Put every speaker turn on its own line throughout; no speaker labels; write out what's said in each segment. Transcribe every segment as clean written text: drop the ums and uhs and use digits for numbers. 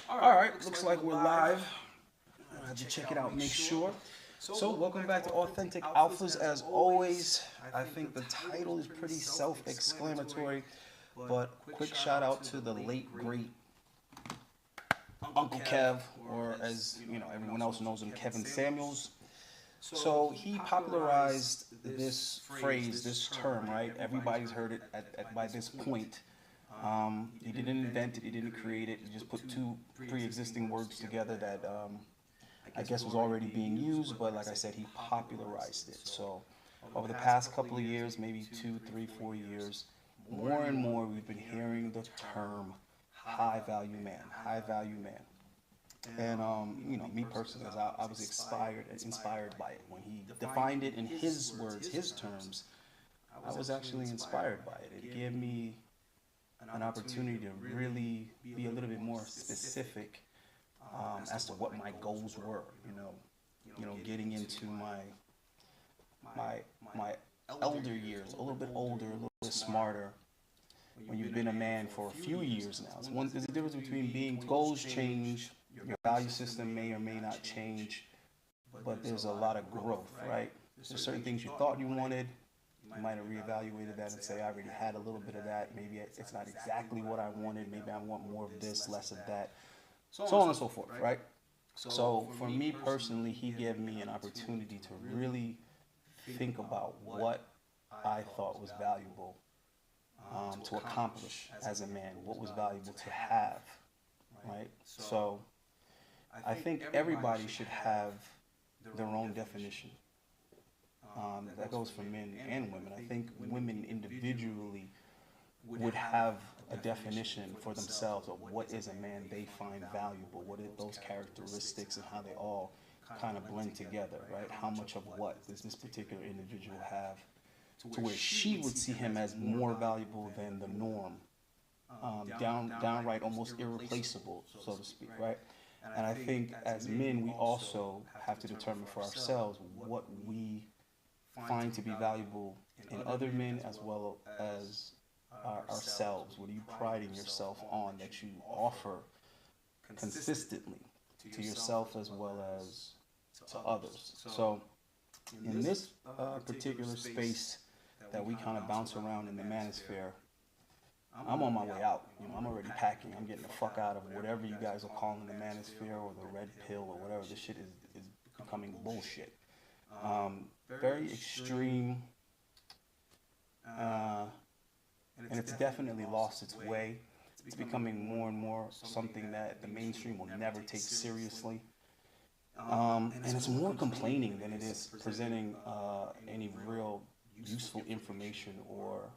All right, looks like we're live. I had to check it out, make sure. So, welcome back to Authentic Alphas. As always, I think the title is pretty self-explanatory, but quick shout out to the late great Uncle Kev, or as you know, everyone else knows him, Kevin Samuels. So he popularized this phrase, this term, right? Everybody's heard it by this point. He didn't invent it, he didn't create it, he just put two pre-existing words together that I guess was already being used, but like I said, he popularized it. So over the past couple of years, maybe 2, 3, 4 years, more and more we've been hearing the term high value man, high value man. And you know, me personally, as I was inspired by it. When he defined it in his words, his terms, I was actually inspired by it. It gave me an opportunity to really be a little bit more specific as to what my goals were. You know, getting into my elder years, a little bit older, a little bit smarter. When you've been a man for a few years now, there's a difference between being goals change. Your value system may or may not change, but there's a lot of growth, right? There's certain things you thought you wanted. You might have reevaluated that and say, I already had a little bit of that. Maybe it's not exactly what I wanted. Maybe I want more of this, less of that, so on and so forth, right? So for me personally, he gave me an opportunity to really think about what I thought was valuable to accomplish as a man, what was valuable to have, right? So I think everybody should have their own definition. That goes for men and women. I think women individually would have a definition for themselves of what is a man they find valuable, what are those characteristics and how they all kind of blend together, right? How much of what does this particular individual have to where she would see him as more valuable than the norm, downright almost irreplaceable, so to speak, right? And I think as men, we also have to determine for ourselves what we find to be valuable in other men as well as ourselves. What are you priding yourself on that you offer consistently to yourself as well as to others? So in this particular space that we kind of bounce around in the manosphere, I'm on my way out. You know, I'm already packing. I'm getting the fuck out of whatever you guys are calling the manosphere or the red pill or whatever. This shit is becoming bullshit. Very extreme, and it's definitely lost its way. It's becoming more and more something that the mainstream will never take seriously. And it's more complaining than it is presenting any real useful information or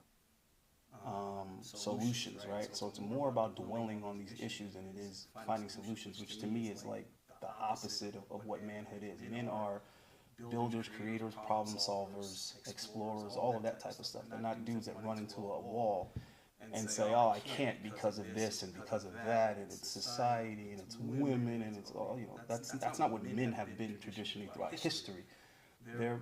solutions, right? So it's more about dwelling on these issues than it is finding solutions, which to me is like the opposite of what manhood is. Men are builders, creators, problem solvers, explorers, all of that type of stuff. They're not dudes that run into a wall and say, oh, I can't because of this and because of that, and it's society and it's women and it's all, you know, that's not what men have been traditionally throughout history. They're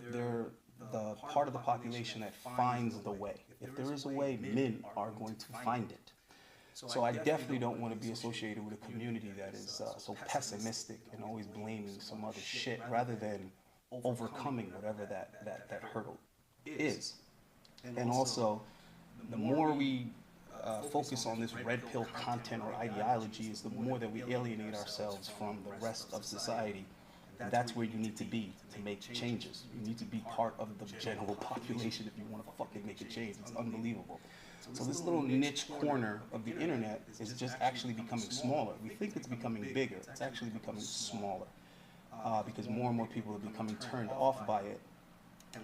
the part of the population that finds the way. If there is a way, men are going to find it. So I definitely don't want to be associated with a community that is so pessimistic and always blaming some other shit rather than overcoming whatever that hurdle is. And also, the more we focus on this red pill content or ideology, is the more that we alienate ourselves from the rest of society. And that's where you need to be to make changes. You need to be part of the general population if you want to fucking make a change. It's unbelievable. So this little niche corner of the internet is just actually becoming smaller. We think it's becoming bigger. It's actually becoming smaller because more and more people are becoming turned off by it.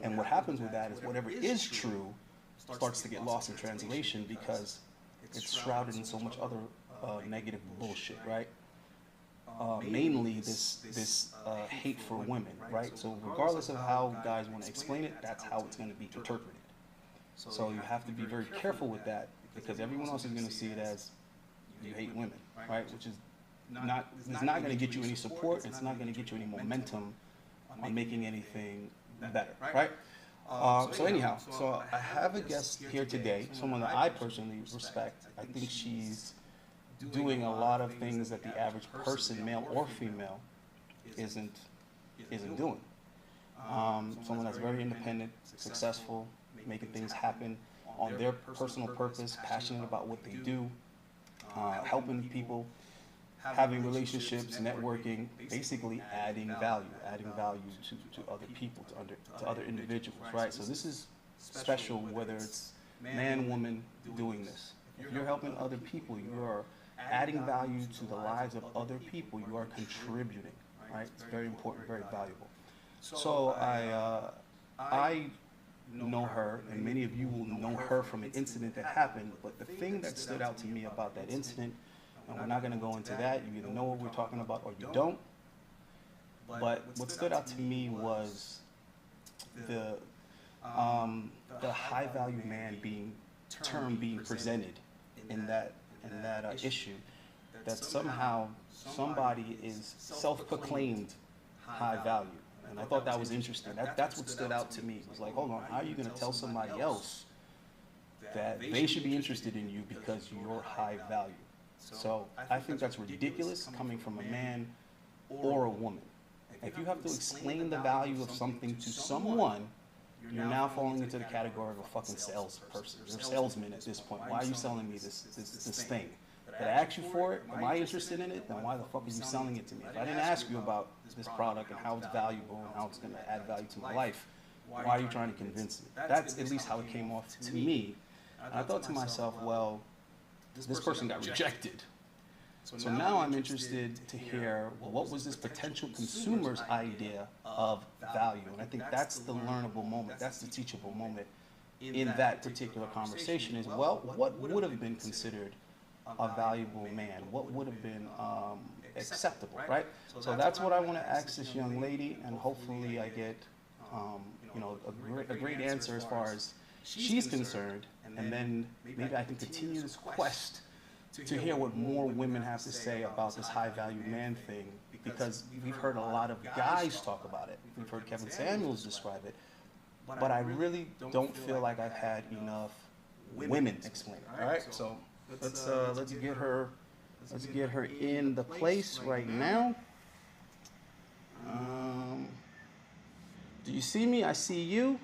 And what happens with that is whatever is true starts to get lost in translation because it's shrouded in so much other negative bullshit, right? Mainly this hate for women, right? So regardless of how guys want to explain it, that's how it's going to be interpreted. So you have to be very careful with that because everyone else is going to see it as you hate women, right? Which is it's not going to get you any support. It's not going to get you any momentum on making anything better, right? So anyhow, I have a guest here today, someone that I personally respect. I think she's doing a lot of things that the average person, male or female, isn't doing. Someone that's very independent, successful, making things happen on their personal purpose, passionate about what they do, helping people, having relationships, networking, basically adding value to other people, to other individuals, right? So this is special whether it's man, woman doing this. If you're helping other people, you are adding value to the lives of other people. You are contributing, right? It's very important, very valuable. So I know her, and many of you will know her from an incident that happened, but the thing that stood out to me about that incident, and we're not going to go into that, you either know what we're talking about or you don't, but what stood out to me was the high value man term being presented in that issue, that somehow somebody is self-proclaimed high value. And I thought that was interesting. That's what stood out to me. It was like, hold on, how are you going to tell somebody else that they should be interested in you because you're high value? So I think that's ridiculous coming from a man or a woman. If you have to explain the value of something to someone, you're now falling into the category of a fucking salesperson. You're a salesman at this point. Why are you selling me this thing? Did I ask you for it? Am I interested in it? Then why the fuck are you selling it to me? If I didn't ask you about this product and how it's valuable and how it's going to add value to my life, why are you trying to convince me? That's at least how it came off to me. And I thought to myself, well, this person got rejected. So now I'm interested to hear, well, what was this potential consumer's idea of value? And I think that's the learnable moment, that's the teachable moment in that particular conversation is, well, what would have been considered a valuable man? What would have been acceptable, right? So that's what I want to ask this young lady, and hopefully I get, a great answer as far as she's concerned, and then maybe I can continue this quest to hear what more women have to say about this high value man thing, because we've heard a lot of guys talk about it. We've heard Kevin Samuels describe it, but I really don't feel like I've had enough women explain it. All right, so let's get her in the place right now. Do you see me? I see you.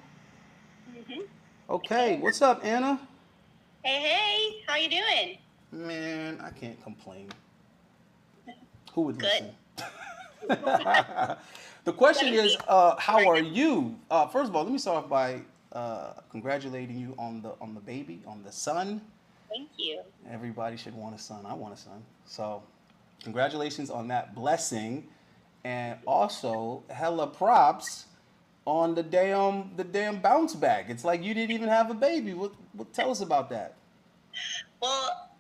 Mhm.
Okay, what's up, Anna?
Hey, how you doing?
Man, I can't complain. Who would
Good.
listen? The question is, how are you? First of all, let me start off by congratulating you on the baby, on the son.
Thank you.
Everybody should want a son. I want a son. So, congratulations on that blessing, and also hella props on the damn bounce back. It's like you didn't even have a baby. What tell us about that?
Well,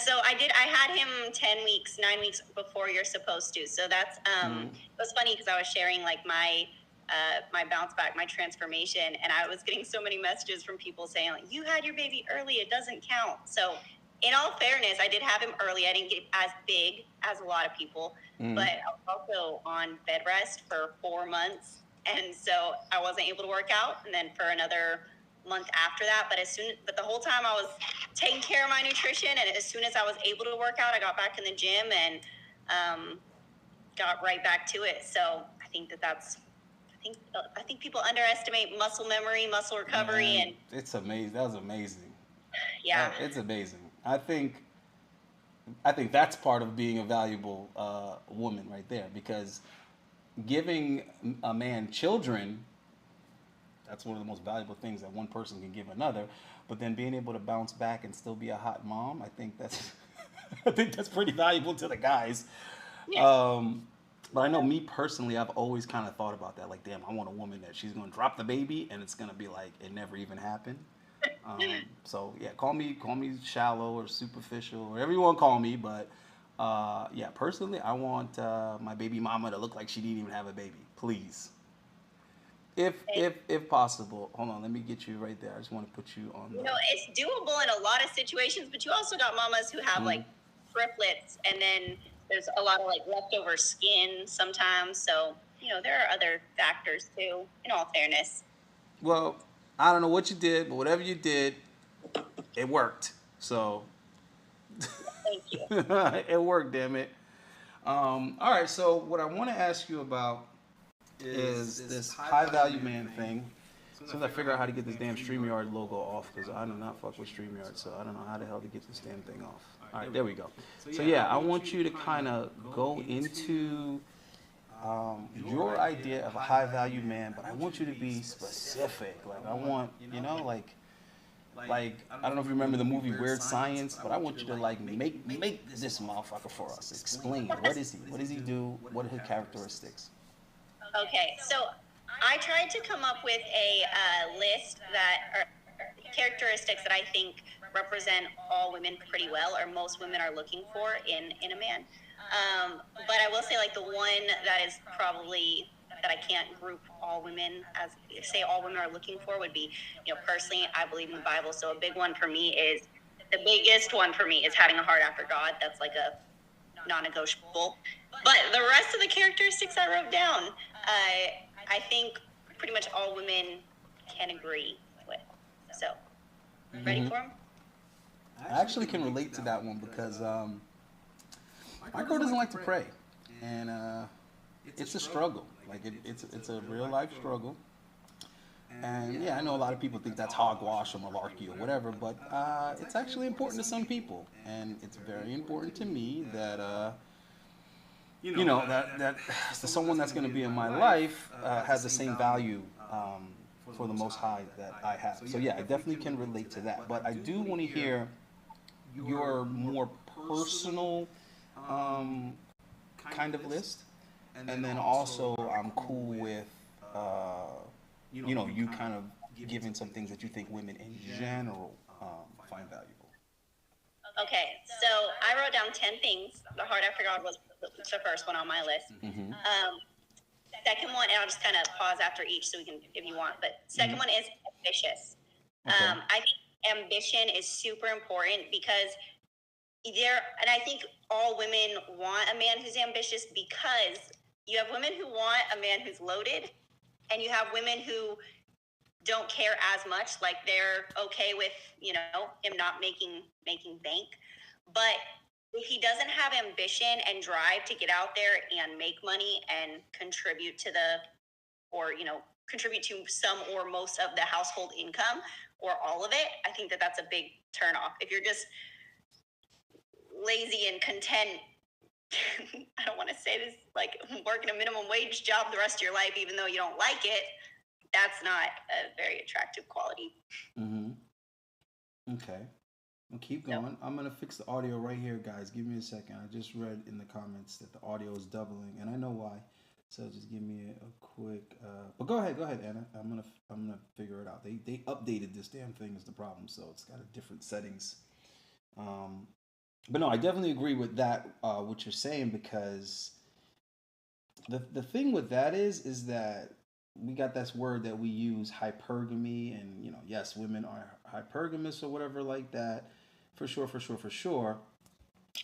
so I had him 9 weeks before you're supposed to. So that's it was funny because I was sharing like my bounce back, my transformation, and I was getting so many messages from people saying like, you had your baby early, it doesn't count. So in all fairness, I did have him early. I didn't get as big as a lot of people, but I was also on bed rest for 4 months, and so I wasn't able to work out. And then for another month after that, but the whole time I was taking care of my nutrition, and as soon as I was able to work out, I got back in the gym and got right back to it. So I think I think people underestimate muscle memory, muscle recovery.
Man, and it's amazing. That was amazing.
Yeah,
it's amazing. I think that's part of being a valuable woman right there, because giving a man children, that's one of the most valuable things that one person can give another. But then being able to bounce back and still be a hot mom, I think that's pretty valuable to the guys.
yeah.
But I know me personally, I've always kind of thought about that. Like, damn, I want a woman that she's going to drop the baby and it's going to be like it never even happened. So yeah, call me shallow or superficial, whatever you want to call me. But yeah, personally, I want my baby mama to look like she didn't even have a baby, please. If possible. Hold on, let me get you right there. I just want to put you on.
It's doable in a lot of situations, but you also got mamas who have like triplets, and then there's a lot of like leftover skin sometimes. So there are other factors too. In all fairness.
Well, I don't know what you did, but whatever you did, it worked. So
Thank you.
It worked, damn it. All right, so what I want to ask you about is this high value man thing. As soon as I figure out how to get this damn StreamYard logo off, because I do not fuck with StreamYard, so I don't know how the hell to get this damn thing off. All right, there we go. So yeah, I want you to kind of go into your idea of a high value man, but I want you to be specific. Like I want, like I don't know if you remember the movie Weird Science, but I want you to like make this motherfucker for us. Explain what is he? What does he do? What are his characteristics?
Okay, so I tried to come up with a list that are characteristics that I think represent all women pretty well, or most women are looking for in a man. But I will say, like, the one that is probably that I can't group all women as say all women are looking for would be, personally, I believe in the Bible. So a big one for me is the biggest one for me is having a heart after God. That's like a non-negotiable. But the rest of the characteristics I wrote down, I think pretty much all women can agree with. So, ready for them?
I actually can relate to that one because my girl doesn't like to pray, and it's a struggle. Like it's a real life struggle. And yeah, I know a lot of people think that's hogwash or malarkey or whatever, but it's actually important to some people, and it's very important to me that that someone that's going to be in my life has the same value for the Most High that I have. So yeah, I definitely can relate to that. But I do want to hear your more personal kind of list, and then also I'm cool with you kind of giving some things that you think women in general find valuable.
Okay, so I wrote down 10 things. The heart after God was the first one on my list.
Mm-hmm.
Second one, and I'll just kind of pause after each so we can, if you want. But second one is ambitious.
Okay.
I think ambition is super important because and I think all women want a man who's ambitious, because you have women who want a man who's loaded, and you have women who don't care as much, like they're okay with him not making bank. But if he doesn't have ambition and drive to get out there and make money and contribute to contribute to some or most of the household income or all of it, I think that that's a big turnoff. If you're just lazy and content, I don't want to say this, like working a minimum wage job the rest of your life, even though you don't like it, that's not a very attractive quality.
Mm-hmm. Okay. Well, keep going. Yep. I'm going to fix the audio right here, guys. Give me a second. I just read in the comments that the audio is doubling, and I know why. So just give me a quick. But go ahead, Anna. I'm gonna figure it out. They updated this damn thing is the problem, so it's got a different settings. But no, I definitely agree with that. What you're saying, because the thing with that is that we got this word that we use, hypergamy, and yes, women are hypergamous or whatever like that, for sure.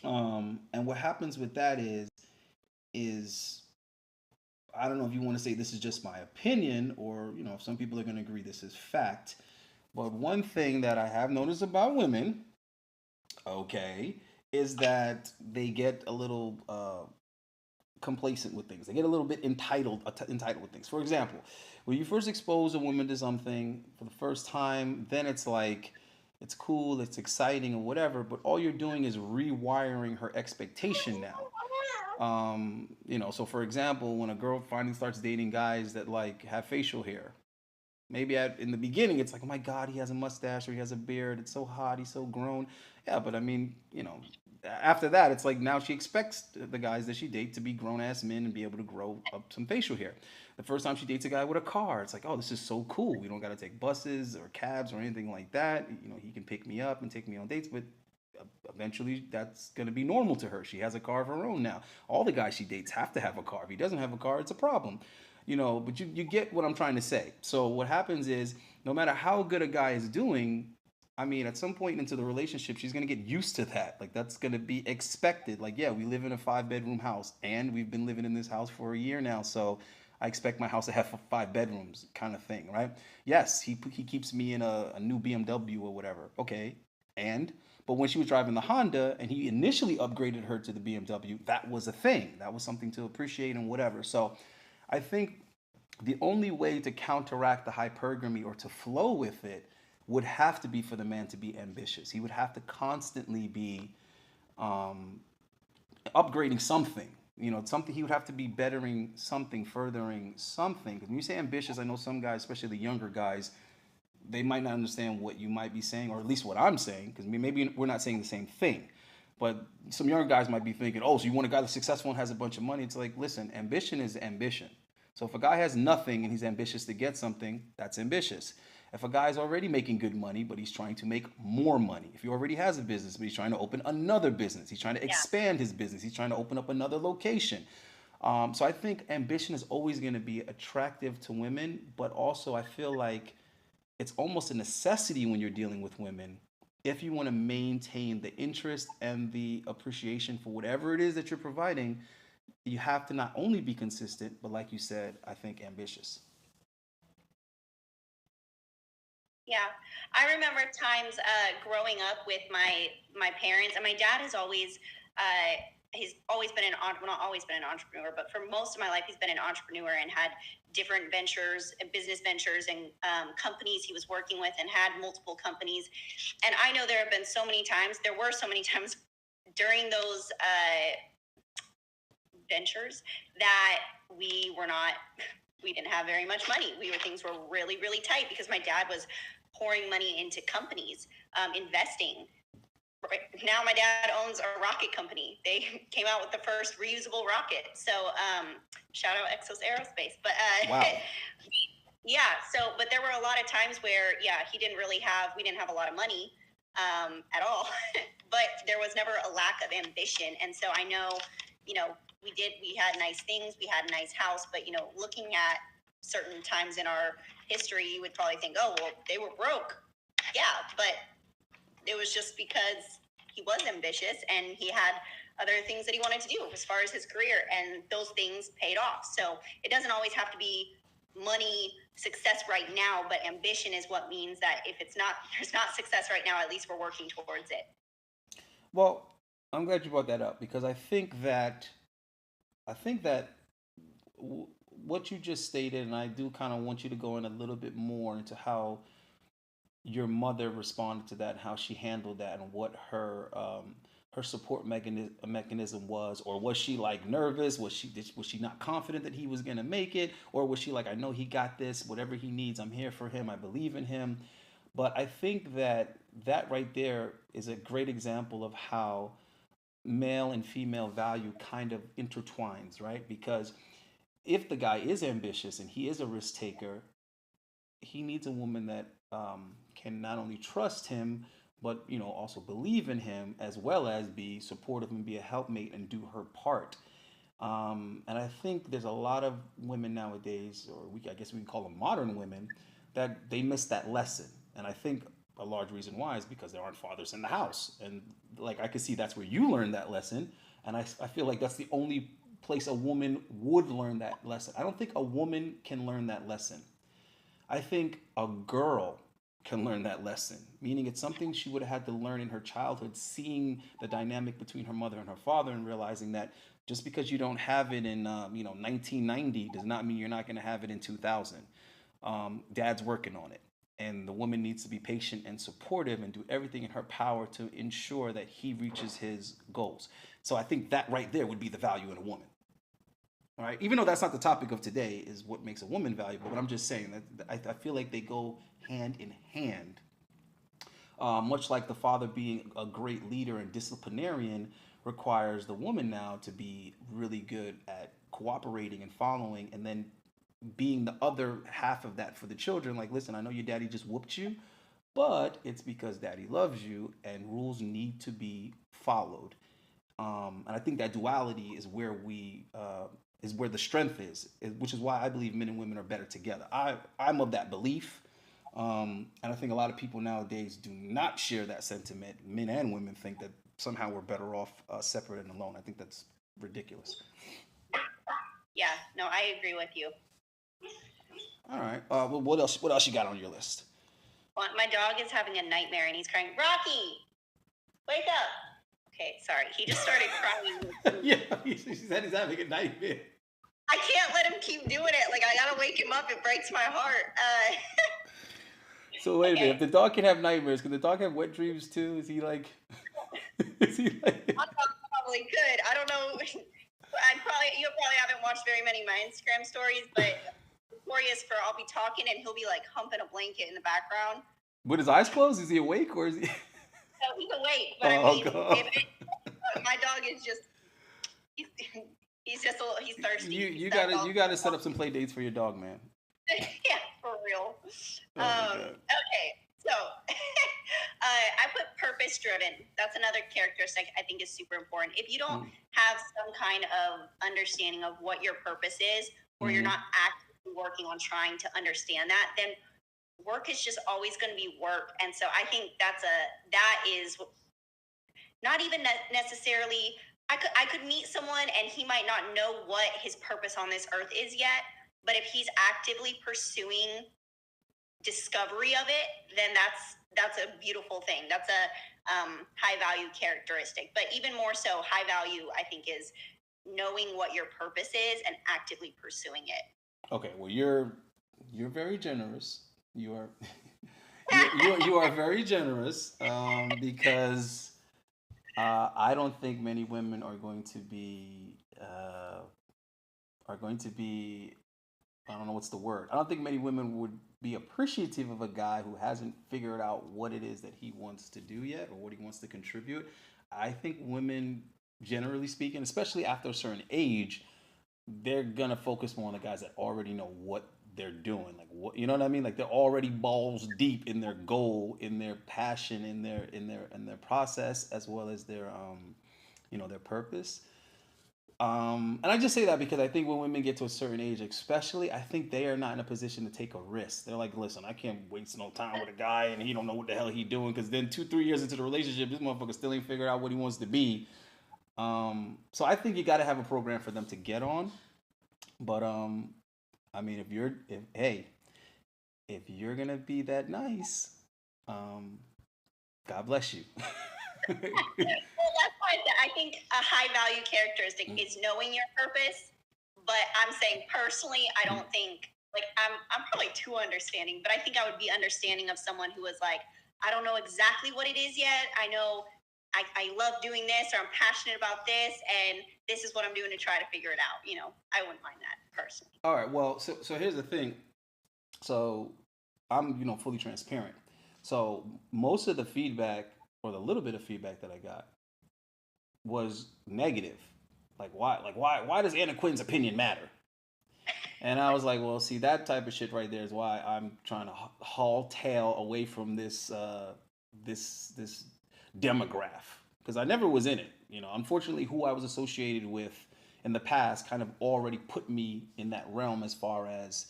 And what happens with that is I don't know if you want to say this is just my opinion, or if some people are going to agree this is fact. But one thing that I have noticed about women, okay, is that they get a little complacent with things. They get a little bit entitled with things. For example, when you first expose a woman to something for the first time, then it's like, it's cool, it's exciting or whatever, but all you're doing is rewiring her expectation now. So for example, when a girl finally starts dating guys that like have facial hair, maybe in the beginning it's like, oh my God, he has a mustache or he has a beard, it's so hot, he's so grown. Yeah, but I mean, after that, it's like now she expects the guys that she dates to be grown-ass men and be able to grow up some facial hair. The first time she dates a guy with a car, it's like, oh, this is so cool. We don't got to take buses or cabs or anything like that. He can pick me up and take me on dates, but eventually that's going to be normal to her. She has a car of her own now. All the guys she dates have to have a car. If he doesn't have a car, it's a problem. But you get what I'm trying to say. So what happens is, no matter how good a guy is doing, I mean, at some point into the relationship, she's going to get used to that. Like, that's going to be expected. Like, yeah, we live in a 5-bedroom house, and we've been living in this house for a year now, so I expect my house to have 5 bedrooms kind of thing, right? Yes, he keeps me in a new BMW or whatever. Okay, But when she was driving the Honda and he initially upgraded her to the BMW, that was a thing. That was something to appreciate and whatever. So I think the only way to counteract the hypergamy or to flow with it would have to be for the man to be ambitious. He would have to constantly be um, upgrading something. Something he would have to be bettering something, furthering something. Because when you say ambitious, I know some guys, especially the younger guys, they might not understand what you might be saying, or at least what I'm saying, because maybe we're not saying the same thing. But some younger guys might be thinking, oh, so you want a guy that's successful and has a bunch of money. It's like, listen, ambition is ambition. So if a guy has nothing and he's ambitious to get something, that's ambitious. If a guy's already making good money, but he's trying to make more money. If he already has a business, but he's trying to open another business. He's trying to expand his business. He's trying to open up another location. So I think ambition is always going to be attractive to women, but also I feel like it's almost a necessity when you're dealing with women if you want to maintain the interest and the appreciation for whatever it is that you're providing. You have to not only be consistent, but like you said, I think ambitious.
Yeah, I remember times growing up with my parents, and my dad has always he's always been well, not always been an entrepreneur, but for most of my life he's been an entrepreneur and had different ventures and business ventures and companies he was working with and had multiple companies. And I know there were so many times during those ventures that we didn't have very much money. Things were really, really tight because my dad was pouring money into companies, investing. Right now, my dad owns a rocket company. They came out with the first reusable rocket. So shout out Exos Aerospace. But
Wow.
yeah. So, but there were a lot of times where, we didn't have a lot of money at all. But there was never a lack of ambition. And so I know, we had nice things, we had a nice house, but looking at certain times in our history, you would probably think, oh, well, they were broke. Yeah, but it was just because he was ambitious and he had other things that he wanted to do as far as his career, and those things paid off. So it doesn't always have to be money, success right now, but ambition is what means that if there's not success right now, at least we're working towards it.
Well, I'm glad you brought that up because I think that what you just stated, and I do kind of want you to go in a little bit more into how your mother responded to that, and how she handled that, and what her support mechanism was, or was she like nervous? Was she not confident that he was gonna make it, or was she like, I know he got this. Whatever he needs, I'm here for him. I believe in him. But I think that right there is a great example of how male and female value kind of intertwines, right? Because if the guy is ambitious and he is a risk taker, he needs a woman that can not only trust him, but also believe in him, as well as be supportive and be a helpmate and do her part. And I think there's a lot of women nowadays, or I guess we can call them modern women, that they miss that lesson. And I think a large reason why is because there aren't fathers in the house. And like I could see that's where you learned that lesson. And I feel like that's the only place a woman would learn that lesson. I don't think a woman can learn that lesson. I think a girl can learn that lesson, meaning it's something she would have had to learn in her childhood, seeing the dynamic between her mother and her father, and realizing that just because you don't have it in 1990 does not mean you're not going to have it in 2000. Dad's working on it, and the woman needs to be patient and supportive and do everything in her power to ensure that he reaches his goals. So I think that right there would be the value in a woman. All right, even though that's not the topic of today, is what makes a woman valuable. But I'm just saying that I feel like they go hand in hand. Much like the father being a great leader and disciplinarian requires the woman now to be really good at cooperating and following, and then being the other half of that for the children. Like, listen, I know your daddy just whooped you, but it's because daddy loves you, and rules need to be followed. And I think that duality is where the strength is, which is why I believe men and women are better together. I'm of that belief, and I think a lot of people nowadays do not share that sentiment. Men and women think that somehow we're better off separate and alone. I think that's ridiculous.
Yeah, no, I agree with you.
All right. Well, what else? What else you got on your list?
Well, my dog is having a nightmare and he's crying, Rocky. Wake up. Okay, sorry. He just started crying.
Yeah, she said he's having a nightmare.
I can't let him keep doing it. Like, I gotta wake him up. It breaks my heart.
So wait a minute.
Okay.
If the dog can have nightmares, can the dog have wet dreams too? Is he like? Is he like?
I probably could. I don't know. You probably haven't watched very many of my Instagram stories, but notorious for I'll be talking and he'll be like humping a blanket in the background.
With his eyes closed, is he awake or is he?
So he's awake, but
Oh,
I mean,
God.
my dog is just he's just he's thirsty.
You gotta set up some play dates for your dog, man.
Yeah, for real.
Oh,
okay, so I put purpose driven. That's another characteristic I think is super important. If you don't have some kind of understanding of what your purpose is, or you're not actively working on trying to understand that, then work is just always going to be work. And so I think that is not even necessarily. I could meet someone and he might not know what his purpose on this earth is yet, but if he's actively pursuing discovery of it, then that's a beautiful thing. That's a high value characteristic. But even more so, high value, I think, is knowing what your purpose is and actively pursuing it.
Okay, well, you're very generous. You are you are very generous because I don't think many women are going to be I don't know what's the word. I don't think many women would be appreciative of a guy who hasn't figured out what it is that he wants to do yet or what he wants to contribute. I think women, generally speaking, especially after a certain age, they're gonna focus more on the guys that already know what they're doing. Like, what, you know what I mean? Like, they're already balls deep in their goal, in their passion, in their process, as well as their their purpose. And I just say that because I think when women get to a certain age, especially, I think they are not in a position to take a risk. They're like, listen, I can't waste no time with a guy and he don't know what the hell he doing, because then 2-3 years into the relationship, this motherfucker still ain't figured out what he wants to be. So I think you got to have a program for them to get on. But I mean, if you're gonna be that nice, God bless you.
Well, that's why I think a high value characteristic is knowing your purpose. But I'm saying personally, I don't think, like, I'm probably too understanding, but I think I would be understanding of someone who was like, I don't know exactly what it is yet. I know I love doing this, or I'm passionate about this, and this is what I'm doing to try to figure it out. I wouldn't mind that personally.
All right. Well, so here's the thing. So I'm fully transparent. So most of the feedback, or the little bit of feedback that I got, was negative. Why does Anna Quinn's opinion matter? And I was like, well, see, that type of shit right there is why I'm trying to haul tail away from this this demograph, because I never was in it. Unfortunately, who I was associated with in the past kind of already put me in that realm as far as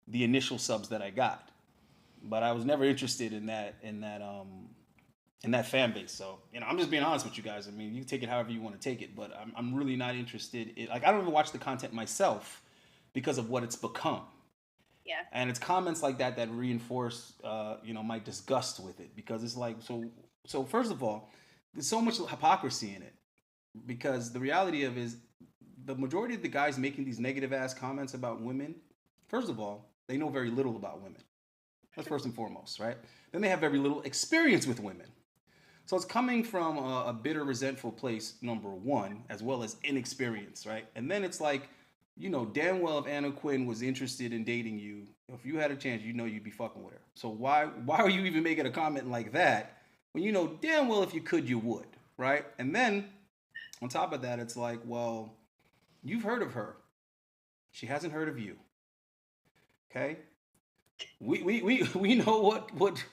the initial subs that I got. But I was never interested in that fan base. So I'm just being honest with you guys. I mean, you take it however you want to take it, but I'm really not interested in, like, I don't even watch the content myself because of what it's become.
Yeah.
And it's comments like that that reinforce my disgust with it, because it's like, so first of all, there's so much hypocrisy in it, because the reality of it is the majority of the guys making these negative ass comments about women, first of all, they know very little about women. That's first and foremost, right? Then they have very little experience with women. So it's coming from a bitter, resentful place, number one, as well as inexperience, right? And then it's like, damn well if Anna Quinn was interested in dating you, if you had a chance, you'd be fucking with her. So why are you even making a comment like that when you know damn well if you could, you would, right? And then on top of that, it's like, well, you've heard of her. She hasn't heard of you. Okay? We know what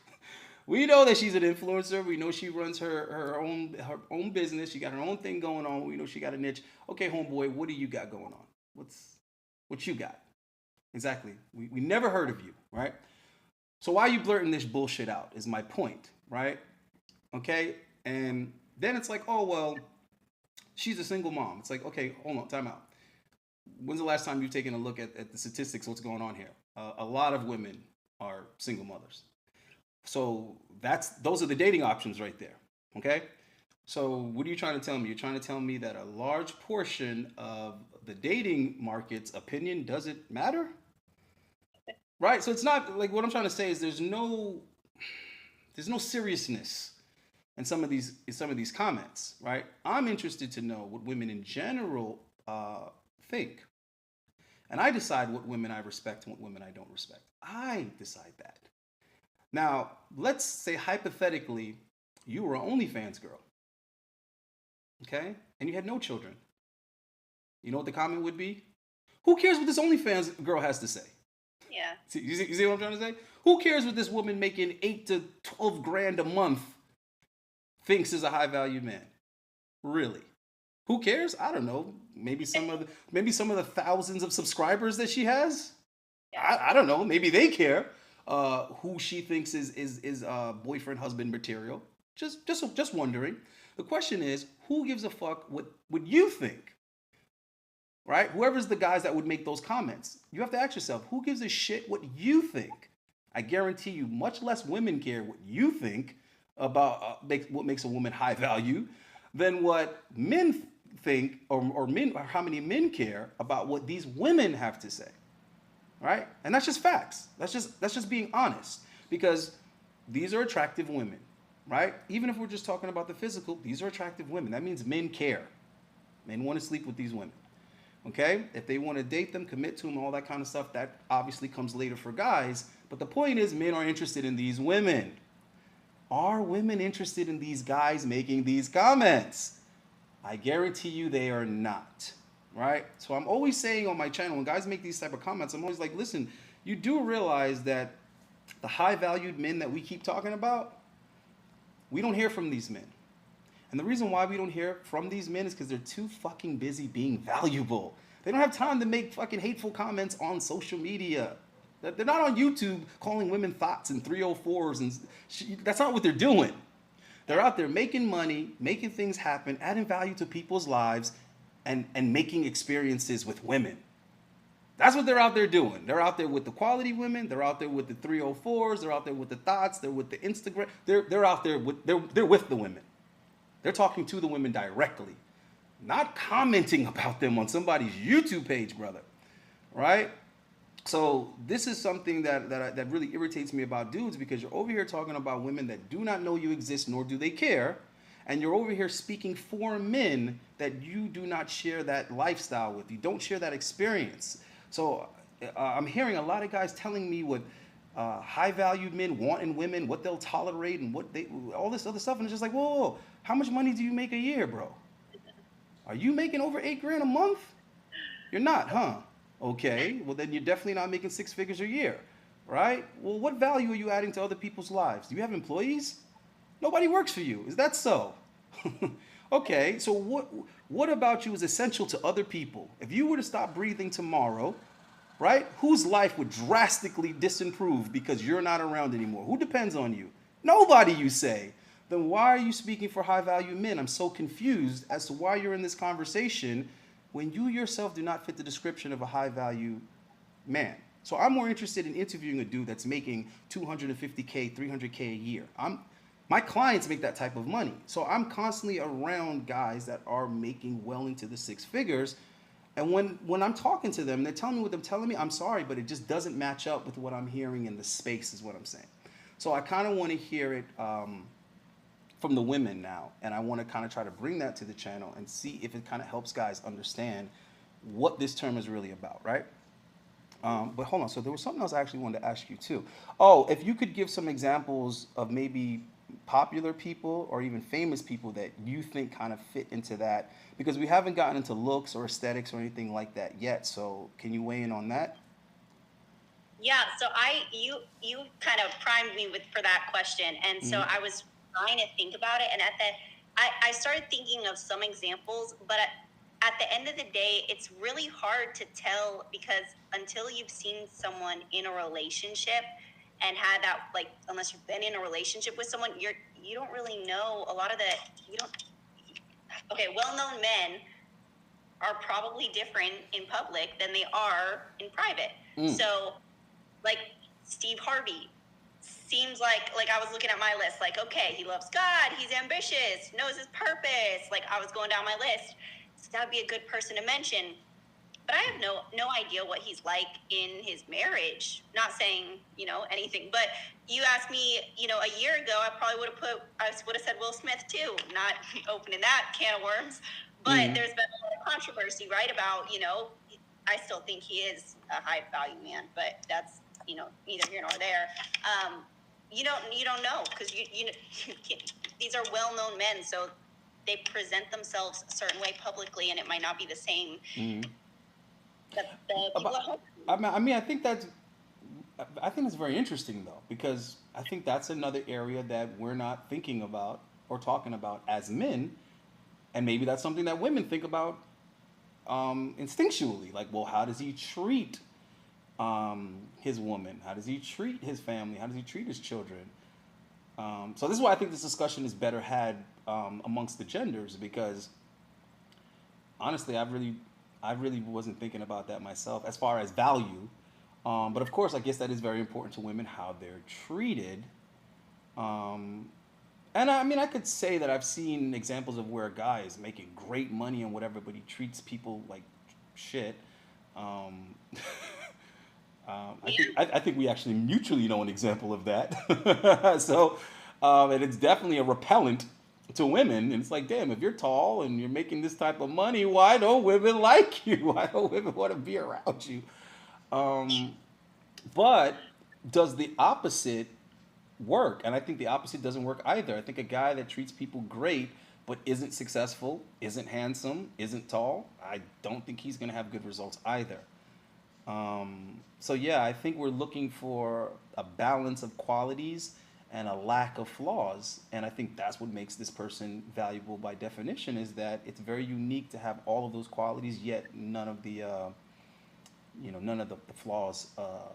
we know that she's an influencer. We know she runs her own business. She got her own thing going on. We know she got a niche. Okay, homeboy, what do you got going on? What you got? Exactly. We never heard of you, right? So why are you blurting this bullshit out is my point, right? Okay? And then it's like, oh, well, she's a single mom. It's like, okay, hold on, time out. When's the last time you've taken a look at the statistics, what's going on here? A lot of women are single mothers. So those are the dating options right there, okay? So what are you trying to tell me? You're trying to tell me that a large portion of the dating market's opinion doesn't matter? Right? So it's not like what I'm trying to say is there's no seriousness in some of these comments, right? I'm interested to know what women in general think. And I decide what women I respect and what women I don't respect. I decide that. Now, let's say hypothetically, you were an OnlyFans girl, okay? And you had no children. You know what the comment would be? Who cares what this OnlyFans girl has to say?
Yeah.
You see what I'm trying to say? Who cares what this woman making 8 to 12 grand a month thinks is a high value man? Really? Who cares? I don't know. Maybe some of the thousands of subscribers that she has.
Yeah.
I don't know. Maybe they care who she thinks is boyfriend husband material. Just wondering. The question is, who gives a fuck what you think? Right? Whoever's the guys that would make those comments, you have to ask yourself, who gives a shit what you think? I guarantee you, much less women care what you think about what makes a woman high value than what men think or how many men care about what these women have to say. Right? And that's just facts. That's just being honest, because these are attractive women, right? Even if we're just talking about the physical, these are attractive women. That means men care. Men want to sleep with these women. Okay? If they want to date them, commit to them, all that kind of stuff, that obviously comes later for guys. But the point is, men are interested in these women. Are women interested in these guys making these comments? I guarantee you they are not. Right? So I'm always saying on my channel, when guys make these type of comments, I'm always like, listen, you do realize that the high valued men that we keep talking about, we don't hear from these men. And the reason why we don't hear from these men is because they're too fucking busy being valuable. They don't have time to make fucking hateful comments on social media. They're not on YouTube calling women thoughts and 304s, and that's not what they're doing. They're out there making money, making things happen, adding value to people's lives, and making experiences with women. That's what they're out there doing. They're out there with the quality women. They're out there with the 304s. They're out there with the thoughts. They're with the Instagram. They're out there with they're with the women. They're talking to the women directly, not commenting about them on somebody's YouTube page, brother. Right? So this is something that really irritates me about dudes, because you're over here talking about women that do not know you exist, nor do they care. And you're over here speaking for men that you do not share that lifestyle with. You don't share that experience. So I'm hearing a lot of guys telling me what high-valued men want in women, what they'll tolerate, and all this other stuff. And it's just like, whoa, how much money do you make a year, bro? Are you making over 8 grand a month? You're not, huh? Okay, well then you're definitely not making 6 figures a year, right? Well, what value are you adding to other people's lives? Do you have employees? Nobody works for you. Is that so? Okay, so what about you is essential to other people? If you were to stop breathing tomorrow, right, whose life would drastically disimprove because you're not around anymore? Who depends on you? Nobody, you say. Then why are you speaking for high-value men? I'm so confused as to why you're in this conversation when you yourself do not fit the description of a high-value man. So I'm more interested in interviewing a dude that's making $250K, $300K a year. My clients make that type of money. So I'm constantly around guys that are making well into the 6 figures. And when I'm talking to them, they're telling me what they're telling me, I'm sorry, but it just doesn't match up with what I'm hearing in the space, is what I'm saying. So I kind of want to hear it from the women now. And I want to kind of try to bring that to the channel and see if it kind of helps guys understand what this term is really about, right? But hold on. So there was something else I actually wanted to ask you too. Oh, if you could give some examples of maybe popular people or even famous people that you think kind of fit into that, because we haven't gotten into looks or aesthetics or anything like that yet. So can you weigh in on that?
Yeah, so you kind of primed me for that question, and so I was trying to think about it, and I started thinking of some examples, but at the end of the day, it's really hard to tell, because until you've seen someone in a relationship and had that, like, unless you've been in a relationship with someone, you don't really know a lot of well-known men are probably different in public than they are in private. So, like Steve Harvey, seems like I was looking at my list, like, okay, he loves God, he's ambitious, knows his purpose. Like, I was going down my list. So that would be a good person to mention. But I have no idea what he's like in his marriage. Not saying, anything, but you asked me, a year ago, I would have said Will Smith too, not opening that can of worms. But there's been a lot of controversy, right, about, I still think he is a high value man, but that's, neither here nor there. You don't know, because these are well-known men, so they present themselves a certain way publicly, and it might not be the same. That the people at home.
I think that's very interesting though, because I think that's another area that we're not thinking about or talking about as men, and maybe that's something that women think about instinctually. Like, well, how does he treat his woman? How does he treat his family? How does he treat his children? So this is why I think this discussion is better had amongst the genders, because honestly, I really wasn't thinking about that myself as far as value. But of course, I guess that is very important to women, how they're treated. Um, and I mean, I could say that I've seen examples of where a guy is making great money and whatever, but he treats people like shit. Um, I think we actually mutually know an example of that. So, and it's definitely a repellent to women. And it's like, damn, if you're tall and you're making this type of money, why don't women like you? Why don't women want to be around you? Um, but does the opposite work? And I think the opposite doesn't work either. I think a guy that treats people great but isn't successful, isn't handsome, isn't tall, I don't think he's going to have good results either. So yeah, I think we're looking for a balance of qualities and a lack of flaws, and I think that's what makes this person valuable by definition. Is that it's very unique to have all of those qualities, yet none of the none of the flaws,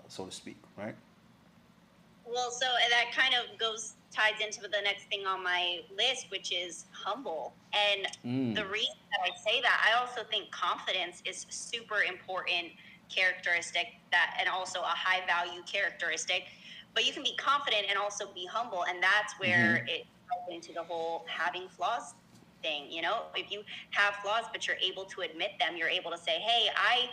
so to speak, right?
Well, so that kind of ties into the next thing on my list, which is humble. And the
Mm.
reason that I say that, I also think confidence is super important characteristic, that, and also a high value characteristic. But you can be confident and also be humble, and that's
Mm-hmm.
where it ties into the whole having flaws thing. If you have flaws but you're able to admit them, you're able to say, hey, I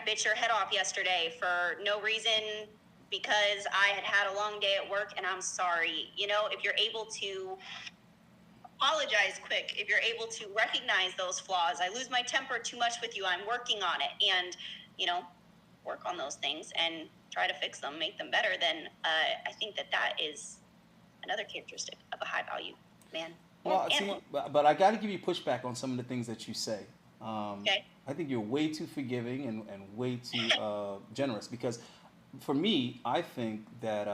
bit your head off yesterday for no reason, because I had a long day at work, and I'm sorry. If you're able to apologize quick, if you're able to recognize those flaws, I lose my temper too much with you, I'm working on it, and, you know, work on those things and try to fix them, make them better, then I think that is another characteristic of a high value man.
Well,
And
see, but I got to give you pushback on some of the things that you say.
okay.
I think you're way too forgiving and way too generous, because for me, I think that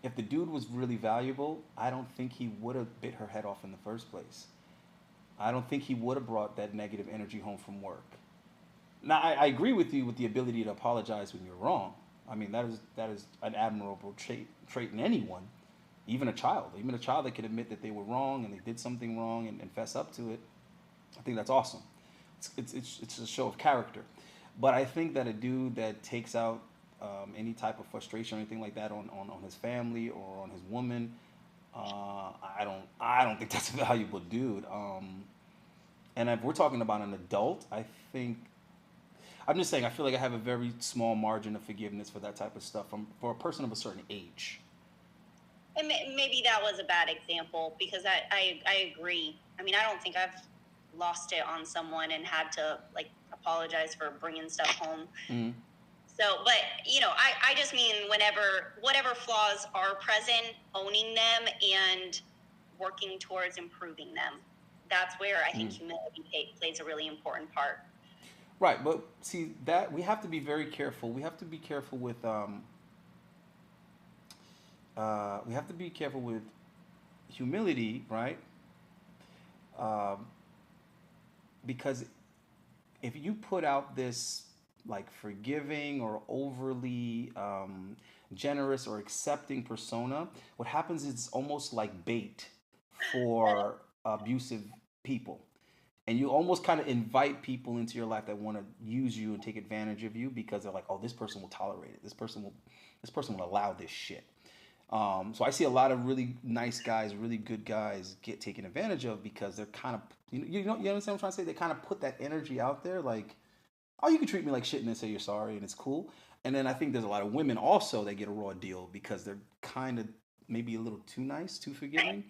if the dude was really valuable, I don't think he would have bit her head off in the first place. I don't think he would have brought that negative energy home from work. Now, I agree with you with the ability to apologize when you're wrong. I mean, that is an admirable trait in anyone, even a child that can admit that they were wrong and they did something wrong and fess up to it. I think that's awesome. It's a show of character. But I think that a dude that takes out any type of frustration or anything like that on his family or on his woman, I don't think that's a valuable dude. And if we're talking about an adult, I'm just saying I feel like I have a very small margin of forgiveness for that type of stuff for a person of a certain age.
And maybe that was a bad example, because I agree. I mean, I don't think I've lost it on someone and had to like apologize for bringing stuff home.
Mm.
So, but I just mean whatever flaws are present, owning them and working towards improving them. That's where I think
Mm.
humility plays a really important part.
Right, but see that we have to be very careful. We have to be careful with humility, right? Um, because if you put out this like forgiving or overly generous or accepting persona, what happens is it's almost like bait for abusive people. and you almost kind of invite people into your life that want to use you and take advantage of you because they're like, oh, this person will tolerate it. This person will allow this shit. So I see a lot of really nice guys, really good guys get taken advantage of because they're kind of, you understand what I'm trying to say? They kind of put that energy out there, like, oh, you can treat me like shit and then say you're sorry and it's cool. And then I think there's a lot of women also that get a raw deal because they're kind of maybe a little too nice, too forgiving.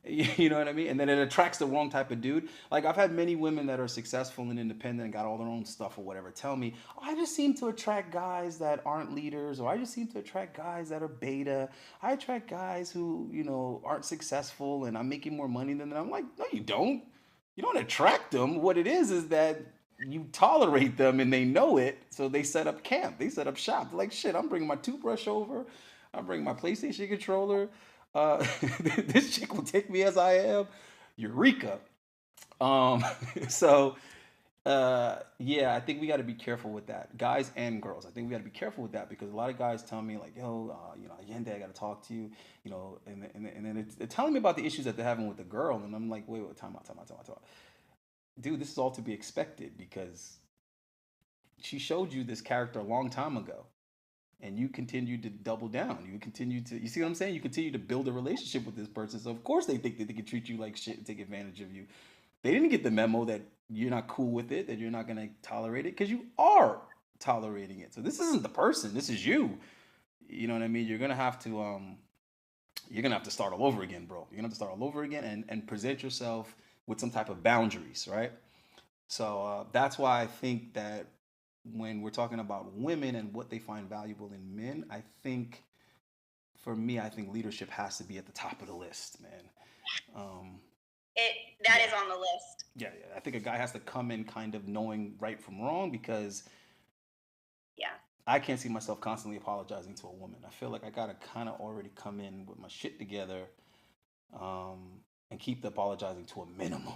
You know what I mean? And then it attracts the wrong type of dude. Like I've had many women that are successful and independent and got all their own stuff or whatever tell me, oh, I just seem to attract guys that aren't leaders, or I just seem to attract guys that are beta. I attract guys who, aren't successful and I'm making more money than them. I'm like, no, you don't. You don't attract them. What it is that you tolerate them and they know it. So they set up camp. They set up shop. They're like, shit, I'm bringing my toothbrush over. I'm bringing my PlayStation controller. Uh, this chick will take me as I am. Eureka. Um, so yeah, I think we got to be careful with that, guys and girls. I think we got to be careful with that because a lot of guys tell me like, yo, Allende, I got to talk to you, and then they're telling me about the issues that they're having with the girl, and I'm like, wait, time out, time out, time out, time out. Dude, this is all to be expected because she showed you this character a long time ago and you continue to double down. You see what I'm saying? You continue to build a relationship with this person. So of course they think that they can treat you like shit and take advantage of you. They didn't get the memo that you're not cool with it, that you're not going to tolerate it because you are tolerating it. So this isn't the person, this is you. You know what I mean? You're going to have to start all over again, bro. You're going to have to start all over again and present yourself with some type of boundaries, right? So that's why I think that when we're talking about women and what they find valuable in men, for me, I think leadership has to be at the top of the list, man.
That is on the list.
Yeah. I think a guy has to come in kind of knowing right from wrong because I can't see myself constantly apologizing to a woman. I feel like I gotta kind of already come in with my shit together, and keep the apologizing to a minimum.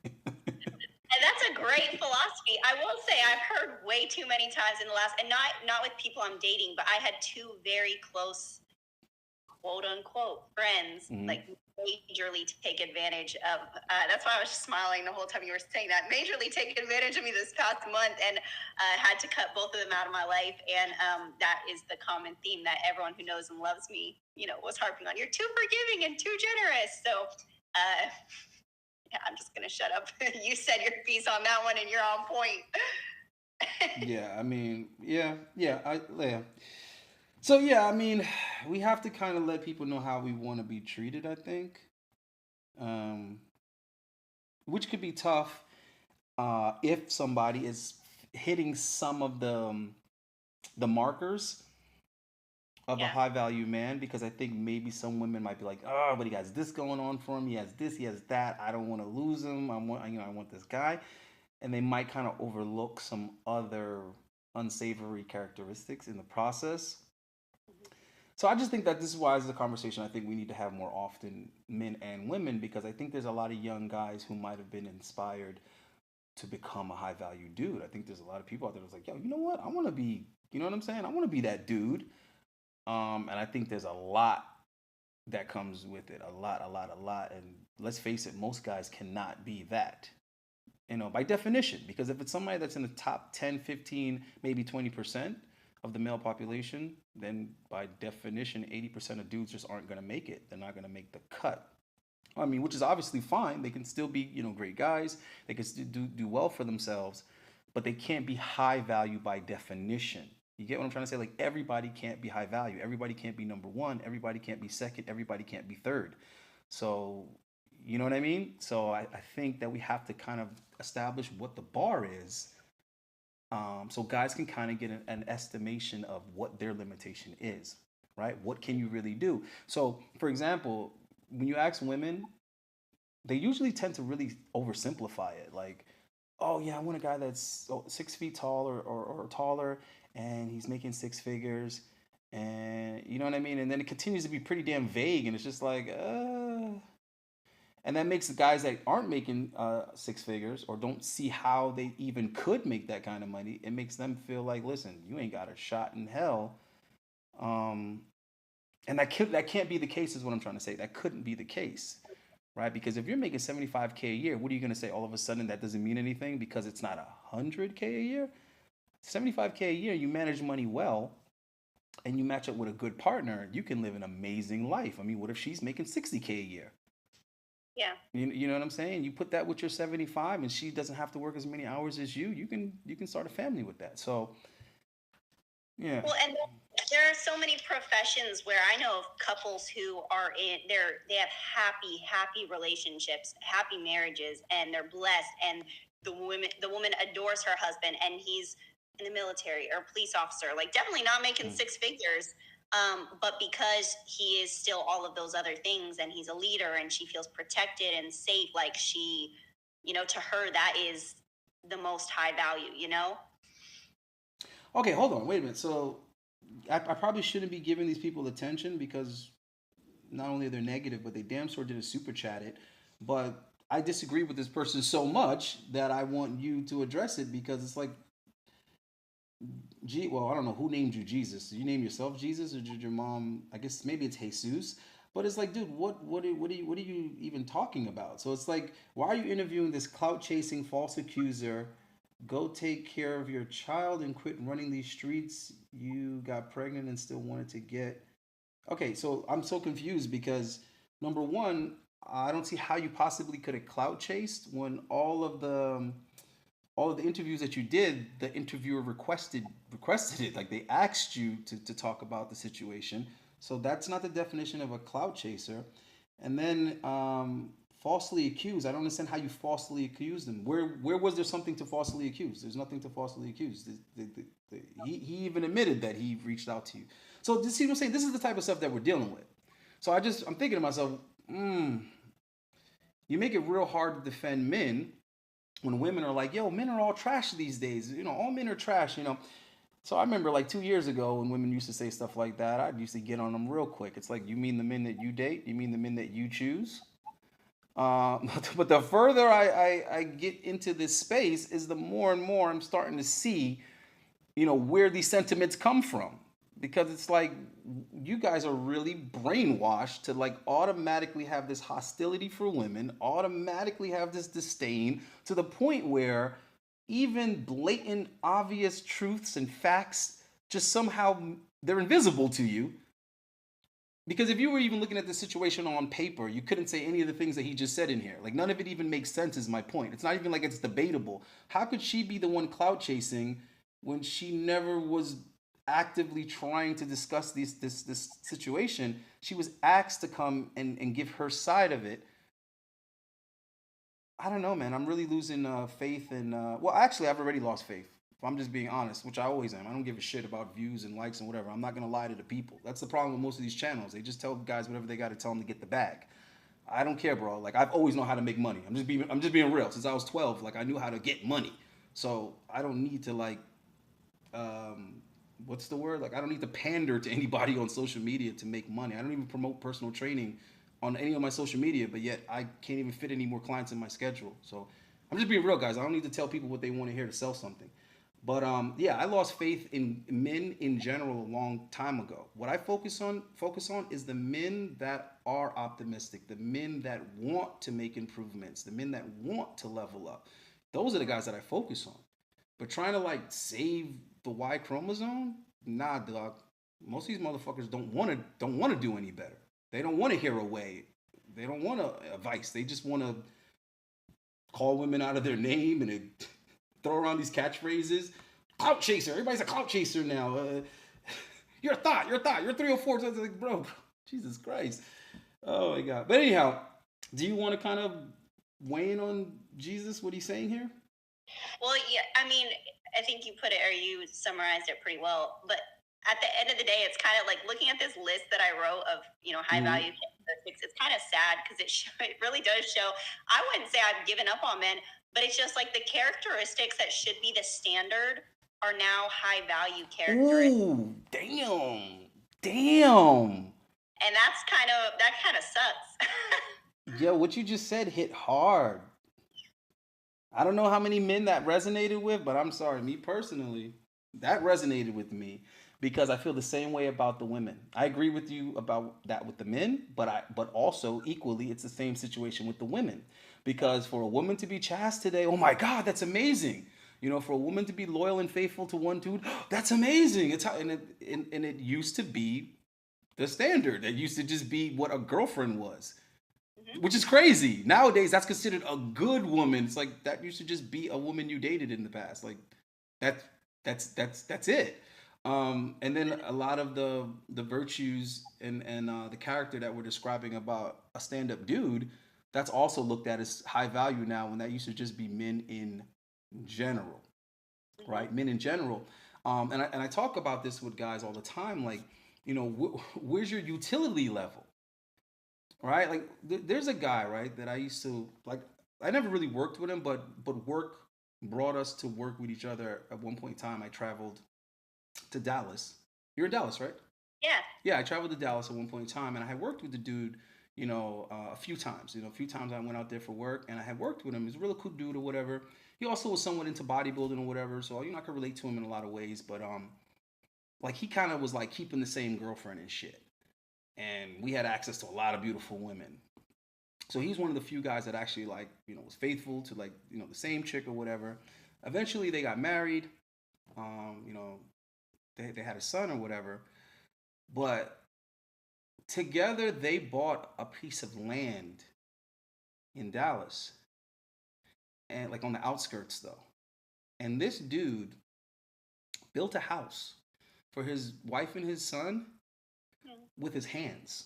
And that's a great philosophy. I will say I've heard way too many times in the last, and not with people I'm dating, but I had two very close, quote unquote, friends, like majorly take advantage of. That's why I was just smiling the whole time you were saying that. Majorly take advantage of me this past month, and had to cut both of them out of my life. And that is the common theme that everyone who knows and loves me, was harping on. You're too forgiving and too generous. So. Yeah, I'm just gonna shut up. You said your piece on that one, and you're on point.
Yeah, I mean, yeah. So yeah, I mean, we have to kind of let people know how we want to be treated. I think, which could be tough if somebody is hitting some of the markers of a high value man, because I think maybe some women might be like, oh, but he has this going on for him. He has this, he has that. I don't want to lose him. I want this guy. And they might kind of overlook some other unsavory characteristics in the process. So I just think that this is why this is a conversation I think we need to have more often, men and women, because I think there's a lot of young guys who might have been inspired to become a high value dude. I think there's a lot of people out there that's like, yo, you know what? I want to be, you know what I'm saying? I want to be that dude. And I think there's a lot that comes with it. A lot. And let's face it, most guys cannot be that, by definition. Because if it's somebody that's in the top 10, 15, maybe 20% of the male population, then by definition, 80% of dudes just aren't going to make it. They're not going to make the cut. I mean, which is obviously fine. They can still be, great guys. They can still do well for themselves, but they can't be high value by definition. You get what I'm trying to say? Like, everybody can't be high value. Everybody can't be number one. Everybody can't be second. Everybody can't be third. So, you know what I mean? So I think that we have to kind of establish what the bar is, so guys can kind of get an estimation of what their limitation is, right? What can you really do? So, for example, when you ask women, they usually tend to really oversimplify it. Like, oh yeah, I want a guy that's 6 feet tall or taller, and he's making six figures, and you know what I mean? And then it continues to be pretty damn vague, and it's just like, and that makes the guys that aren't making six figures or don't see how they even could make that kind of money, it makes them feel like, listen, you ain't got a shot in hell. And that can't be the case, is what I'm trying to say. That couldn't be the case. right? Because if you're making 75K a year, what are you going to say? All of a sudden that doesn't mean anything because it's not 100K a year? 75K a year, you manage money well, and you match up with a good partner, you can live an amazing life. I mean, what if she's making 60K a year?
Yeah.
You know what I'm saying? You put that with your 75 and she doesn't have to work as many hours as you can start a family with that. So, yeah.
Well, and there are so many professions where I know of couples who are they have happy relationships, happy marriages, and they're blessed, and the woman adores her husband, and he's in the military or a police officer, like definitely not making six figures. But because he is still all of those other things, and he's a leader, and she feels protected and safe, like she, to her, that is the most high value,
Okay, hold on, wait a minute. So I probably shouldn't be giving these people attention because not only are they negative, but they damn sure didn't super chat it. But I disagree with this person so much that I want you to address it because it's like, well, I don't know who named you Jesus. Did you name yourself Jesus, or did your mom? I guess maybe it's Jesus. But it's like, dude, what are you even talking about? So it's like, why are you interviewing this clout chasing false accuser? Go take care of your child and quit running these streets. You got pregnant and still wanted to get. Okay, so I'm so confused because number one, I don't see how you possibly could have clout chased when all of the interviews that you did, the interviewer requested it. Like they asked you to talk about the situation. So that's not the definition of a clout chaser. And then falsely accused. I don't understand how you falsely accused them. Where was there something to falsely accuse? There's nothing to falsely accuse. He even admitted that he reached out to you. So see what I'm saying? This is the type of stuff that we're dealing with. So I'm thinking to myself, you make it real hard to defend men when women are like, yo, men are all trash these days. All men are trash, So I remember like 2 years ago when women used to say stuff like that, I used to get on them real quick. It's like, you mean the men that you date? You mean the men that you choose? But the further I get into this space is the more and more I'm starting to see, where these sentiments come from. Because it's like, you guys are really brainwashed to like automatically have this hostility for women, automatically have this disdain to the point where even blatant, obvious truths and facts just somehow they're invisible to you. Because if you were even looking at the situation on paper, you couldn't say any of the things that he just said in here. Like none of it even makes sense is my point. It's not even like it's debatable. How could she be the one clout chasing when she never was actively trying to discuss this situation? She was asked to come and give her side of it. I don't know, man. I'm really losing faith in. Well, actually, I've already lost faith. If I'm just being honest, which I always am. I don't give a shit about views and likes and whatever. I'm not gonna lie to the people. That's the problem with most of these channels. They just tell guys whatever they got to tell them to get the bag. I don't care, bro. Like I've always known how to make money. I'm just being real. Since I was 12, like I knew how to get money. So I don't need to like. What's the word? Like I don't need to pander to anybody on social media to make money. I don't even promote personal training on any of my social media, but yet I can't even fit any more clients in my schedule. So I'm just being real, guys. I don't need to tell people what they want to hear to sell something. But yeah, I lost faith in men in general a long time ago. What I focus on is the men that are optimistic, the men that want to make improvements, the men that want to level up. Those are the guys that I focus on. But trying to like save the Y chromosome, nah, dog. Most of these motherfuckers don't want to do any better. They don't want to hear a way. They don't want advice. They just want to call women out of their name and throw around these catchphrases. Clout chaser. Everybody's a clout chaser now. You're a thought. You're 304. So it's like, bro, Jesus Christ. Oh my God. But anyhow, do you want to kind of weigh in on Jesus, what he's saying here?
Well, yeah, I mean, I think you put it, or you summarized it pretty well. But at the end of the day, it's kind of like looking at this list that I wrote of, high value characteristics. It's kind of sad because it really does show. I wouldn't say I've given up on men, but it's just like the characteristics that should be the standard are now high value characteristics.
Ooh, damn.
And that kind of sucks.
Yo, what you just said hit hard. I don't know how many men that resonated with, but I'm sorry, me personally, that resonated with me. because I feel the same way about the women. I agree with you about that with the men, but also equally it's the same situation with the women. Because for a woman to be chaste today, oh my God, that's amazing. You know, for a woman to be loyal and faithful to one dude, that's amazing. It's how, and it used to be the standard. It used to just be what a girlfriend was,
Hmm.
which is crazy. Nowadays, that's considered a good woman. It's like that used to just be a woman you dated in the past. Like that, that's it. And then a lot of the virtues and the character that we're describing about a stand up dude, that's also looked at as high value now. When that used to just be men in general,
Hmm.
right? Men in general. And I talk about this with guys all the time. Like, you know, where's your utility level? Right? Like there's a guy, right, that I used to like. I never really worked with him, but work brought us to work with each other. At one point in time, I traveled to Dallas. You're in Dallas, right?
Yeah.
Yeah, I traveled to Dallas at one point in time, and I had worked with the dude, a few times. A few times I went out there for work, and I had worked with him. He's a really cool dude or whatever. He also was somewhat into bodybuilding or whatever, so I could relate to him in a lot of ways. But like he kind of was like keeping the same girlfriend and shit, and we had access to a lot of beautiful women. So he's one of the few guys that actually like was faithful to like the same chick or whatever. Eventually they got married. Um, you know they had a son or whatever. But together they bought a piece of land in Dallas, and like on the outskirts though. And this dude built a house for his wife and his son
Hmm.
with his hands.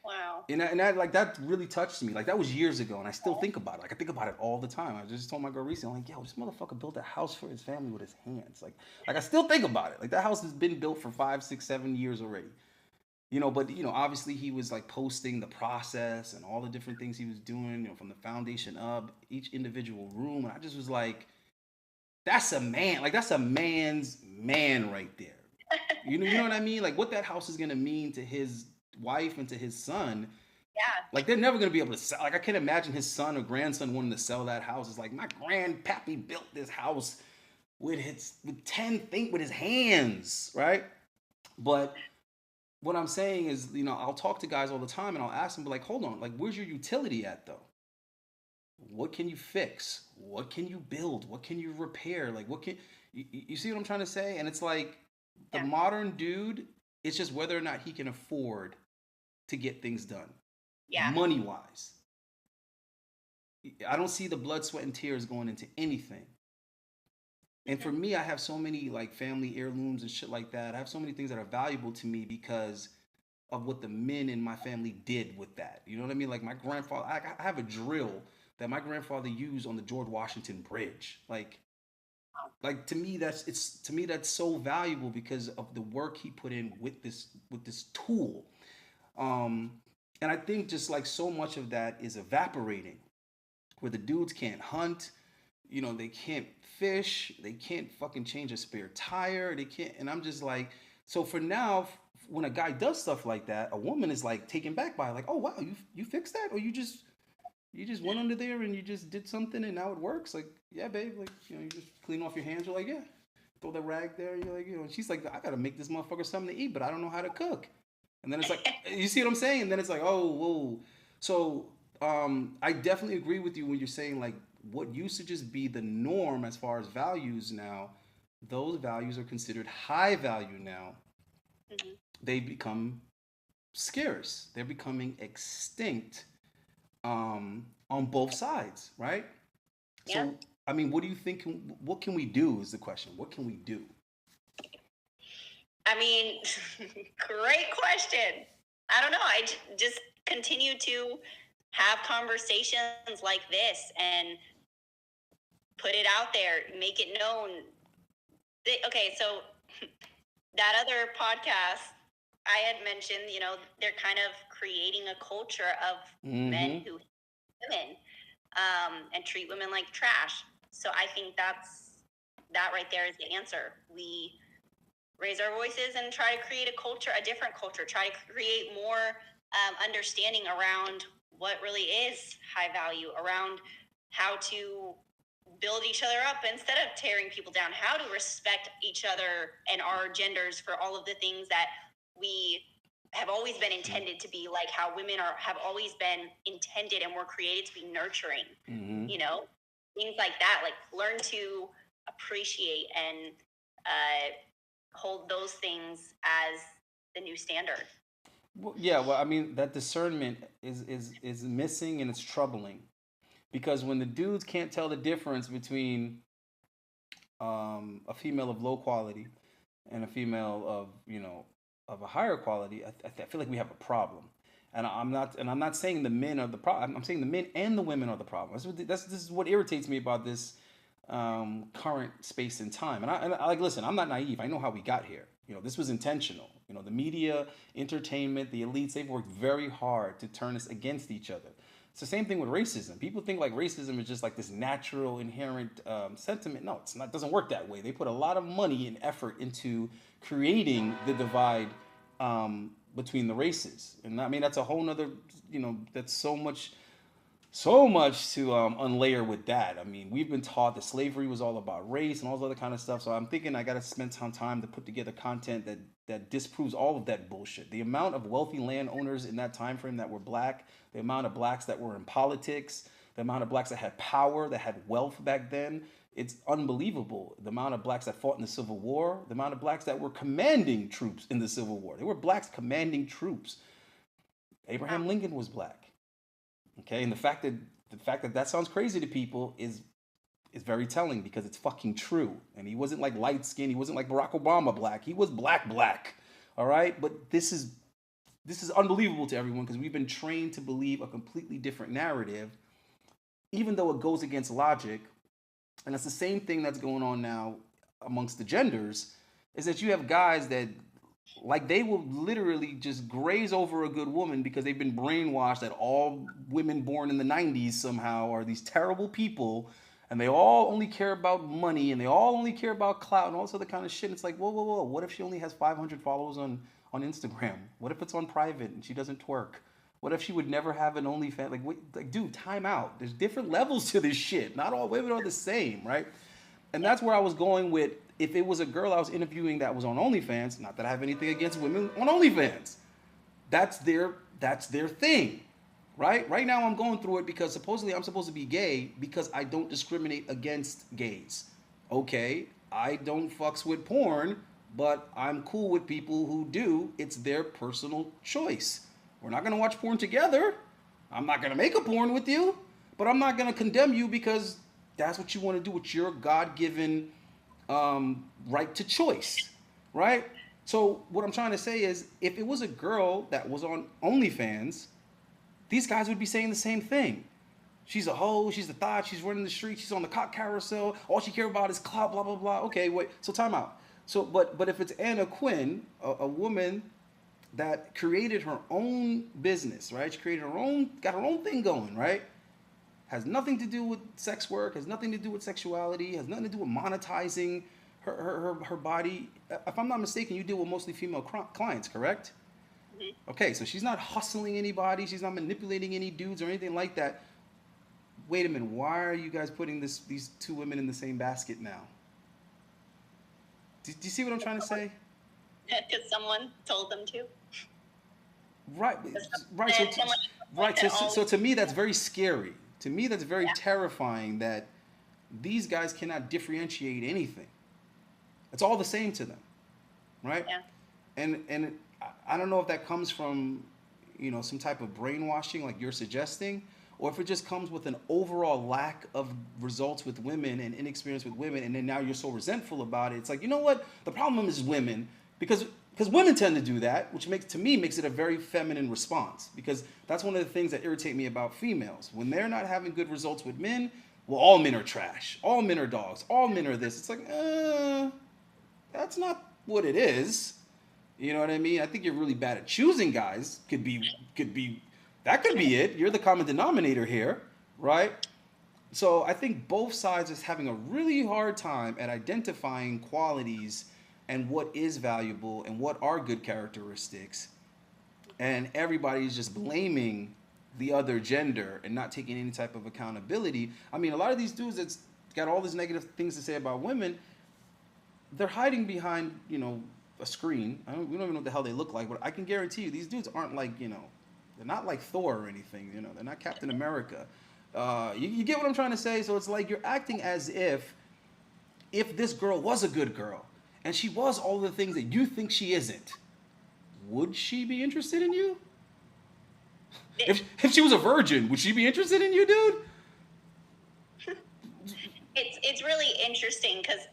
Wow.
And that like that really touched me. Like that was years ago, and I still think about it. Like I think about it all the time. I just told my girl recently, I'm like, yo, this motherfucker built a house for his family with his hands. Like I still think about it. Like that house has been built for 5, 6, 7 years already. But obviously he was like posting the process and all the different things he was doing, from the foundation up, each individual room. And I just was like, that's a man. Like that's a man's man right there. You know what I mean? Like what that house is gonna mean to his wife and to his son.
Yeah.
Like they're never gonna be able to sell. Like I can't imagine his son or grandson wanting to sell that house. It's like my grandpappy built this house with 10 think with his hands, right? But what I'm saying is, I'll talk to guys all the time and I'll ask them, but like, hold on, like, where's your utility at though? What can you fix? What can you build? What can you repair? Like, what can you see what I'm trying to say? And it's like the
Yeah.
modern dude, it's just whether or not he can afford to get things done,
Yeah.
money wise. I don't see the blood, sweat, and tears going into anything. And for
Hmm.
me, I have so many like family heirlooms and shit like that. I have so many things that are valuable to me because of what the men in my family did with that. You know what I mean? Like my grandfather, I have a drill that my grandfather used on the George Washington Bridge. Like to me that's so valuable because of the work he put in with this tool. Um, and I think just like so much of that is evaporating, where the dudes can't hunt, they can't fish, they can't fucking change a spare tire, they can't. And I'm just like, so for now, when a guy does stuff like that, a woman is like taken back by it, like, oh wow, you fixed that, or you just went under there and you just did something and now it works. Like, yeah, babe, like you just clean off your hands. You're like, yeah, throw the rag there. You're like, and she's like, I gotta make this motherfucker something to eat, but I don't know how to cook. And then it's like, you see what I'm saying? And then it's like, oh, whoa. So I definitely agree with you when you're saying like what used to just be the norm as far as values now, those values are considered high value now.
Hmm.
They become scarce. They're becoming extinct on both sides, right?
Yeah.
So, I mean, what do you think? What can we do? Is the question. What can we do?
I mean, great question. I don't know. Just continue to have conversations like this and put it out there, make it known. Okay, so that other podcast I had mentioned, they're kind of creating a culture of men
Mm-hmm.
who hate women, and treat women like trash. So I think that right there is the answer. We raise our voices and try to create a culture, a different culture, try to create more understanding around what really is high value, around how to build each other up instead of tearing people down, how to respect each other and our genders for all of the things that we have always been intended to be, like how women have always been intended and were created to be nurturing, you know, things like that. Like learn to appreciate and hold those things as the new standard.
Well, yeah, well, I mean, that discernment is missing, and it's troubling because when the dudes can't tell the difference between a female of low quality and a female of, of a higher quality, I feel like we have a problem. I'm not saying the men are the problem. I'm saying the men and the women are the problem. This is what irritates me about this current space and time. And I like, listen, I'm not naive. I know how we got here. This was intentional. The media, entertainment, the elites, they've worked very hard to turn us against each other. It's the same thing with racism. People think like racism is just like this natural, inherent sentiment. No, it's not. It doesn't work that way. They put a lot of money and effort into creating the divide between the races. And I mean, that's a whole nother, that's so much to unlayer with that. I mean, we've been taught that slavery was all about race and all this other kind of stuff. So I'm thinking I got to spend some time to put together content that disproves all of that bullshit. The amount of wealthy landowners in that time frame that were black, the amount of blacks that were in politics, the amount of blacks that had power, that had wealth back then, it's unbelievable. The amount of blacks that fought in the Civil War, the amount of blacks that were commanding troops in the Civil War. They were blacks commanding troops. Abraham Lincoln was black. Okay, and the fact that sounds crazy to people is very telling because it's fucking true. And he wasn't like light skinned, he wasn't like Barack Obama black. He was black. All right, but this is unbelievable to everyone because we've been trained to believe a completely different narrative, even though it goes against logic. And it's the same thing that's going on now amongst the genders, is that you have guys that like they will literally just graze over a good woman because they've been brainwashed that all women born in the 90s somehow are these terrible people and they all only care about money and they all only care about clout and all this other kind of shit. It's like, whoa. What if she only has 500 followers on Instagram? What if it's on private and she doesn't twerk? What if she would never have an OnlyFans? Like, wait, like, dude, time out. There's different levels to this shit. Not all women are the same, right? And that's where I was going with, if it was a girl I was interviewing that was on OnlyFans, not that I have anything against women on OnlyFans, that's their thing, right? Right now I'm going through it because supposedly I'm supposed to be gay because I don't discriminate against gays. Okay, I don't fucks with porn, but I'm cool with people who do. It's their personal choice. We're not gonna watch porn together. I'm not gonna make a porn with you, but I'm not gonna condemn you because that's what you want to do with your God-given right to choice, right? So what I'm trying to say is, if it was a girl that was on OnlyFans, these guys would be saying the same thing. She's a hoe, she's a thought, she's running the street, she's on the cock carousel, all she cares about is clout, blah, blah, blah. Okay, wait, so time out. So, but if it's Anna Quinn, a woman that created her own business, right? She created got her own thing going, right? Has nothing to do with sex work, has nothing to do with sexuality, has nothing to do with monetizing her body. If I'm not mistaken, you deal with mostly female clients, correct? Mm-hmm. Okay, so she's not hustling anybody, she's not manipulating any dudes or anything like that. Wait a minute, why are you guys putting these two women in the same basket now? Do you see what I'm trying to say?
Because someone told them to.
Right. So to me, that's very scary. To me, that's very terrifying that these guys cannot differentiate anything. It's all the same to them, right? Yeah. And I don't know if that comes from, some type of brainwashing like you're suggesting, or if it just comes with an overall lack of results with women and inexperience with women, and then now you're so resentful about it. It's like, you know what? The problem is women, because women tend to do that, which makes it a very feminine response. Because that's one of the things that irritate me about females. When they're not having good results with men, well, all men are trash. All men are dogs. All men are this. It's like, that's not what it is. You know what I mean? I think you're really bad at choosing guys. That could be it. You're the common denominator here, right? So I think both sides is having a really hard time at identifying qualities and what is valuable and what are good characteristics. And everybody's just blaming the other gender and not taking any type of accountability. I mean, a lot of these dudes got all these negative things to say about women, they're hiding behind, a screen. We don't even know what the hell they look like, but I can guarantee you these dudes aren't like, they're not like Thor or anything, they're not Captain America. You get what I'm trying to say? So it's like you're acting as if this girl was a good girl and she was all the things that you think she isn't, would she be interested in you? If she was a virgin, would she be interested in you, dude?
It's really interesting because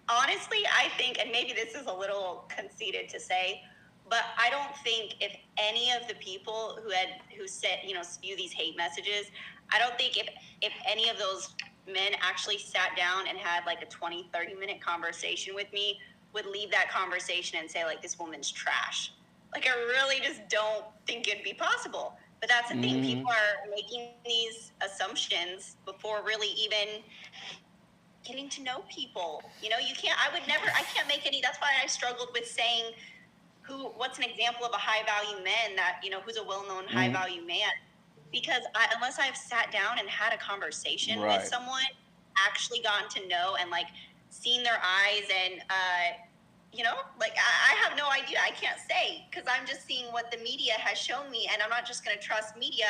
honestly, I think, and maybe this is a little conceited to say, but I don't think if any of the people who said, spew these hate messages, I don't think if any of those men actually sat down and had like a 20-30 minute conversation with me, would leave that conversation and say like, this woman's trash. Like, I really just don't think it'd be possible. But that's the thing. People are making these assumptions before really even getting to know people. I can't make any, that's why I struggled with saying what's an example of a high value man that, who's a well-known high value man. Because unless I've sat down and had a conversation with someone, actually gotten to know and like seen their eyes and, I have no idea. I can't say because I'm just seeing what the media has shown me, and I'm not just going to trust media.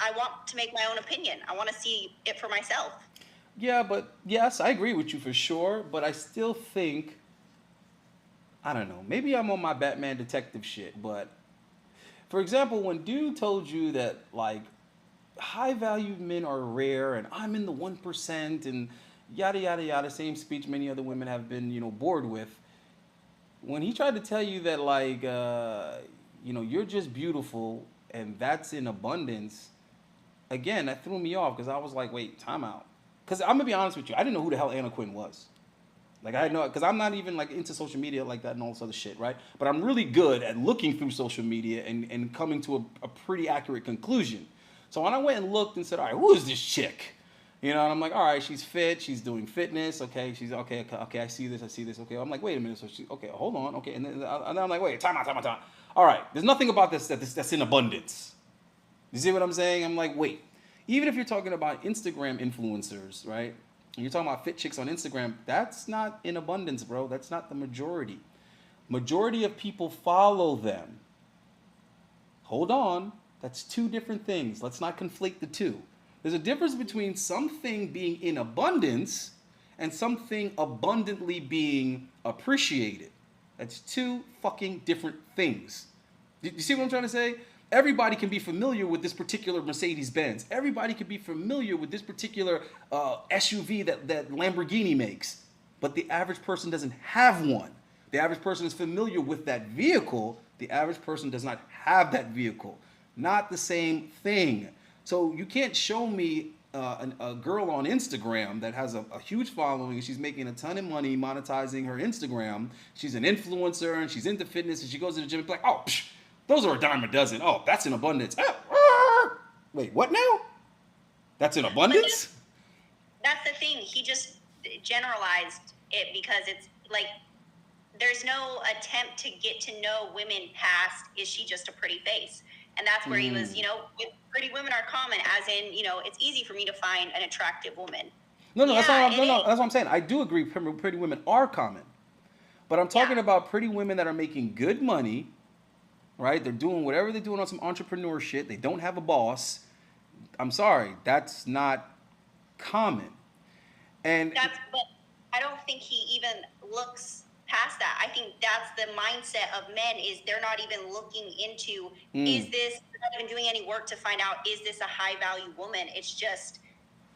I want to make my own opinion. I want to see it for myself.
Yeah, but yes, I agree with you for sure. But I still think, I don't know, maybe I'm on my Batman detective shit. But for example, when dude told you that like high value men are rare and I'm in the 1% and yada yada yada, same speech many other women have been bored with. When he tried to tell you that like you're just beautiful and that's in abundance, again that threw me off because I was like, wait, time out. Because I'm gonna be honest with you, I didn't know who the hell Anna Quinn was. Like I had no, because I'm not even like into social media like that and all this other shit, right? But I'm really good at looking through social media and coming to a pretty accurate conclusion. So when I went and looked and said, all right, who is this chick? And I'm like, all right, she's fit, she's doing fitness, okay, she's okay, I see this, okay. I'm like, wait a minute, so she, okay, hold on, okay, and then I'm like, wait, time out. All right, there's nothing about this that's in abundance. You see what I'm saying? I'm like, wait, even if you're talking about Instagram influencers, right? And you're talking about fit chicks on Instagram, that's not in abundance, bro. That's not the majority. Majority of people follow them. Hold on, that's two different things. Let's not conflate the two. There's a difference between something being in abundance and something abundantly being appreciated. That's two fucking different things. You see what I'm trying to say? Everybody can be familiar with this particular Mercedes-Benz. Everybody can be familiar with this particular SUV that Lamborghini makes. But the average person doesn't have one. The average person is familiar with that vehicle. The average person does not have that vehicle. Not the same thing. So you can't show me a girl on Instagram that has a huge following and she's making a ton of money monetizing her Instagram. She's an influencer and she's into fitness and she goes to the gym and be like, oh, psh, those are a dime a dozen. Oh, that's in abundance. Wait, what now? That's in abundance?
That's the thing. He just generalized it because it's like there's no attempt to get to know women past, is she just a pretty face? And that's where he was, pretty women are common, as in, it's easy for me to find an attractive woman.
No, that's what I'm saying. I do agree pretty women are common. But I'm talking about pretty women that are making good money, right? They're doing whatever they're doing on some entrepreneur shit. They don't have a boss. I'm sorry, that's not common. But
I don't think he even looks past that. I think that's the mindset of men, is they're not even looking into, is this, they're not even doing any work to find out, is this a high value woman? It's just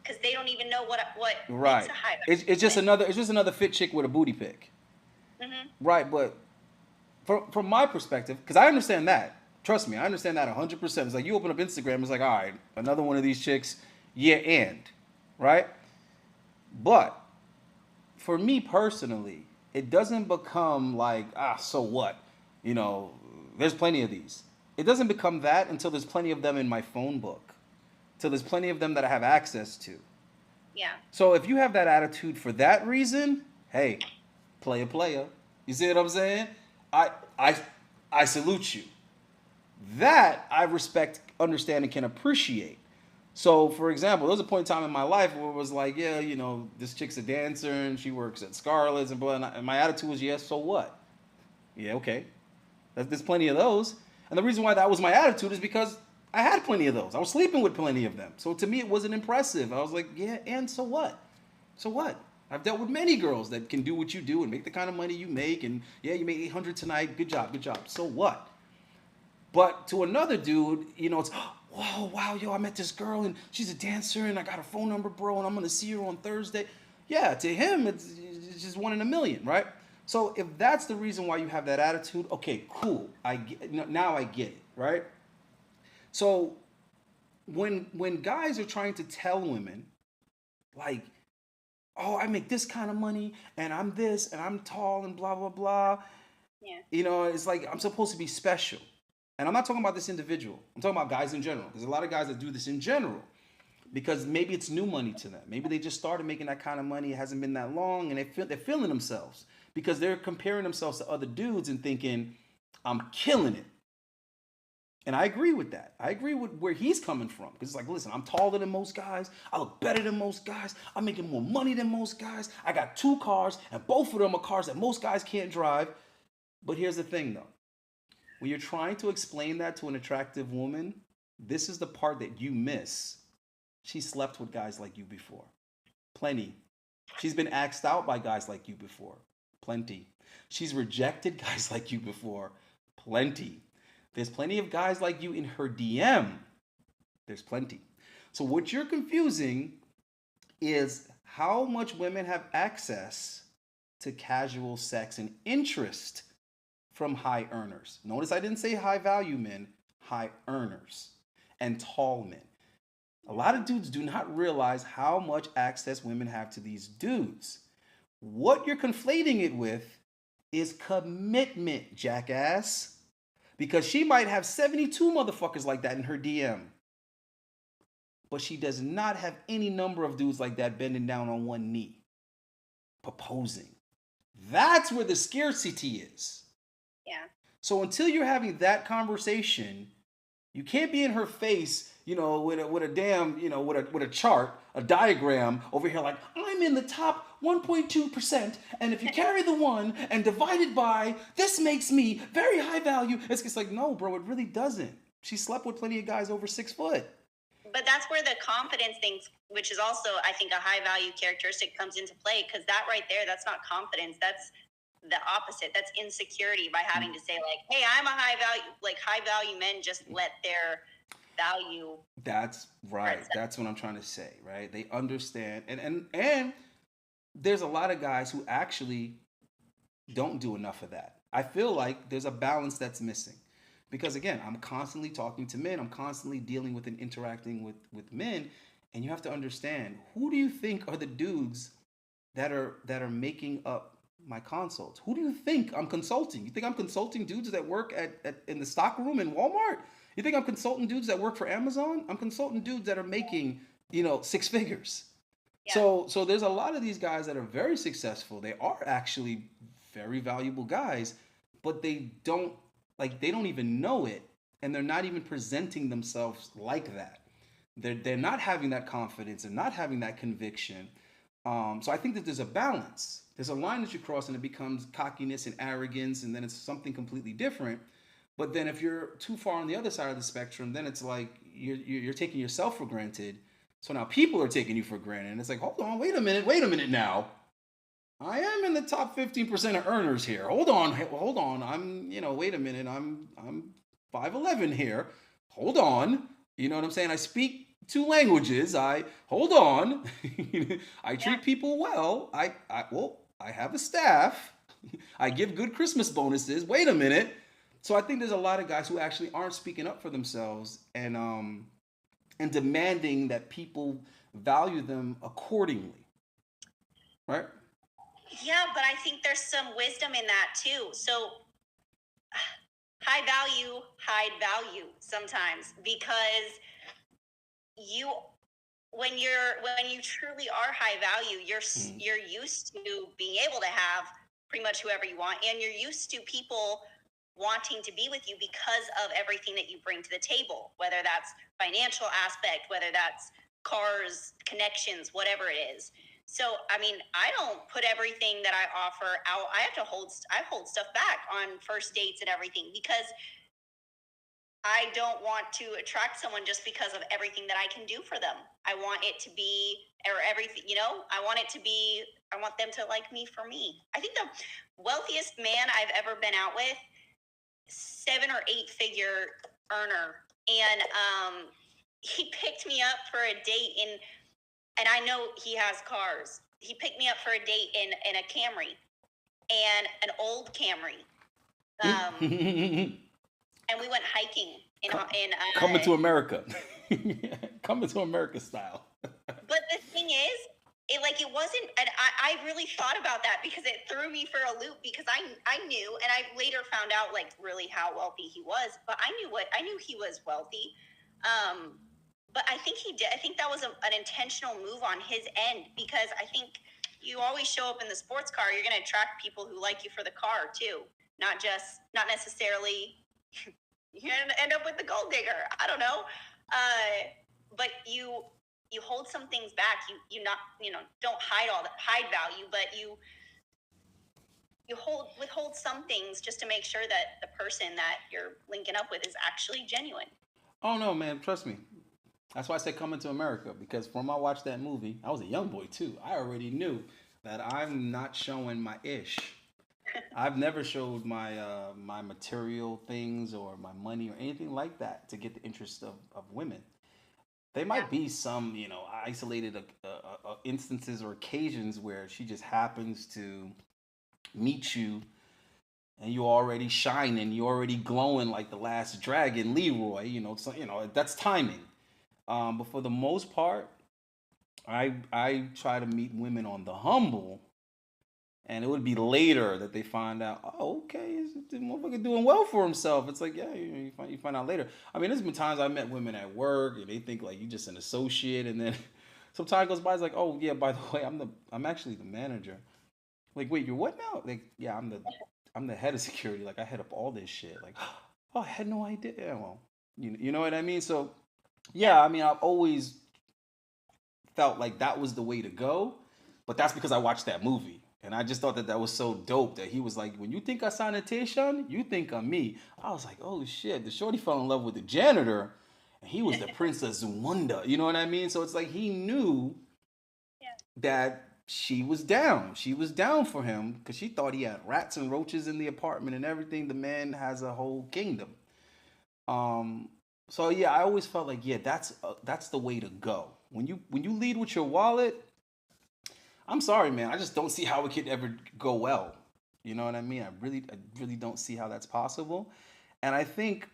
because they don't even know what
right.
It's a high value
it's just another fit chick with a booty pic. Mm-hmm. Right, but from my perspective, because I understand that. Trust me, I understand that 100%. It's like you open up Instagram, it's like, all right, another one of these chicks, right? But for me personally, it doesn't become like, so what? There's plenty of these. It doesn't become that until there's plenty of them in my phone book. Till there's plenty of them that I have access to.
Yeah.
So if you have that attitude for that reason, hey, player. You see what I'm saying? I salute you. That I respect, understand, and can appreciate. So, for example, there was a point in time in my life where it was like, yeah, you know, this chick's a dancer and she works at Scarlett's and blah. And my attitude was, yes, so what? Yeah, okay. There's plenty of those. And the reason why that was my attitude is because I had plenty of those. I was sleeping with plenty of them. So to me, it wasn't impressive. I was like, yeah, and so what? So what? I've dealt with many girls that can do what you do and make the kind of money you make. And yeah, you made 800 tonight. Good job, good job. So what? But to another dude, you know, it's, whoa, wow, yo, I met this girl and she's a dancer and I got her phone number, bro, and I'm gonna see her on Thursday. Yeah, to him, it's just one in a million, right? So if that's the reason why you have that attitude, okay, cool. Now I get it, right? So when guys are trying to tell women, like, oh, I make this kind of money and I'm this and I'm tall and blah blah blah,
Yeah.
you know, it's like I'm supposed to be special. And I'm not talking about this individual. I'm talking about guys in general. There's a lot of guys that do this in general because maybe it's new money to them. Maybe they just started making that kind of money. It hasn't been that long, and they're feeling themselves because they're comparing themselves to other dudes and thinking, "I'm killing it." And I agree with that. I agree with where he's coming from because it's like, listen, I'm taller than most guys. I look better than most guys. I'm making more money than most guys. I got 2 cars, and both of them are cars that most guys can't drive. But here's the thing, though. When you're trying to explain that to an attractive woman, this is the part that you miss. She slept with guys like you before. Plenty. She's been axed out by guys like you before. Plenty. She's rejected guys like you before. Plenty. There's plenty of guys like you in her DM. There's plenty. So what you're confusing is how much women have access to casual sex and interest from high earners. Notice I didn't say high value men, high earners and tall men. A lot of dudes do not realize how much access women have to these dudes. What you're conflating it with is commitment, jackass. Because she might have 72 motherfuckers like that in her DM. But she does not have any number of dudes like that bending down on one knee, proposing. That's where the scarcity is.
Yeah.
So until you're having that conversation, you can't be in her face, you know, with a damn, you know, with a chart, a diagram over here, like I'm in the top 1.2%, and if you carry the 1 and divide it by, this makes me very high value. It's like, no, bro, it really doesn't. She slept with plenty of guys over 6 foot.
But that's where the confidence thing, which is also, I think, a high value characteristic, comes into play, because that right there, that's not confidence. That's the opposite. That's insecurity, by having to say, like, hey, I'm a high value men just let their value.
That's right. That's what I'm trying to say, right? They understand, and there's a lot of guys who actually don't do enough of that. I feel like there's a balance that's missing. Because again, I'm constantly talking to men, I'm constantly dealing with and interacting with men, and you have to understand, who do you think are the dudes that are making up my consults? Who do you think I'm consulting? You think I'm consulting dudes that work at in the stock room in Walmart? You think I'm consulting dudes that work for Amazon? I'm consulting dudes that are making, you know, 6 figures. Yeah. So there's a lot of these guys that are very successful. They are actually very valuable guys, but they don't even know it, and they're not even presenting themselves like that. They're not having that confidence and not having that conviction. So I think that there's a balance. There's a line that you cross, and it becomes cockiness and arrogance, and then it's something completely different. But then if you're too far on the other side of the spectrum, then it's like you're taking yourself for granted. So now people are taking you for granted, and it's like, hold on, wait a minute now. I am in the top 15% of earners here. Hold on. I'm, you know, wait a minute. I'm 5'11" here. Hold on. You know what I'm saying? I speak 2 languages. Hold on. I treat people well. I have a staff. I give good Christmas bonuses. Wait a minute. So I think there's a lot of guys who actually aren't speaking up for themselves and demanding that people value them accordingly. Right?
Yeah, but I think there's some wisdom in that too. So high value, hide value sometimes, because when you truly are high value, you're used to being able to have pretty much whoever you want, and you're used to people wanting to be with you because of everything that you bring to the table, whether that's financial aspect, whether that's cars, connections, whatever it is. So, I mean, I don't put everything that I offer out. I hold stuff back on first dates and everything, because I don't want to attract someone just because of everything that I can do for them. I want it to be, or everything, I want them to like me for me. I think the wealthiest man I've ever been out with, 7 or 8 figure earner. And he picked me up for a date and I know he has cars. He picked me up for a date in a Camry, and an old Camry. And we went hiking
Coming to America. Coming to America style.
But the thing is, it wasn't, and I really thought about that, because it threw me for a loop, because I knew, and I later found out really how wealthy he was, but I knew he was wealthy. But I think he did. I think that was an intentional move on his end, because I think you always show up in the sports car, you're going to attract people who like you for the car too, not necessarily you're going to end up with the gold digger. I don't know. But you hold some things back. You don't hide value, but you withhold some things just to make sure that the person that you're linking up with is actually genuine.
Oh no, man, trust me. That's why I said Coming to America, because from I watched that movie, I was a young boy too. I already knew that I'm not showing my ish. I've never showed my my material things or my money or anything like that to get the interest of women. There might be some, isolated instances or occasions where she just happens to meet you and you're already shining, you're already glowing like the last dragon, Leroy. So that's timing. But for the most part, I try to meet women on the humble, and it would be later that they find out, oh, okay, the motherfucker doing well for himself. It's like, yeah, you find out later. I mean, there's been times I met women at work and they think like you just an associate, and then some time goes by, it's like, oh yeah, by the way, I'm actually the manager. Like, wait, you're what now? Like, yeah, I'm the head of security. Like, I head up all this shit. Like, oh, I had no idea. Yeah, well, you know what I mean? So, yeah, I mean, I've always felt like that was the way to go, but that's because I watched that movie. And I just thought that was so dope that he was like, when you think of sanitation, you think of me. I was like, oh shit, the shorty fell in love with the janitor, and he was the Princess Wanda. You know what I mean? So it's like he knew that she was down. She was down for him because she thought he had rats and roaches in the apartment and everything. The man has a whole kingdom. So yeah, I always felt like, yeah, that's the way to go. When you lead with your wallet, I'm sorry, man, I just don't see how it could ever go well. You know what I mean? I really don't see how that's possible. And I think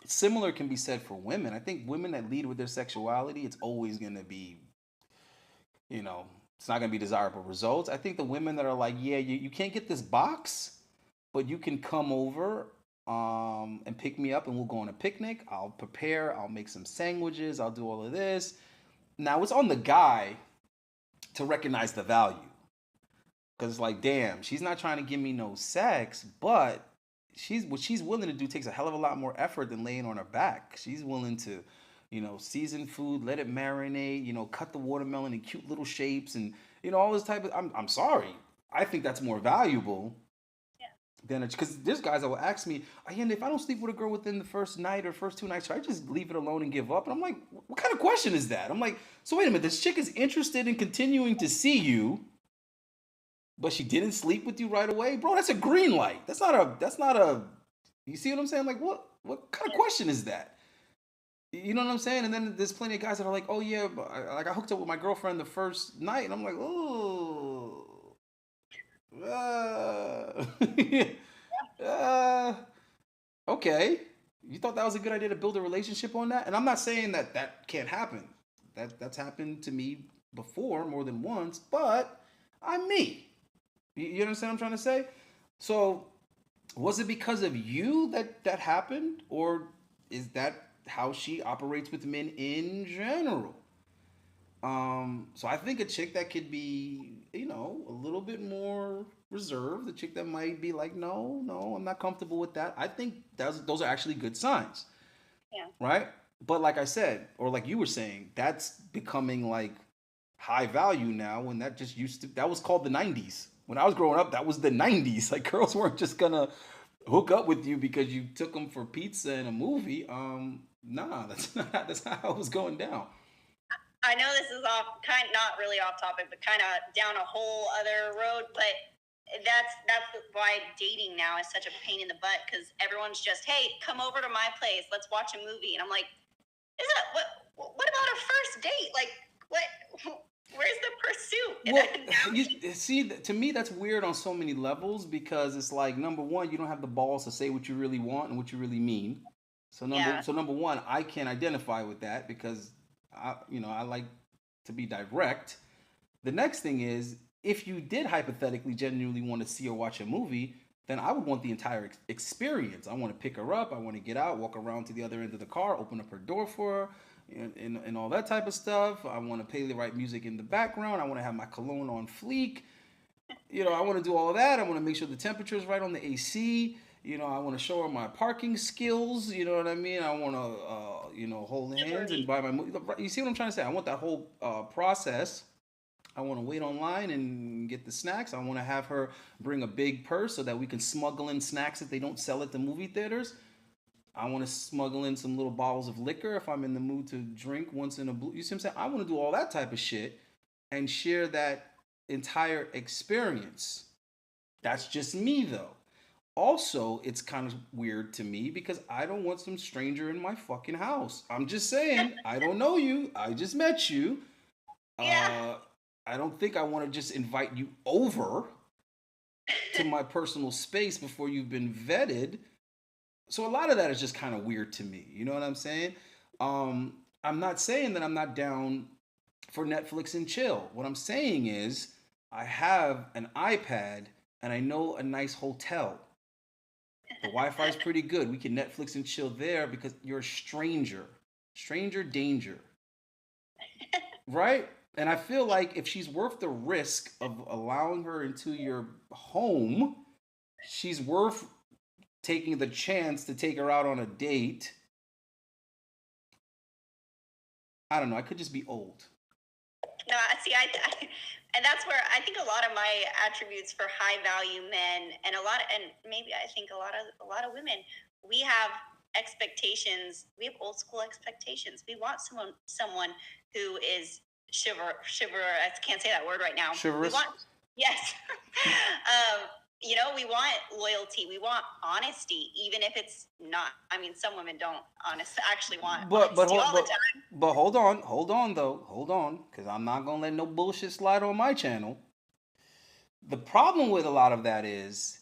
similar can be said for women. I think women that lead with their sexuality, it's always going to be, it's not going to be desirable results. I think the women that are like, yeah, you can't get this box, but you can come over and pick me up and we'll go on a picnic. I'll prepare, I'll make some sandwiches, I'll do all of this. Now it's on the guy to recognize the value. Because it's like, damn, she's not trying to give me no sex, but what she's willing to do takes a hell of a lot more effort than laying on her back. She's willing to, season food, let it marinate, cut the watermelon in cute little shapes and, all this type of, I'm sorry. I think that's more valuable than because there's guys that will ask me, and if I don't sleep with a girl within the first night or first 2 nights, should I just leave it alone and give up? And I'm like, what kind of question is that? I'm like, so wait a minute, this chick is interested in continuing to see you, but she didn't sleep with you right away, bro. That's a green light. That's not a. You see what I'm saying? Like, what kind of question is that? You know what I'm saying? And then there's plenty of guys that are like, oh yeah, I hooked up with my girlfriend the first night, and I'm like, oh. Okay. You thought that was a good idea to build a relationship on that? And I'm not saying that can't happen. That's happened to me before more than once, but I'm me. You understand what I'm trying to say? So, was it because of you that happened, or is that how she operates with men in general? So I think a chick that could be, a little bit more reserved, a chick that might be like, no, no, I'm not comfortable with that. I think those are actually good signs,
Yeah.
right? But like I said, or like you were saying, that's becoming like high value now when that just used to, that was called the 90s. When I was growing up, that was the 90s. Like girls weren't just gonna hook up with you because you took them for pizza and a movie. Nah, that's not how it was going down.
I know this is not really off topic, but kind of down a whole other road. But that's why dating now is such a pain in the butt, because everyone's just, hey, come over to my place, let's watch a movie, and I'm like, is that what about a first date? Like, what? Where's the pursuit?
Well, you see, to me, that's weird on so many levels because it's like number one, you don't have the balls to say what you really want and what you really mean.
Yeah.
So number one, I can identify with that because I like to be direct. The next thing is, if you did hypothetically genuinely want to see or watch a movie, then I would want the entire experience. I want to pick her up. I want to get out, walk around to the other end of the car, open up her door for her, and all that type of stuff. I want to play the right music in the background. I want to have my cologne on fleek. I want to do all of that. I want to make sure the temperature is right on the AC. I want to show her my parking skills. You know what I mean? I want to, hold hands and buy my movie. You see what I'm trying to say? I want that whole process. I want to wait online and get the snacks. I want to have her bring a big purse so that we can smuggle in snacks that they don't sell at the movie theaters. I want to smuggle in some little bottles of liquor if I'm in the mood to drink once in a blue. You see what I'm saying? I want to do all that type of shit and share that entire experience. That's just me though. Also, it's kind of weird to me because I don't want some stranger in my fucking house. I'm just saying, I don't know you. I just met you.
Yeah.
I don't think I want to just invite you over to my personal space before you've been vetted. So a lot of that is just kind of weird to me. You know what I'm saying? I'm not saying that I'm not down for Netflix and chill. What I'm saying is I have an iPad and I know a nice hotel. The Wi-Fi is pretty good. We can Netflix and chill there because you're a stranger. Stranger danger. Right? And I feel like if she's worth the risk of allowing her into your home, she's worth taking the chance to take her out on a date. I don't know. I could just be old.
No, see, and that's where I think a lot of my attributes for high value men, and maybe I think a lot of women, we have expectations. We have old school expectations. We want someone who is chivalrous. I can't say that word right now.
Chivalrous.
Yes. We want loyalty. We want honesty, even if it's not. I mean, some women don't actually want honesty all the time.
But hold on, because I'm not gonna let no bullshit slide on my channel. The problem with a lot of that is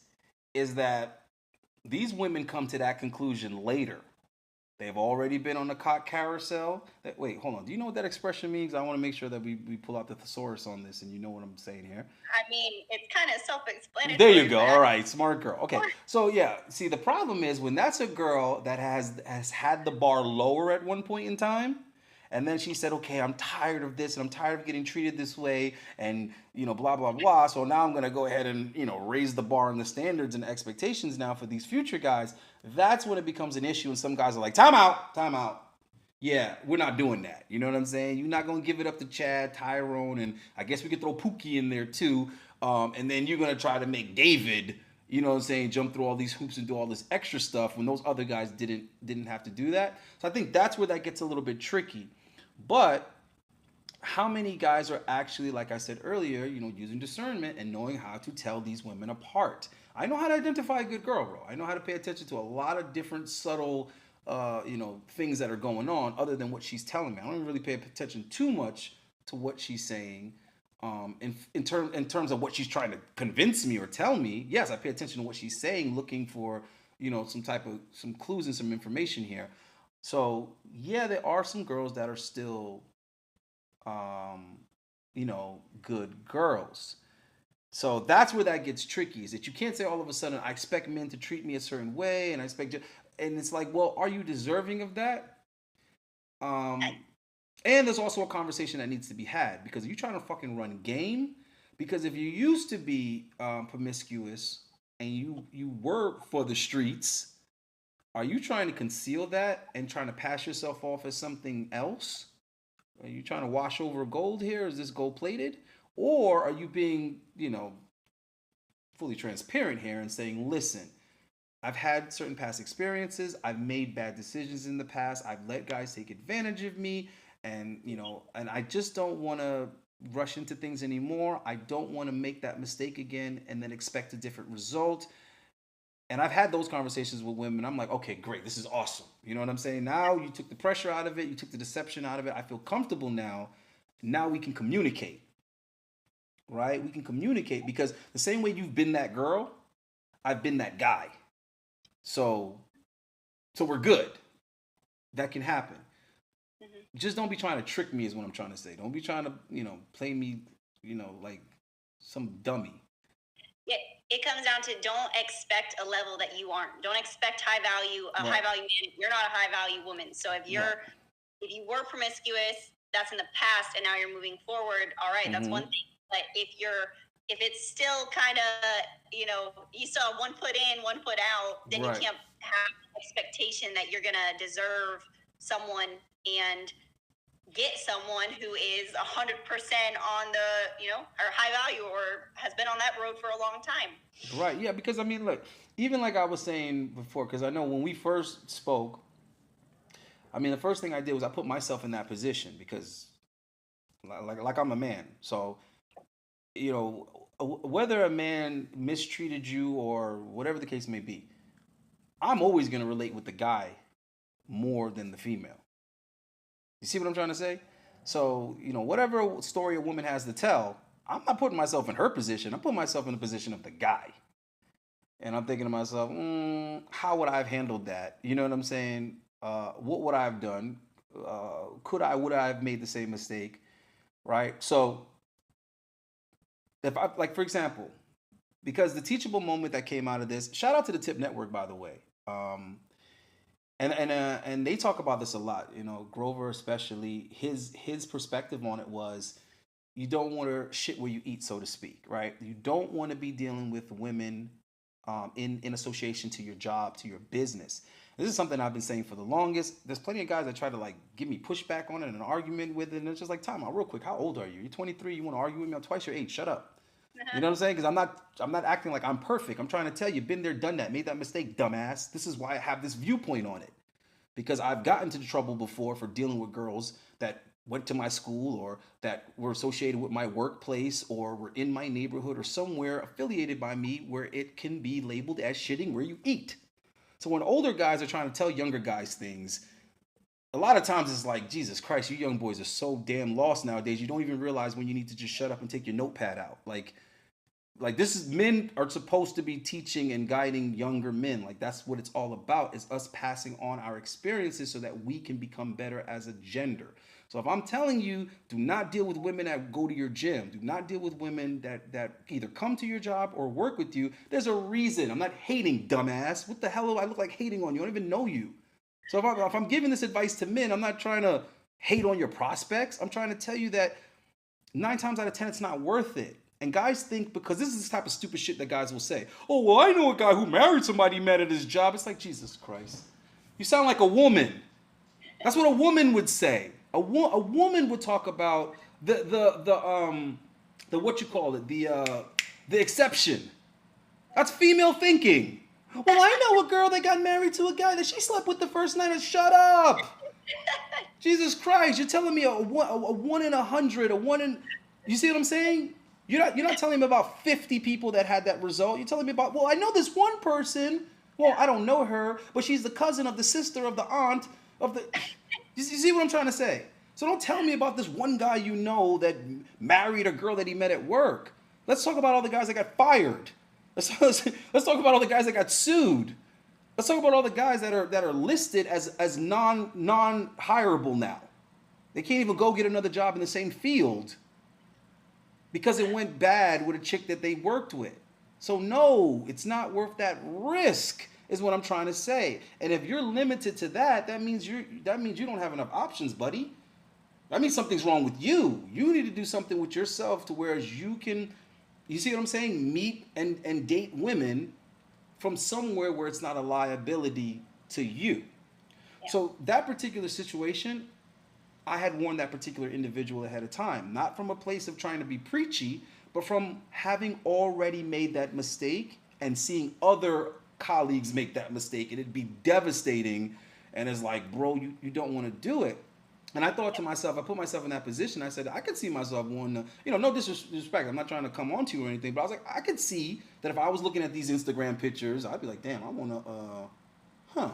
that these women come to that conclusion later. They've already been on the cock carousel. Wait, hold on. Do you know what that expression means? I want to make sure that we pull out the thesaurus on this and you know what I'm saying here.
I mean, it's kind of self-explanatory.
There you go. All right, smart girl. Okay, so yeah, see, the problem is when that's a girl that has had the bar lower at one point in time, and then she said, okay, I'm tired of this and I'm tired of getting treated this way and, blah, blah, blah. So now I'm going to go ahead and, raise the bar and the standards and expectations now for these future guys. That's when it becomes an issue. And some guys are like, time out. Yeah, we're not doing that. You know what I'm saying? You're not going to give it up to Chad, Tyrone, and I guess we could throw Pookie in there too. And then you're going to try to make David, you know what I'm saying, jump through all these hoops and do all this extra stuff when those other guys didn't have to do that. So I think that's where that gets a little bit tricky. But how many guys are actually, like I said earlier, using discernment and knowing how to tell these women apart? I know how to identify a good girl, bro. I know how to pay attention to a lot of different subtle, things that are going on other than what she's telling me. I don't really pay attention too much to what she's saying. In terms of what she's trying to convince me or tell me, yes, I pay attention to what she's saying, looking for, some clues and some information here. So yeah, there are some girls that are still, good girls. So that's where that gets tricky. Is that you can't say all of a sudden I expect men to treat me a certain way, and and it's like, well, are you deserving of that? And there's also a conversation that needs to be had, because you're trying to fucking run game. Because if you used to be promiscuous and you were for the streets, are you trying to conceal that and trying to pass yourself off as something else? Are you trying to wash over gold here? Is this gold plated? Or are you being, fully transparent here and saying, listen, I've had certain past experiences. I've made bad decisions in the past. I've let guys take advantage of me. And, and I just don't want to rush into things anymore. I don't want to make that mistake again and then expect a different result. And I've had those conversations with women. I'm like, okay, great. This is awesome. You know what I'm saying? Now you took the pressure out of it. You took the deception out of it. I feel comfortable now. Now we can communicate, right? We can communicate, because the same way you've been that girl, I've been that guy. So we're good. That can happen. Just don't be trying to trick me is what I'm trying to say. Don't be trying to, play me, like some dummy.
Yeah, it comes down to, don't expect a level that you aren't. Don't expect high value man. You're not a high value woman. So if you were promiscuous, that's in the past, and now you're moving forward. All right, that's one thing. But if it's still kind of, you saw one foot in, one foot out, then you can't have expectation that you're gonna deserve someone and get someone who is 100% on the, or high value, or has been on that road for a long time.
Right. Yeah. Because look, even like I was saying before, because I know when we first spoke, the first thing I did was I put myself in that position, because like I'm a man. So, whether a man mistreated you or whatever the case may be, I'm always going to relate with the guy more than the female. You see what I'm trying to say? So, whatever story a woman has to tell, I'm not putting myself in her position. I'm putting myself in the position of the guy. And I'm thinking to myself, how would I have handled that? You know what I'm saying? What would I have done? Would I have made the same mistake? Right? So, if I, like, for example, because the teachable moment that came out of this, shout out to the Tip Network, by the way. And they talk about this a lot, Grover especially. His perspective on it was, you don't want to shit where you eat, so to speak, right? You don't want to be dealing with women in association to your job, to your business. This is something I've been saying for the longest. There's plenty of guys that try to give me pushback on it and an argument with it, and it's just like, time out, real quick. How old are you? You're 23. You want to argue with me? I'm twice your age. Shut up. You know what I'm saying? Because I'm not acting like I'm perfect. I'm trying to tell you, been there, done that, made that mistake, dumbass. This is why I have this viewpoint on it. Because I've gotten into trouble before for dealing with girls that went to my school, or that were associated with my workplace, or were in my neighborhood, or somewhere affiliated by me where it can be labeled as shitting where you eat. So when older guys are trying to tell younger guys things, a lot of times it's like, Jesus Christ, you young boys are so damn lost nowadays. You don't even realize when you need to just shut up and take your notepad out. Like this is, men are supposed to be teaching and guiding younger men. Like, that's what it's all about, is us passing on our experiences so that we can become better as a gender. So if I'm telling you, do not deal with women that go to your gym, do not deal with women that either come to your job or work with you, there's a reason. I'm not hating, dumbass. What the hell do I look like hating on you? I don't even know you. So if I'm giving this advice to men, I'm not trying to hate on your prospects. I'm trying to tell you that 9 times out of 10, it's not worth it. And guys think, because this is the type of stupid shit that guys will say, oh, well, I know a guy who married somebody he met at his job. It's like, Jesus Christ. You sound like a woman. That's what a woman would say. A woman would talk about the what you call it, the exception. That's female thinking. Well, I know a girl that got married to a guy that she slept with the first night. And shut up. Jesus Christ, you're telling me a 1 in 100, a 1 in... You see what I'm saying? You're not telling me about 50 people that had that result. You're telling me about, well, I know this one person. Well, I don't know her, but she's the cousin of the sister of the aunt of the... You see what I'm trying to say? So don't tell me about this one guy you know that married a girl that he met at work. Let's talk about all the guys that got fired. Let's talk about all the guys that got sued. Let's talk about all the guys that are listed as non-hireable now. They can't even go get another job in the same field because it went bad with a chick that they worked with. So no, it's not worth that risk, is what I'm trying to say. And if you're limited to that, that means you don't have enough options, buddy. That means something's wrong with you. You need to do something with yourself to whereas you see what I'm saying? Meet and date women from somewhere where it's not a liability to you.
Yeah.
So that particular situation, I had warned that particular individual ahead of time, not from a place of trying to be preachy, but from having already made that mistake and seeing other colleagues make that mistake, and it'd be devastating. And it's like, bro, you don't want to do it. And I thought to myself, I put myself in that position. I said, I could see myself wanting to, no disrespect. I'm not trying to come on to you or anything, but I was like, I could see that if I was looking at these Instagram pictures, I'd be like, damn, I want to, I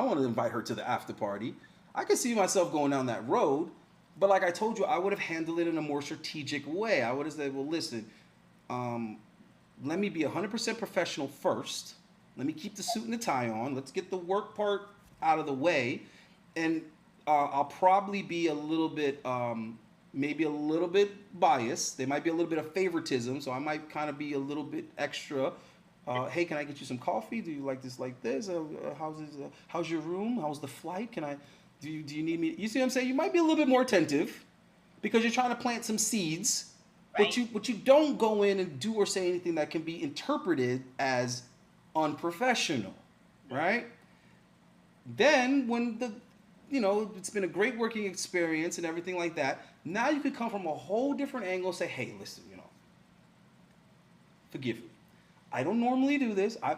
want to invite her to the after party. I could see myself going down that road. But like I told you, I would have handled it in a more strategic way. I would have said, well, listen, let me be 100% professional first. Let me keep the suit and the tie on. Let's get the work part out of the way. And I'll probably be a little bit, maybe a little bit biased. There might be a little bit of favoritism, so I might kind of be a little bit extra. Hey, can I get you some coffee? Do you like this like this? How's your room? How's the flight? Do you need me? You see what I'm saying? You might be a little bit more attentive because you're trying to plant some seeds,
right.
but you don't go in and do or say anything that can be interpreted as unprofessional, right? Then when it's been a great working experience and everything like that. Now you could come from a whole different angle and say, hey, listen, forgive me. I don't normally do this. I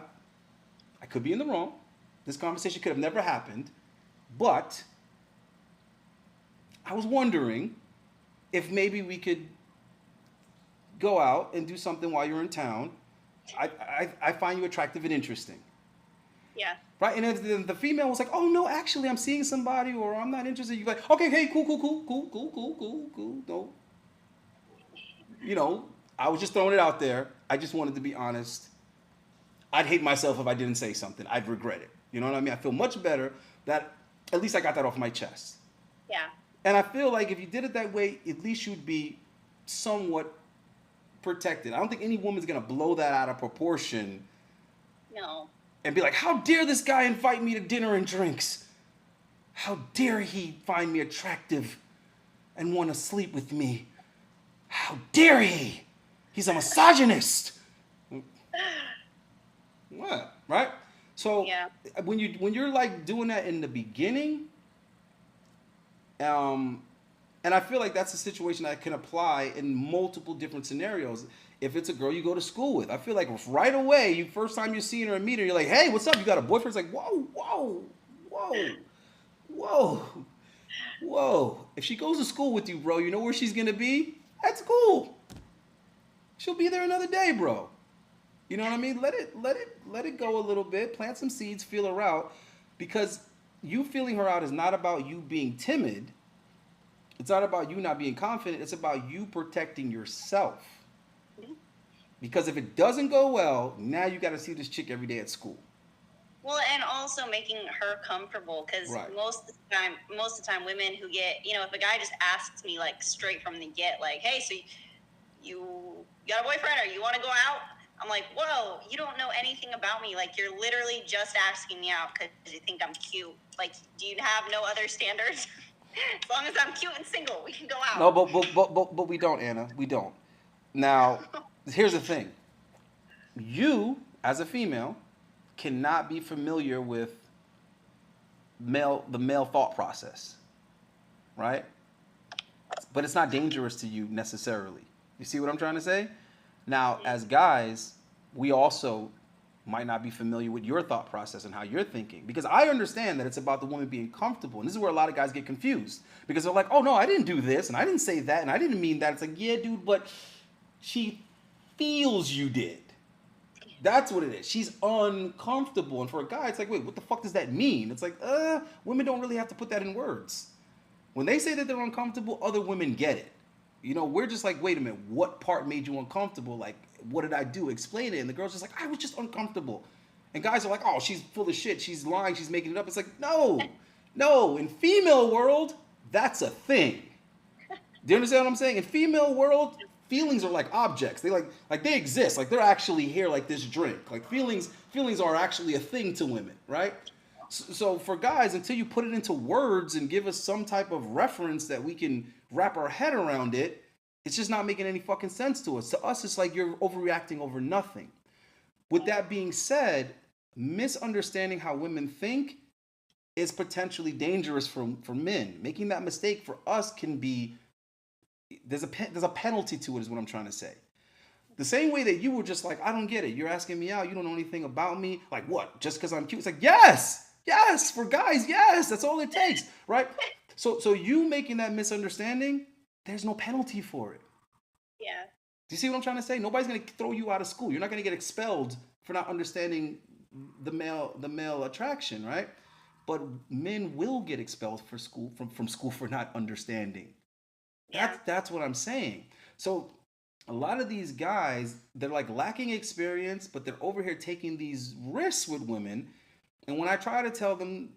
could be in the wrong. This conversation could have never happened. But I was wondering if maybe we could go out and do something while you're in town. I find you attractive and interesting.
Yeah.
Right? And if the female was like, oh, no, actually, I'm seeing somebody or I'm not interested. You're like, okay, hey, cool. No. I was just throwing it out there. I just wanted to be honest. I'd hate myself if I didn't say something. I'd regret it. You know what I mean? I feel much better that at least I got that off my chest.
Yeah.
And I feel like if you did it that way, at least you'd be somewhat protected. I don't think any woman's going to blow that out of proportion.
No.
And be like, how dare this guy invite me to dinner and drinks? How dare he find me attractive and want to sleep with me? How dare he? He's a misogynist. What? Right? So
yeah.
when you're like doing that in the beginning, and I feel like that's a situation that can apply in multiple different scenarios. If it's a girl you go to school with, I feel like right away, first time you're seeing her and meet her, you're like, hey, what's up? You got a boyfriend? It's like, whoa. If she goes to school with you, bro, you know where she's going to be? At school. She'll be there another day, bro. You know what I mean? Let it go a little bit. Plant some seeds, feel her out. Because you feeling her out is not about you being timid. It's not about you not being confident. It's about you protecting yourself. Because if it doesn't go well, now you got to see this chick every day at school.
Well, and also making her comfortable, because
right.
most of the time, women who get, if a guy just asks me like straight from the get, like, hey, so you got a boyfriend or you want to go out? I'm like, whoa, you don't know anything about me. Like, you're literally just asking me out because you think I'm cute. Like, do you have no other standards? As long as I'm cute and single, we can go out.
No, but we don't, Anna. We don't. Now, here's the thing. You, as a female, cannot be familiar with the male thought process, right? But it's not dangerous to you necessarily. You see what I'm trying to say? Now, as guys, we also might not be familiar with your thought process and how you're thinking. Because I understand that it's about the woman being comfortable. And this is where a lot of guys get confused. Because they're like, oh, no, I didn't do this, and I didn't say that, and I didn't mean that. It's like, yeah, dude, but she feels you did. That's what it is. She's uncomfortable. And for a guy, it's like, wait, what the fuck does that mean? It's like, women don't really have to put that in words. When they say that they're uncomfortable, other women get it. We're just like, wait a minute, what part made you uncomfortable? Like, what did I do? Explain it. And the girl's just like, I was just uncomfortable. And guys are like, oh, she's full of shit. She's lying. She's making it up. It's like, no. In female world, that's a thing. Do you understand what I'm saying? In female world, feelings are like objects. They like they exist. Like they're actually here like this drink. Like feelings are actually a thing to women, right? So for guys, until you put it into words and give us some type of reference that we can wrap our head around it, it's just not making any fucking sense to us. To us, it's like you're overreacting over nothing. With that being said, misunderstanding how women think is potentially dangerous for men. Making that mistake for us can be, there's a penalty to it, is what I'm trying to say. The same way that you were just like, I don't get it. You're asking me out. You don't know anything about me. Like what? Just because I'm cute? It's like, yes, for guys, yes. That's all it takes, right? So you making that misunderstanding, there's no penalty for it.
Yeah.
Do you see what I'm trying to say? Nobody's going to throw you out of school. You're not going to get expelled for not understanding the male attraction, right? But men will get expelled from school for not understanding.
Yeah.
That's what I'm saying. So a lot of these guys, they're like lacking experience, but they're over here taking these risks with women. And when I try to tell them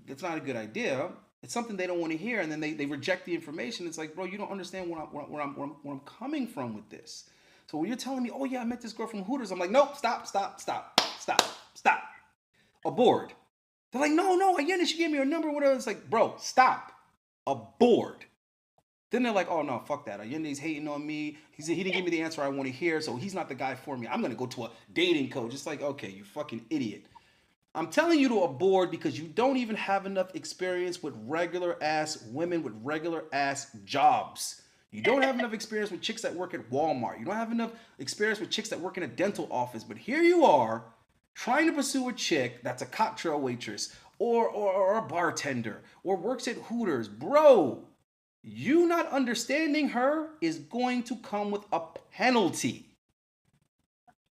that's not a good idea, it's something they don't want to hear, and then they reject the information. It's like, bro, you don't understand where I'm coming from with this. So when you're telling me, oh yeah, I met this girl from Hooters, I'm like, nope, stop. Aboard. They're like, no, again, she gave me her number, whatever. It's like, bro, stop. Aboard. Then they're like, oh no, fuck that. Allende's hating on me. He said he didn't give me the answer I want to hear, so he's not the guy for me. I'm gonna go to a dating coach. It's like, okay, you fucking idiot. I'm telling you to abort because you don't even have enough experience with regular ass women with regular ass jobs. You don't have enough experience with chicks that work at Walmart. You don't have enough experience with chicks that work in a dental office. But here you are trying to pursue a chick that's a cocktail waitress or a bartender or works at Hooters. Bro, you not understanding her is going to come with a penalty,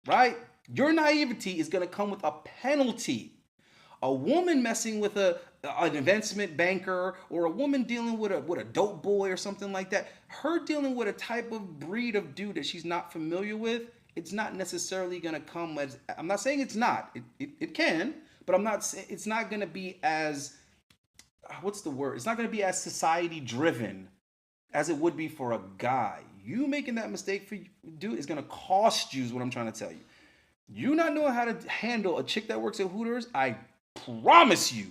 right? Your naivety is going to come with a penalty. A woman messing with an investment banker or a woman dealing with a dope boy or something like that, her dealing with a type of breed of dude that she's not familiar with, it's not necessarily going to come as, I'm not saying it's not, it can, but it's not going to be as, what's the word? It's not going to be as society driven as it would be for a guy. You making that mistake for you, dude, is going to cost you, is what I'm trying to tell you. You not knowing how to handle a chick that works at Hooters, I promise you,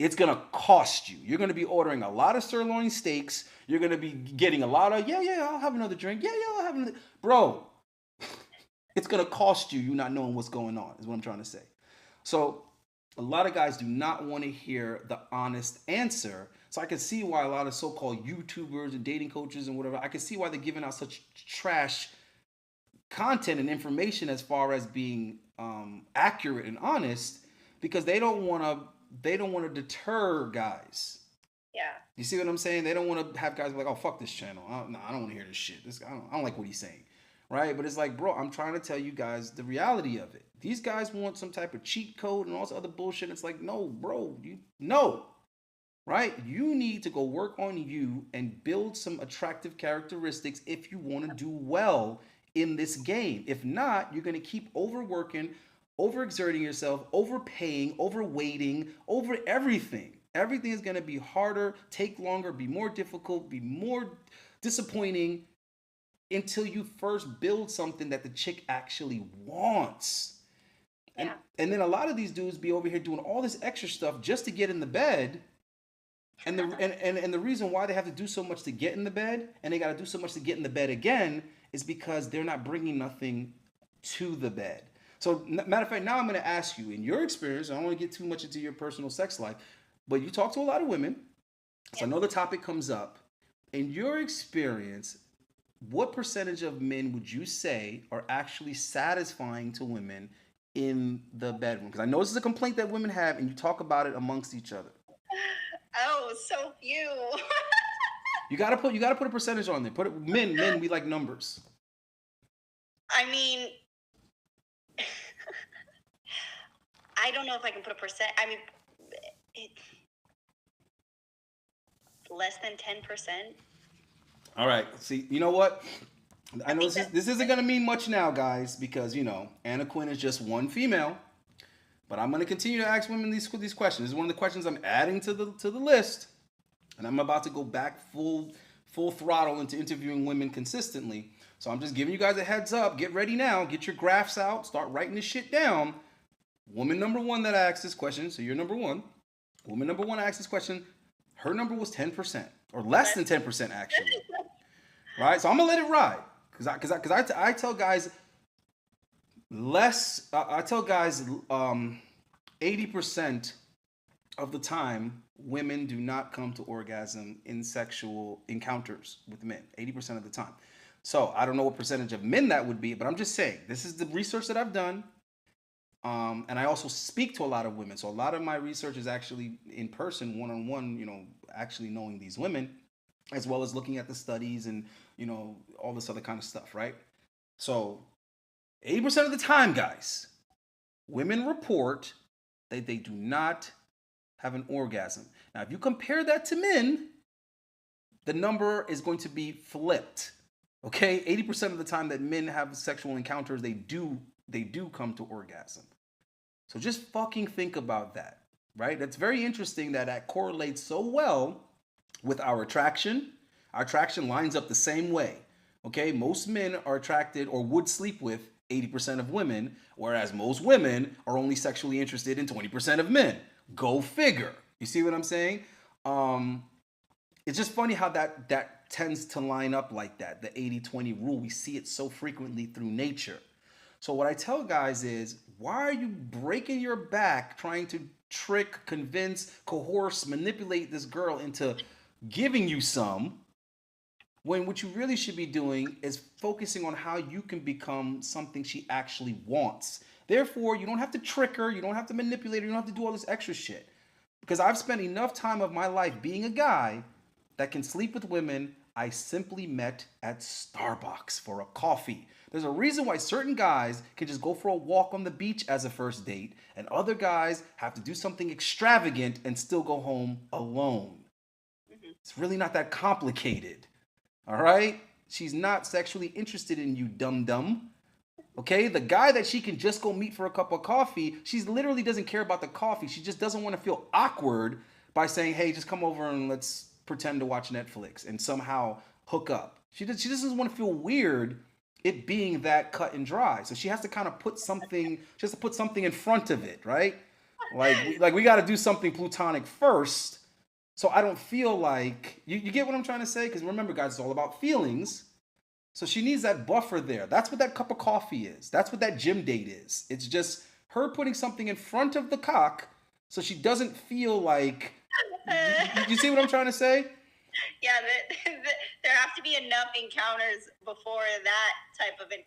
it's going to cost you. You're going to be ordering a lot of sirloin steaks. You're going to be getting a lot of, yeah, I'll have another drink. Yeah, I'll have another. Bro, it's going to cost you not knowing what's going on, is what I'm trying to say. So a lot of guys do not want to hear the honest answer. So I can see why a lot of so-called YouTubers and dating coaches and whatever, I can see why they're giving out such trash content and information as far as being accurate and honest, because they don't want to deter guys.
Yeah.
You see what I'm saying? They don't want to have guys be like, oh, fuck this channel. I don't want to hear this shit. I don't like what he's saying. Right? But it's like, bro, I'm trying to tell you guys the reality of it. These guys want some type of cheat code and all this other bullshit. It's like, no, bro, no. Right? You need to go work on you and build some attractive characteristics if you want to do well in this game. If not, you're going to keep overworking, overexerting yourself, overpaying, overweighting, over everything. Everything is going to be harder, take longer, be more difficult, be more disappointing until you first build something that the chick actually wants.
Yeah.
And then a lot of these dudes be over here doing all this extra stuff just to get in the bed. And the reason why they have to do so much to get in the bed and they got to do so much to get in the bed again is because they're not bringing nothing to the bed. So matter of fact, now I'm going to ask you, in your experience, I don't want to get too much into your personal sex life, but you talk to a lot of women, so I know the topic comes up. In your experience, what percentage of men would you say are actually satisfying to women in the bedroom? Because I know this is a complaint that women have, and you talk about it amongst each other.
Oh, so few.
You gotta put a percentage on there. Men, we like numbers.
I mean, I don't know if I can put a percent. I mean, less than 10%.
All right. See, you know what? I know this isn't gonna mean much now, guys, because Anna Quinn is just one female. But I'm gonna continue to ask women these questions. This is one of the questions I'm adding to the list, and I'm about to go back full throttle into interviewing women consistently. So I'm just giving you guys a heads up. Get ready now. Get your graphs out. Start writing this shit down. woman number one that asked this question, so you're number one. Woman number one asked this question. Her number was 10%, or less than 10% actually. Right? So I'm gonna let it ride, because I tell guys less. I tell guys 80% of the time women do not come to orgasm in sexual encounters with men. 80% of the time. So I don't know what percentage of men that would be, but I'm just saying this is the research that I've done. And I also speak to a lot of women. So a lot of my research is actually in person, one-on-one, actually knowing these women, as well as looking at the studies and, all this other kind of stuff, right? So 80% of the time, guys, women report that they do not have an orgasm. Now, if you compare that to men, the number is going to be flipped. Okay? 80% of the time that men have sexual encounters, they do come to orgasm. So just fucking think about that, right? That's very interesting that correlates so well with our attraction. Our attraction lines up the same way, okay? Most men are attracted or would sleep with 80% of women, whereas most women are only sexually interested in 20% of men. Go figure. You see what I'm saying? It's just funny how that tends to line up like that, the 80-20 rule. We see it so frequently through nature. So what I tell guys is, why are you breaking your back trying to trick, convince, coerce, manipulate this girl into giving you some, when what you really should be doing is focusing on how you can become something she actually wants. Therefore, you don't have to trick her, you don't have to manipulate her, you don't have to do all this extra shit. Because I've spent enough time of my life being a guy that can sleep with women I simply met at Starbucks for a coffee. There's a reason why certain guys can just go for a walk on the beach as a first date, and other guys have to do something extravagant and still go home alone. It's really not that complicated. All right? She's not sexually interested in you, dum-dum. Okay? The guy that she can just go meet for a cup of coffee, she literally doesn't care about the coffee. She just doesn't want to feel awkward by saying, hey, just come over and let's pretend to watch Netflix and somehow hook up. She doesn't want to feel weird it being that cut and dry. So she has to kind of put something in front of it, right? Like we got to do something plutonic first. So I don't feel like, you get what I'm trying to say? Because remember, guys, it's all about feelings. So she needs that buffer there. That's what that cup of coffee is. That's what that gym date is. It's just her putting something in front of the cock so she doesn't feel like, you see what I'm trying to say?
Yeah, there have to be enough encounters before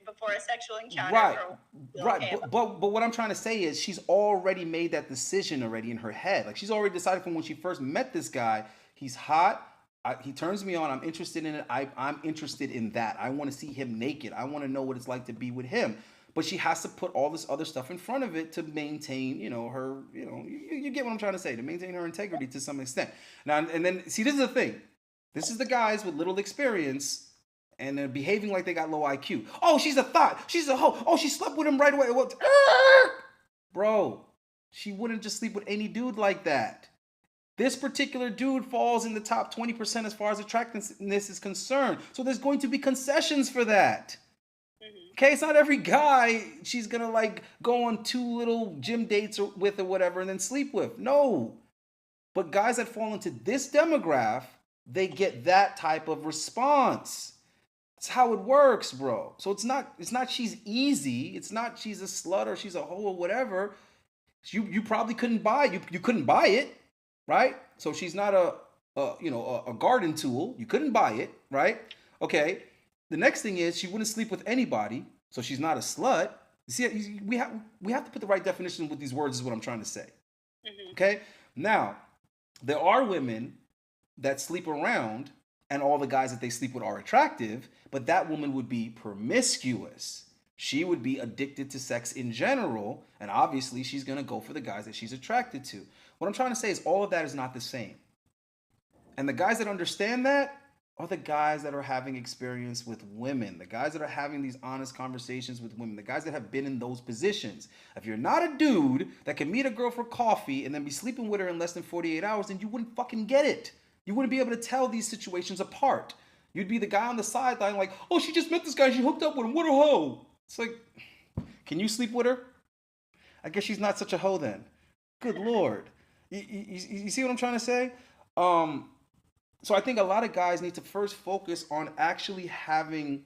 before a sexual encounter.
Right. But what I'm trying to say is she's already made that decision already in her head. Like she's already decided from when she first met this guy, he's hot. He turns me on. I'm interested in it. I'm interested in that. I want to see him naked. I want to know what it's like to be with him. But she has to put all this other stuff in front of it to maintain, her, you get what I'm trying to say, to maintain her integrity to some extent. Now, and then, see, this is the thing. This is the guys with little experience and they're behaving like they got low IQ. Oh, she's a thought. She's a hoe. Oh, she slept with him right away. Bro, she wouldn't just sleep with any dude like that. This particular dude falls in the top 20% as far as attractiveness is concerned. So there's going to be concessions for that. Okay, it's not every guy she's gonna like go on 2 little gym dates with or whatever and then sleep with. No. But guys that fall into this demographic, they get that type of response. That's how it works, bro. So it's not she's easy. It's not she's a slut or she's a hoe or whatever. You probably couldn't buy it. You couldn't buy it, right? So she's not a garden tool. You couldn't buy it, right? Okay. The next thing is she wouldn't sleep with anybody, so she's not a slut. You see, we have to put the right definition with these words is what I'm trying to say. Okay? Now, there are women that sleep around and all the guys that they sleep with are attractive, but that woman would be promiscuous. She would be addicted to sex in general, and obviously she's going to go for the guys that she's attracted to. What I'm trying to say is all of that is not the same. And the guys that understand that are the guys that are having experience with women, the guys that are having these honest conversations with women, the guys that have been in those positions. If you're not a dude that can meet a girl for coffee and then be sleeping with her in less than 48 hours, then you wouldn't fucking get it. You wouldn't be able to tell these situations apart. You'd be the guy on the sideline like, oh, she just met this guy, she hooked up with him, what a hoe. It's like, can you sleep with her? I guess she's not such a hoe then. Good Lord. You see what I'm trying to say? Um, so I think a lot of guys need to first focus on actually having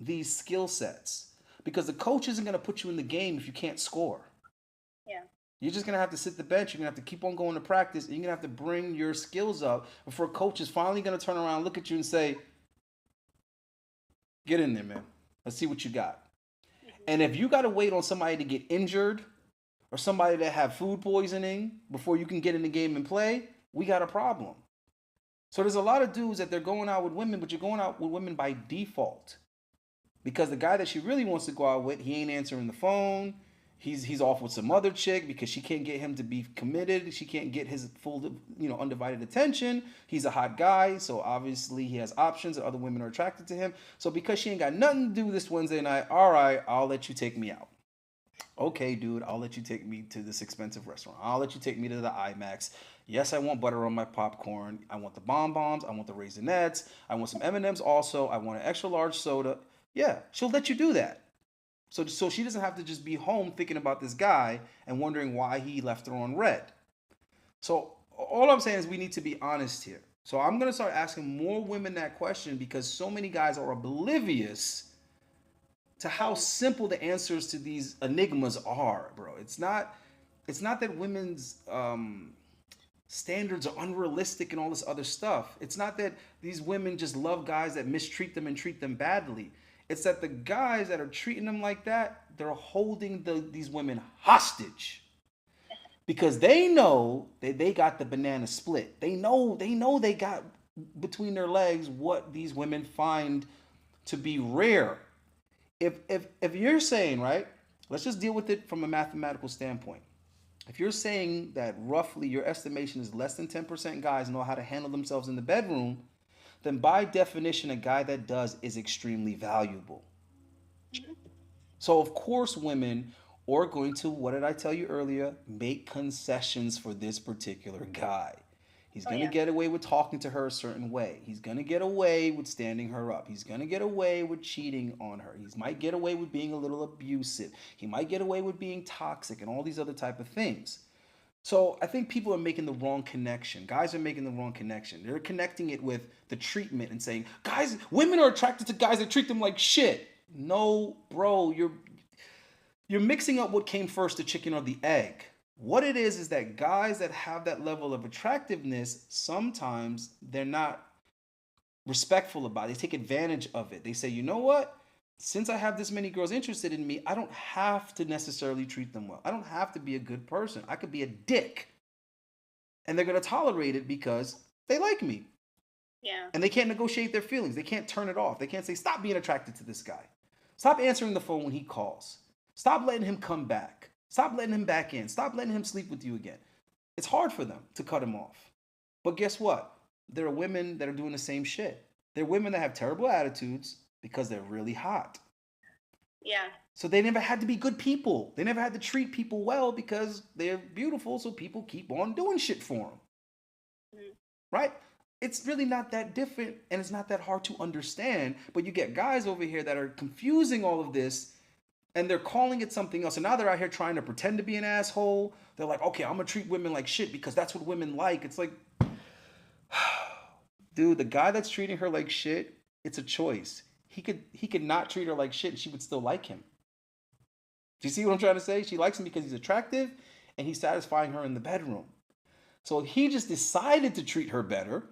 these skill sets because the coach isn't going to put you in the game if you can't score.
Yeah.
You're just going to have to sit the bench. You're going to have to keep on going to practice. And you're going to have to bring your skills up before coach is finally going to turn around, look at you and say, get in there, man. Let's see what you got. And if you got to wait on somebody to get injured or somebody that have food poisoning before you can get in the game and play, we got a problem. So there's a lot of dudes that they're going out with women, but you're going out with women by default. Because the guy that she really wants to go out with, he ain't answering the phone. He's off with some other chick because she can't get him to be committed. She can't get his full, undivided attention. He's a hot guy, so obviously he has options and other women are attracted to him. So because she ain't got nothing to do this Wednesday night, all right, I'll let you take me out. Okay, dude, I'll let you take me to this expensive restaurant. I'll let you take me to the IMAX. Yes, I want butter on my popcorn. I want the bonbons. I want the Raisinets. I want some M&Ms also. I want an extra large soda. Yeah, she'll let you do that. So she doesn't have to just be home thinking about this guy and wondering why he left her on red. So all I'm saying is we need to be honest here. So I'm going to start asking more women that question because so many guys are oblivious to how simple the answers to these enigmas are, bro. It's not that women's standards are unrealistic and all this other stuff. It's not that these women just love guys that mistreat them and treat them badly. It's that the guys that are treating them like that, they're holding these women hostage because they know that they got the banana split. They know they got between their legs what these women find to be rare. If you're saying, right, let's just deal with it from a mathematical standpoint. If you're saying that roughly your estimation is less than 10% guys know how to handle themselves in the bedroom, then by definition, a guy that does is extremely valuable. So of course women are going to, what did I tell you earlier, make concessions for this particular guy. He's going to get away with talking to her a certain way. He's going to get away with standing her up. He's going to get away with cheating on her. He might get away with being a little abusive. He might get away with being toxic and all these other type of things. So I think people are making the wrong connection. Guys are making the wrong connection. They're connecting it with the treatment and saying, guys, women are attracted to guys that treat them like shit. No, bro, you're mixing up what came first, the chicken or the egg. What it is that guys that have that level of attractiveness, sometimes they're not respectful about it. They take advantage of it. They say, you know what? Since I have this many girls interested in me, I don't have to necessarily treat them well. I don't have to be a good person. I could be a dick. And they're going to tolerate it because they like me.
Yeah.
And they can't negotiate their feelings. They can't turn it off. They can't say, stop being attracted to this guy. Stop answering the phone when he calls. Stop letting him come back. Stop letting him back in. Stop letting him sleep with you again. It's hard for them to cut him off. But guess what? There are women that are doing the same shit. There are women that have terrible attitudes because they're really hot.
Yeah.
So they never had to be good people. They never had to treat people well because they're beautiful, so people keep on doing shit for them. Mm-hmm. Right? It's really not that different, and it's not that hard to understand. But you get guys over here that are confusing all of this, and they're calling it something else. And now they're out here trying to pretend to be an asshole. They're like, okay, I'm going to treat women like shit because that's what women like. It's like, dude, the guy that's treating her like shit, it's a choice. He could not treat her like shit and she would still like him. Do you see what I'm trying to say? She likes him because he's attractive and he's satisfying her in the bedroom. So if he just decided to treat her better,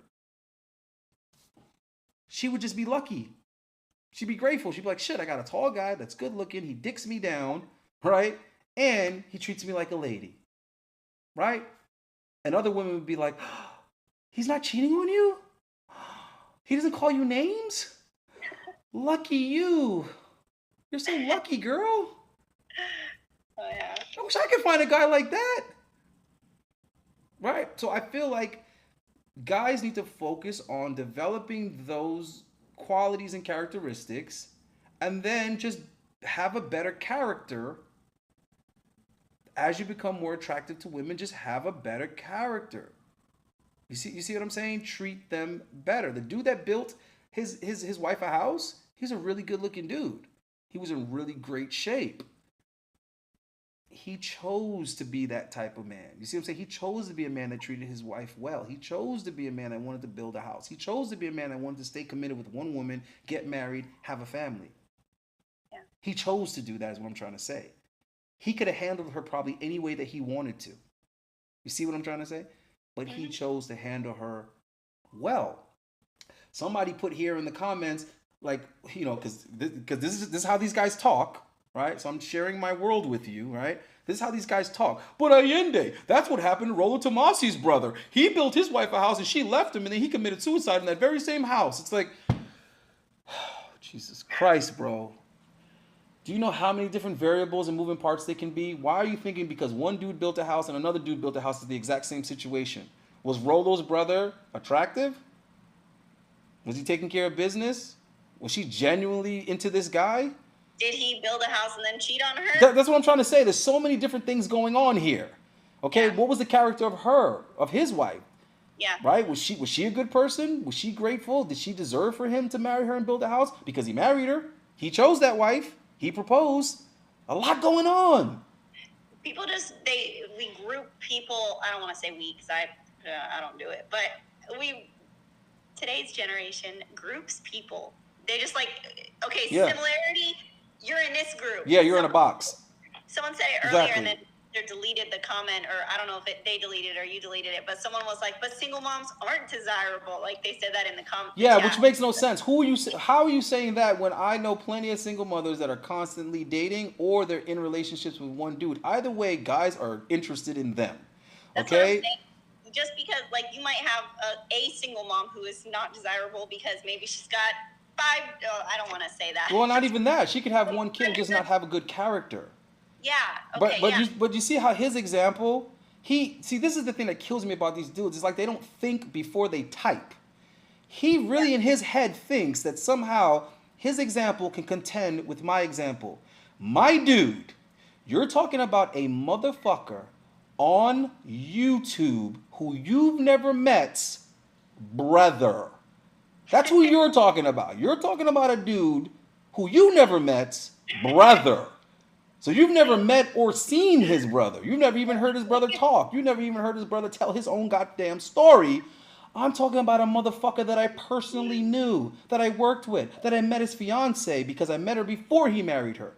she would just be lucky. She'd be grateful. She'd be like, shit, I got a tall guy that's good looking. He dicks me down, right? And he treats me like a lady, right? And other women would be like, he's not cheating on you? He doesn't call you names? Lucky you. You're so lucky, girl.
Oh, yeah.
I wish I could find a guy like that. Right? So I feel like guys need to focus on developing those qualities and characteristics and then just have a better character. As you become more attractive to women, just have a better character. You see what I'm saying? Treat them better. The dude that built his wife a house, he's a really good looking dude. He was in really great shape. he chose to be that type of man. You see what I'm saying? He chose to be a man that treated his wife well. He chose to be a man that wanted to build a house. He chose to be a man that wanted to stay committed with one woman, get married, have a family.
Yeah.
He chose to do that, is what I'm trying to say. He could have handled her probably any way that he wanted to. You see what I'm trying to say? But he chose to handle her well. Somebody put here in the comments, like, you know, because this is how these guys talk, right? So I'm sharing my world with you, right? This is how these guys talk. But Allende, that's what happened to Rollo Tomasi's brother. He built his wife a house and she left him, and then he committed suicide in that very same house. It's like, Jesus Christ, bro. Do you know how many different variables and moving parts they can be? Why are you thinking because one dude built a house and another dude built a house is the exact same situation? Was Rollo's brother attractive? Was he taking care of business? Was she genuinely into this guy?
Did he build a house and then cheat on her?
That's what I'm trying to say. There's so many different things going on here. Okay,
Yeah.
what was the character of her, of his wife?
Yeah.
Right? Was she a good person? Was she grateful? Did she deserve for him to marry her and build a house? Because he married her. He chose that wife. He proposed. A lot going on.
People just we group people. I don't want to say we because I don't do it, but today's generation groups people. They just like, okay, similarity. You're in this group.
Yeah, you're in a box.
Someone said it earlier, and then they deleted the comment, or I don't know if they deleted it or you deleted it, but someone was like, "But single moms aren't desirable." Like they said that in the comment.
Yeah, which makes no sense. How are you saying that when I know plenty of single mothers that are constantly dating or they're in relationships with one dude? Either way, guys are interested in them.
That's what I'm saying. Just because, like, you might have a single mom who is not desirable because maybe she's got five. I don't want to say that.
Well, not even that. She could have one kid and just not have a good character.
Yeah. Okay.
But you see how his example. This is the thing that kills me about these dudes. It's like they don't think before they type. He really in his head thinks that somehow his example can contend with my example. My dude, you're talking about a motherfucker on YouTube who you've never met's brother. That's who you're talking about. You're talking about a dude who you never met's brother. So you've never met or seen his brother. You've never even heard his brother talk. You never even heard his brother tell his own goddamn story. I'm talking about a motherfucker that I personally knew, that I worked with, that I met his fiance because I met her before he married her.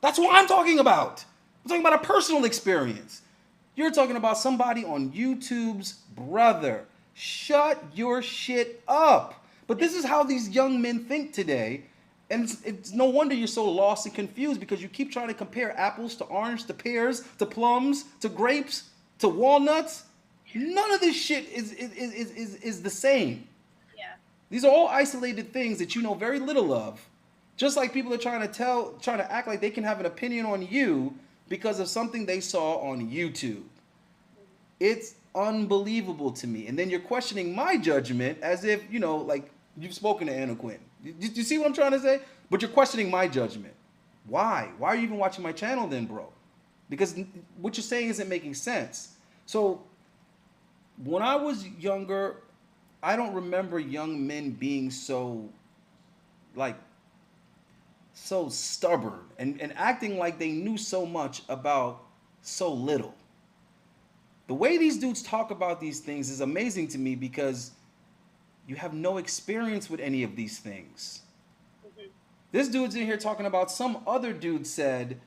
That's what I'm talking about. I'm talking about a personal experience. You're talking about somebody on YouTube's brother. Shut your shit up. But this is how these young men think today. And it's no wonder you're so lost and confused because you keep trying to compare apples to orange, to pears, to plums, to grapes, to walnuts. None of this shit is the same.
Yeah.
These are all isolated things that you know very little of. Just like people are trying to act like they can have an opinion on you because of something they saw on YouTube. It's unbelievable to me. And then you're questioning my judgment as if, you know, like you've spoken to Anna Quinn. Do you see what I'm trying to say? But you're questioning my judgment. Why? Why are you even watching my channel then, bro? Because what you're saying isn't making sense. So when I was younger, I don't remember young men being so stubborn and acting like they knew so much about so little. The way these dudes talk about these things is amazing to me because you have no experience with any of these things. Mm-hmm. This dude's in here talking about some other dude said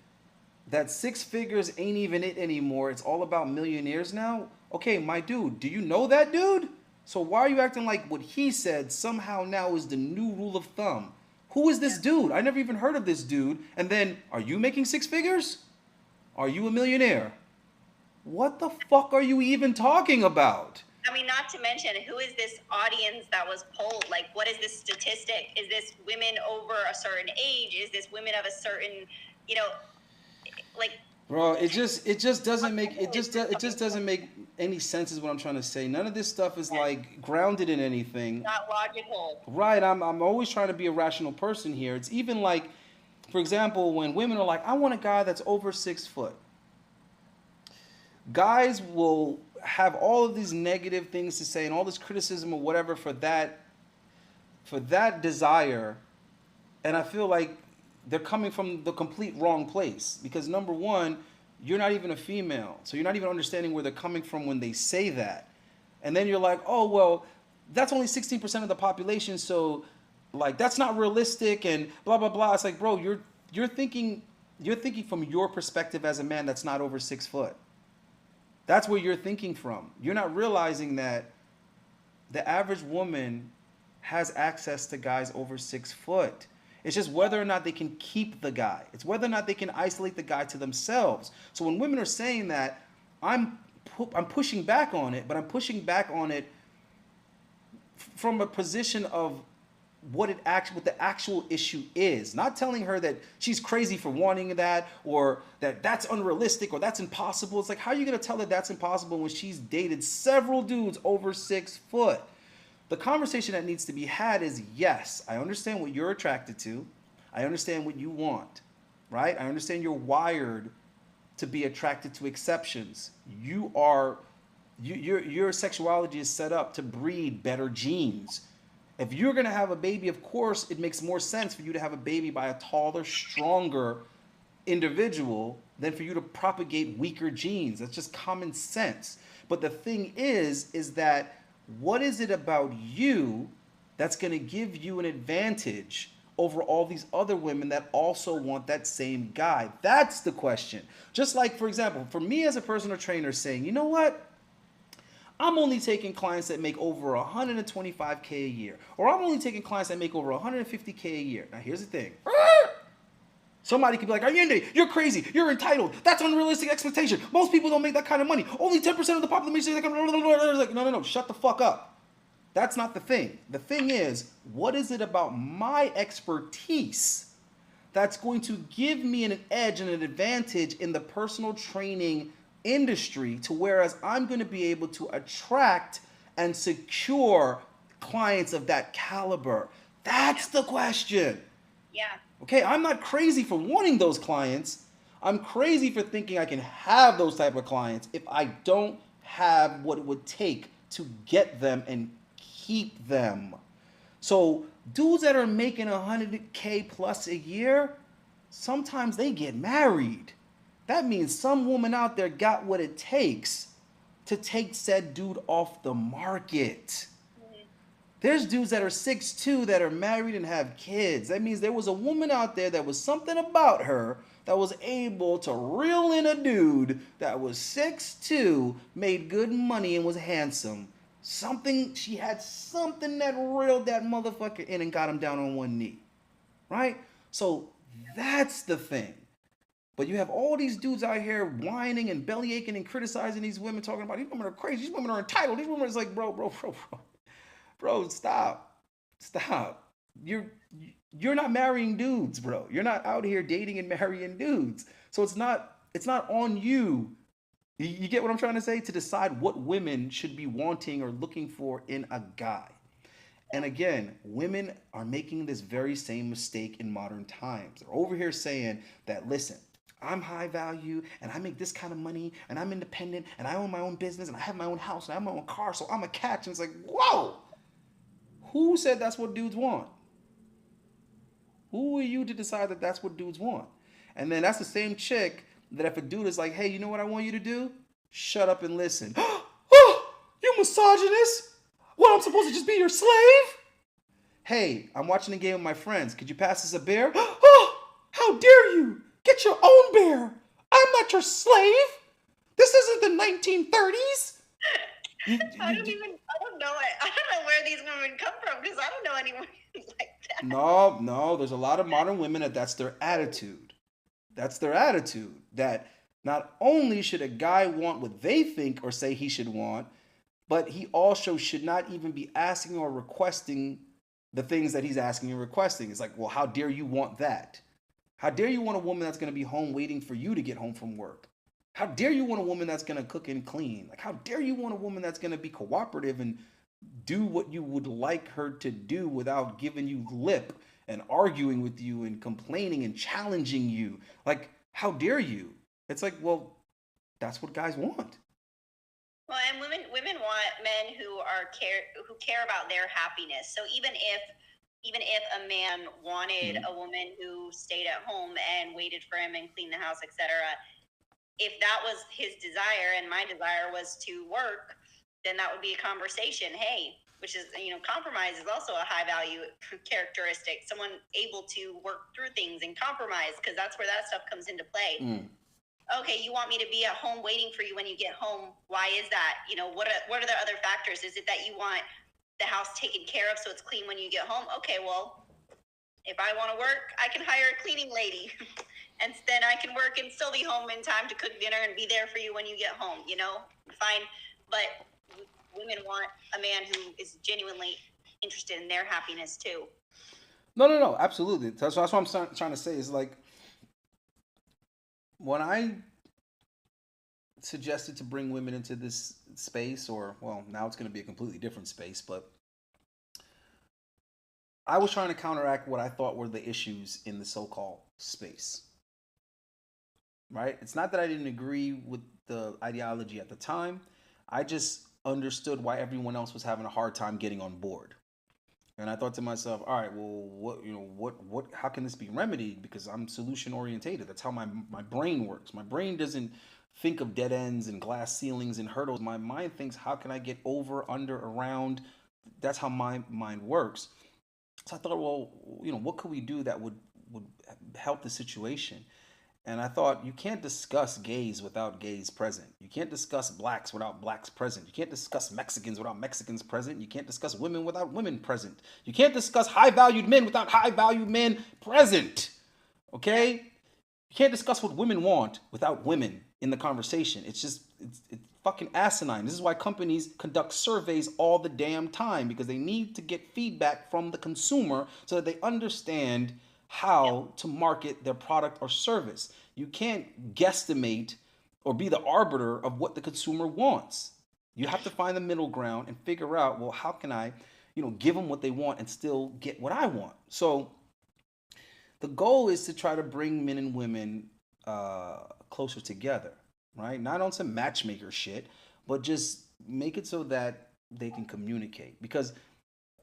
that 6 figures ain't even it anymore. It's all about millionaires now. Okay, my dude, do you know that dude? So why are you acting like what he said somehow now is the new rule of thumb? Who is this dude? I never even heard of this dude. And then, are you making 6 figures? Are you a millionaire? What the fuck are you even talking about?
I mean, not to mention, who is this audience that was polled? Like, what is this statistic? Is this women over a certain age? Is this women of a certain, you know, like?
Bro, it just doesn't make any sense is what I'm trying to say. None of this stuff is like grounded in anything.
Not logical.
Right. I'm always trying to be a rational person here. It's even like, for example, when women are like, I want a guy that's over 6 foot. Guys will have all of these negative things to say and all this criticism or whatever for that desire, and I feel like they're coming from the complete wrong place because number one, you're not even a female. So you're not even understanding where they're coming from when they say that. And then you're like, oh, well, that's only 16% of the population. So like, that's not realistic and blah, blah, blah. It's like, bro, you're thinking, you're thinking from your perspective as a man that's not over 6 foot. That's where you're thinking from. You're not realizing that the average woman has access to guys over 6 foot. It's just whether or not they can keep the guy. It's whether or not they can isolate the guy to themselves. So when women are saying that, I'm pushing back on it, but I'm pushing back on it from a position of what the actual issue is. Not telling her that she's crazy for wanting that, or that that's unrealistic, or that's impossible. It's like, how are you going to tell her that's impossible when she's dated several dudes over 6 foot? The conversation that needs to be had is, yes, I understand what you're attracted to. I understand what you want, right? I understand you're wired to be attracted to exceptions. Your sexuality is set up to breed better genes. If you're going to have a baby, of course, it makes more sense for you to have a baby by a taller, stronger individual than for you to propagate weaker genes. That's just common sense. But the thing is that what is it about you that's going to give you an advantage over all these other women that also want that same guy? That's the question. Just like, for example, for me as a personal trainer saying, you know what? I'm only taking clients that make over 125K a year. Or I'm only taking clients that make over 150K a year. Now, here's the thing. Somebody could be like, Allende, you're crazy. You're entitled. That's unrealistic expectation. Most people don't make that kind of money. Only 10% of the population is like, no, shut the fuck up. That's not the thing. The thing is, what is it about my expertise that's going to give me an edge and an advantage in the personal training industry, to whereas I'm going to be able to attract and secure clients of that caliber? That's the question.
Yeah.
Okay, I'm not crazy for wanting those clients. I'm crazy for thinking I can have those type of clients if I don't have what it would take to get them and keep them. So dudes that are making 100K plus a year, sometimes they get married. That means some woman out there got what it takes to take said dude off the market. There's dudes that are 6'2" that are married and have kids. That means there was a woman out there that was something about her that was able to reel in a dude that was 6'2", made good money and was handsome. She had something that reeled that motherfucker in and got him down on one knee. Right? So that's the thing. But you have all these dudes out here whining and belly aching and criticizing these women, talking about these women are crazy, these women are entitled, these women is like, bro, stop. You're not marrying dudes, bro. You're not out here dating and marrying dudes. So it's not on you. You get what I'm trying to say? To decide what women should be wanting or looking for in a guy. And again, women are making this very same mistake in modern times. They're over here saying that, listen, I'm high value and I make this kind of money and I'm independent and I own my own business and I have my own house and I have my own car, so I'm a catch. And it's like, whoa, who said that's what dudes want? Who are you to decide that that's what dudes want? And then that's the same chick that if a dude is like, hey, you know what I want you to do? Shut up and listen. Oh, you misogynist? What, I'm supposed to just be your slave? Hey, I'm watching the game with my friends. Could you pass us a beer? Oh, how dare you? Get your own beer. I'm not your slave. This isn't the 1930s.
I don't know it. I don't know where these women come from, because I don't know anyone like that.
No, there's a lot of modern women that's their attitude. That's their attitude. That not only should a guy want what they think or say he should want, but he also should not even be asking or requesting the things that he's asking and requesting. It's like, well, how dare you want that? How dare you want a woman that's going to be home waiting for you to get home from work? How dare you want a woman that's going to cook and clean? Like, how dare you want a woman that's going to be cooperative and do what you would like her to do without giving you lip and arguing with you and complaining and challenging you? Like, how dare you? It's like, well, that's what guys want.
Well, and women want men who care about their happiness. So even if a man wanted a woman who stayed at home and waited for him and cleaned the house, etc., if that was his desire and my desire was to work, then that would be a conversation. Hey, which is, compromise is also a high value characteristic. Someone able to work through things and compromise, because that's where that stuff comes into play. Okay, you want me to be at home waiting for you when you get home. Why is that? What are the other factors? Is it that you want the house taken care of so it's clean when you get home? Okay, well, if I want to work, I can hire a cleaning lady. And then I can work and still be home in time to cook dinner and be there for you when you get home, fine. But women want a man who is genuinely interested in their happiness too.
No, absolutely. That's what I'm trying to say is like, when I suggested to bring women into this space, or, well, now it's going to be a completely different space, but I was trying to counteract what I thought were the issues in the so-called space. Right? It's not that I didn't agree with the ideology at the time. I just understood why everyone else was having a hard time getting on board. And I thought to myself, all right, well, how can this be remedied? Because I'm solution orientated. That's how my brain works. My brain doesn't think of dead ends and glass ceilings and hurdles. My mind thinks, how can I get over, under, around? That's how my mind works. So I thought, well, what could we do that would help the situation? And I thought, you can't discuss gays without gays present. You can't discuss blacks without blacks present. You can't discuss Mexicans without Mexicans present. You can't discuss women without women present. You can't discuss high-valued men without high-valued men present. Okay? You can't discuss what women want without women in the conversation. It's fucking asinine. This is why companies conduct surveys all the damn time, because they need to get feedback from the consumer so that they understand how to market their product or service. You can't guesstimate or be the arbiter of what the consumer wants. You have to find the middle ground and figure out, well, how can I, give them what they want and still get what I want? So the goal is to try to bring men and women closer together, right? Not on some matchmaker shit, but just make it so that they can communicate. Because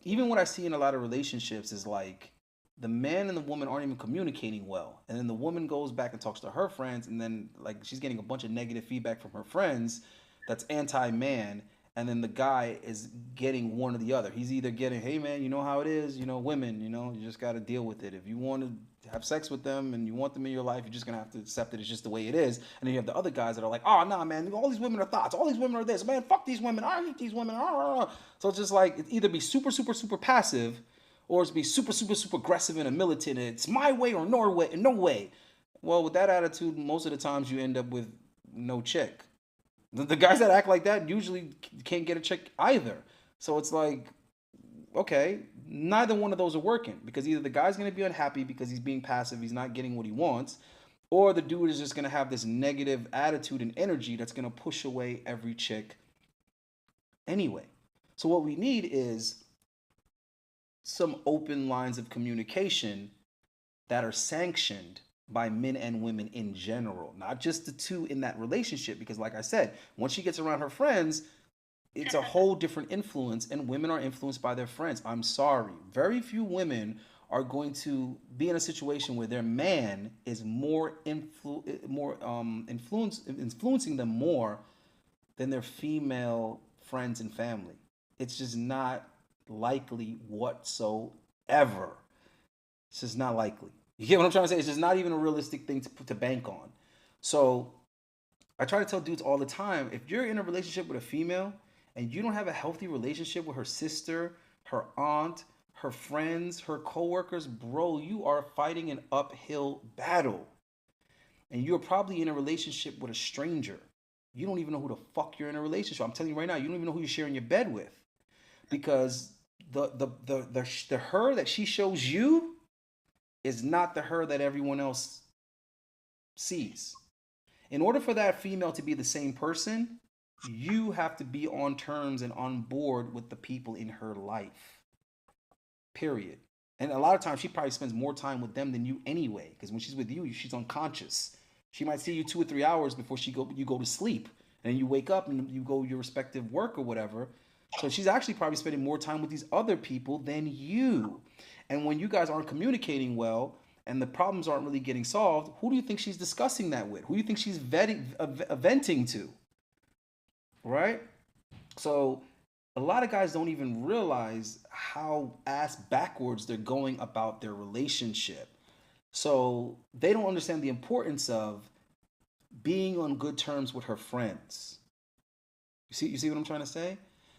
even what I see in a lot of relationships is like, the man and the woman aren't even communicating well. And then the woman goes back and talks to her friends, and then like she's getting a bunch of negative feedback from her friends that's anti-man. And then the guy is getting one or the other. He's either getting, hey man, you know how it is, women, you just got to deal with it. If you want to have sex with them and you want them in your life, you're just going to have to accept it. It's just the way it is. And then you have the other guys that are like, oh, nah, man, all these women are thoughts. All these women are this. Man, fuck these women. I hate these women. So it's just like, it's either be super, super, super passive, or it's be super, super, super aggressive and a militant. And it's my way or no way. Well, with that attitude, most of the times you end up with no chick. The guys that act like that usually can't get a chick either. So it's like, okay, neither one of those are working, because either the guy's going to be unhappy because he's being passive, he's not getting what he wants, or the dude is just going to have this negative attitude and energy that's going to push away every chick anyway. So what we need is some open lines of communication that are sanctioned by men and women in general, not just the two in that relationship. Because like I said, once she gets around her friends, it's a whole different influence, and women are influenced by their friends. I'm sorry. Very few women are going to be in a situation where their man is influencing them more than their female friends and family. It's just not likely whatsoever. It's just not likely. You get what I'm trying to say? It's just not even a realistic thing to bank on. So I try to tell dudes all the time, if you're in a relationship with a female and you don't have a healthy relationship with her sister, her aunt, her friends, her coworkers, bro, you are fighting an uphill battle. And you're probably in a relationship with a stranger. You don't even know who the fuck you're in a relationship. I'm telling you right now, you don't even know who you're sharing your bed with. Because the her that she shows you is not the her that everyone else sees. In order for that female to be the same person, you have to be on terms and on board with the people in her life. Period. And a lot of times she probably spends more time with them than you anyway, because when she's with you, she's unconscious. She might see you 2 or 3 hours before you go to sleep, and you wake up and you go your respective work or whatever. So she's actually probably spending more time with these other people than you. And when you guys aren't communicating well, and the problems aren't really getting solved, who do you think she's discussing that with? Who do you think she's venting to? Right? So a lot of guys don't even realize how ass backwards they're going about their relationship. So they don't understand the importance of being on good terms with her friends. You see what I'm trying to say?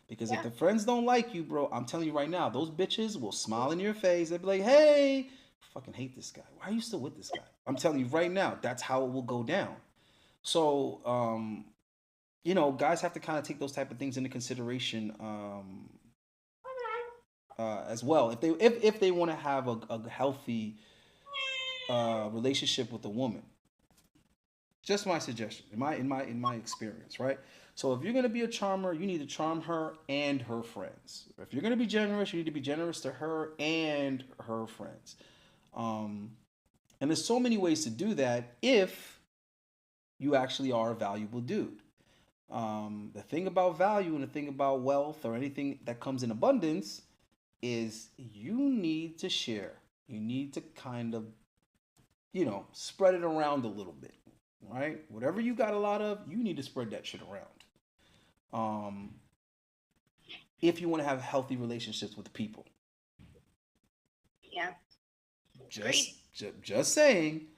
Because if the friends don't like you, bro, I'm telling you right now, those bitches will smile in your face. They'll be like, hey, I fucking hate this guy. Why are you still with this guy? I'm telling you right now, that's how it will go down. So, guys have to kind of take those type of things into consideration as well. If they want to have a healthy relationship with a woman. Just my suggestion, in my experience, right? So if you're gonna be a charmer, you need to charm her and her friends. If you're gonna be generous, you need to be generous to her and her friends. And there's so many ways to do that if you actually are a valuable dude. The thing about value and the thing about wealth or anything that comes in abundance is you need to share. You need to kind of, spread it around a little bit, right? Whatever you got a lot of, you need to spread that shit around. If you want to have healthy relationships with people.
Yeah.
Just saying,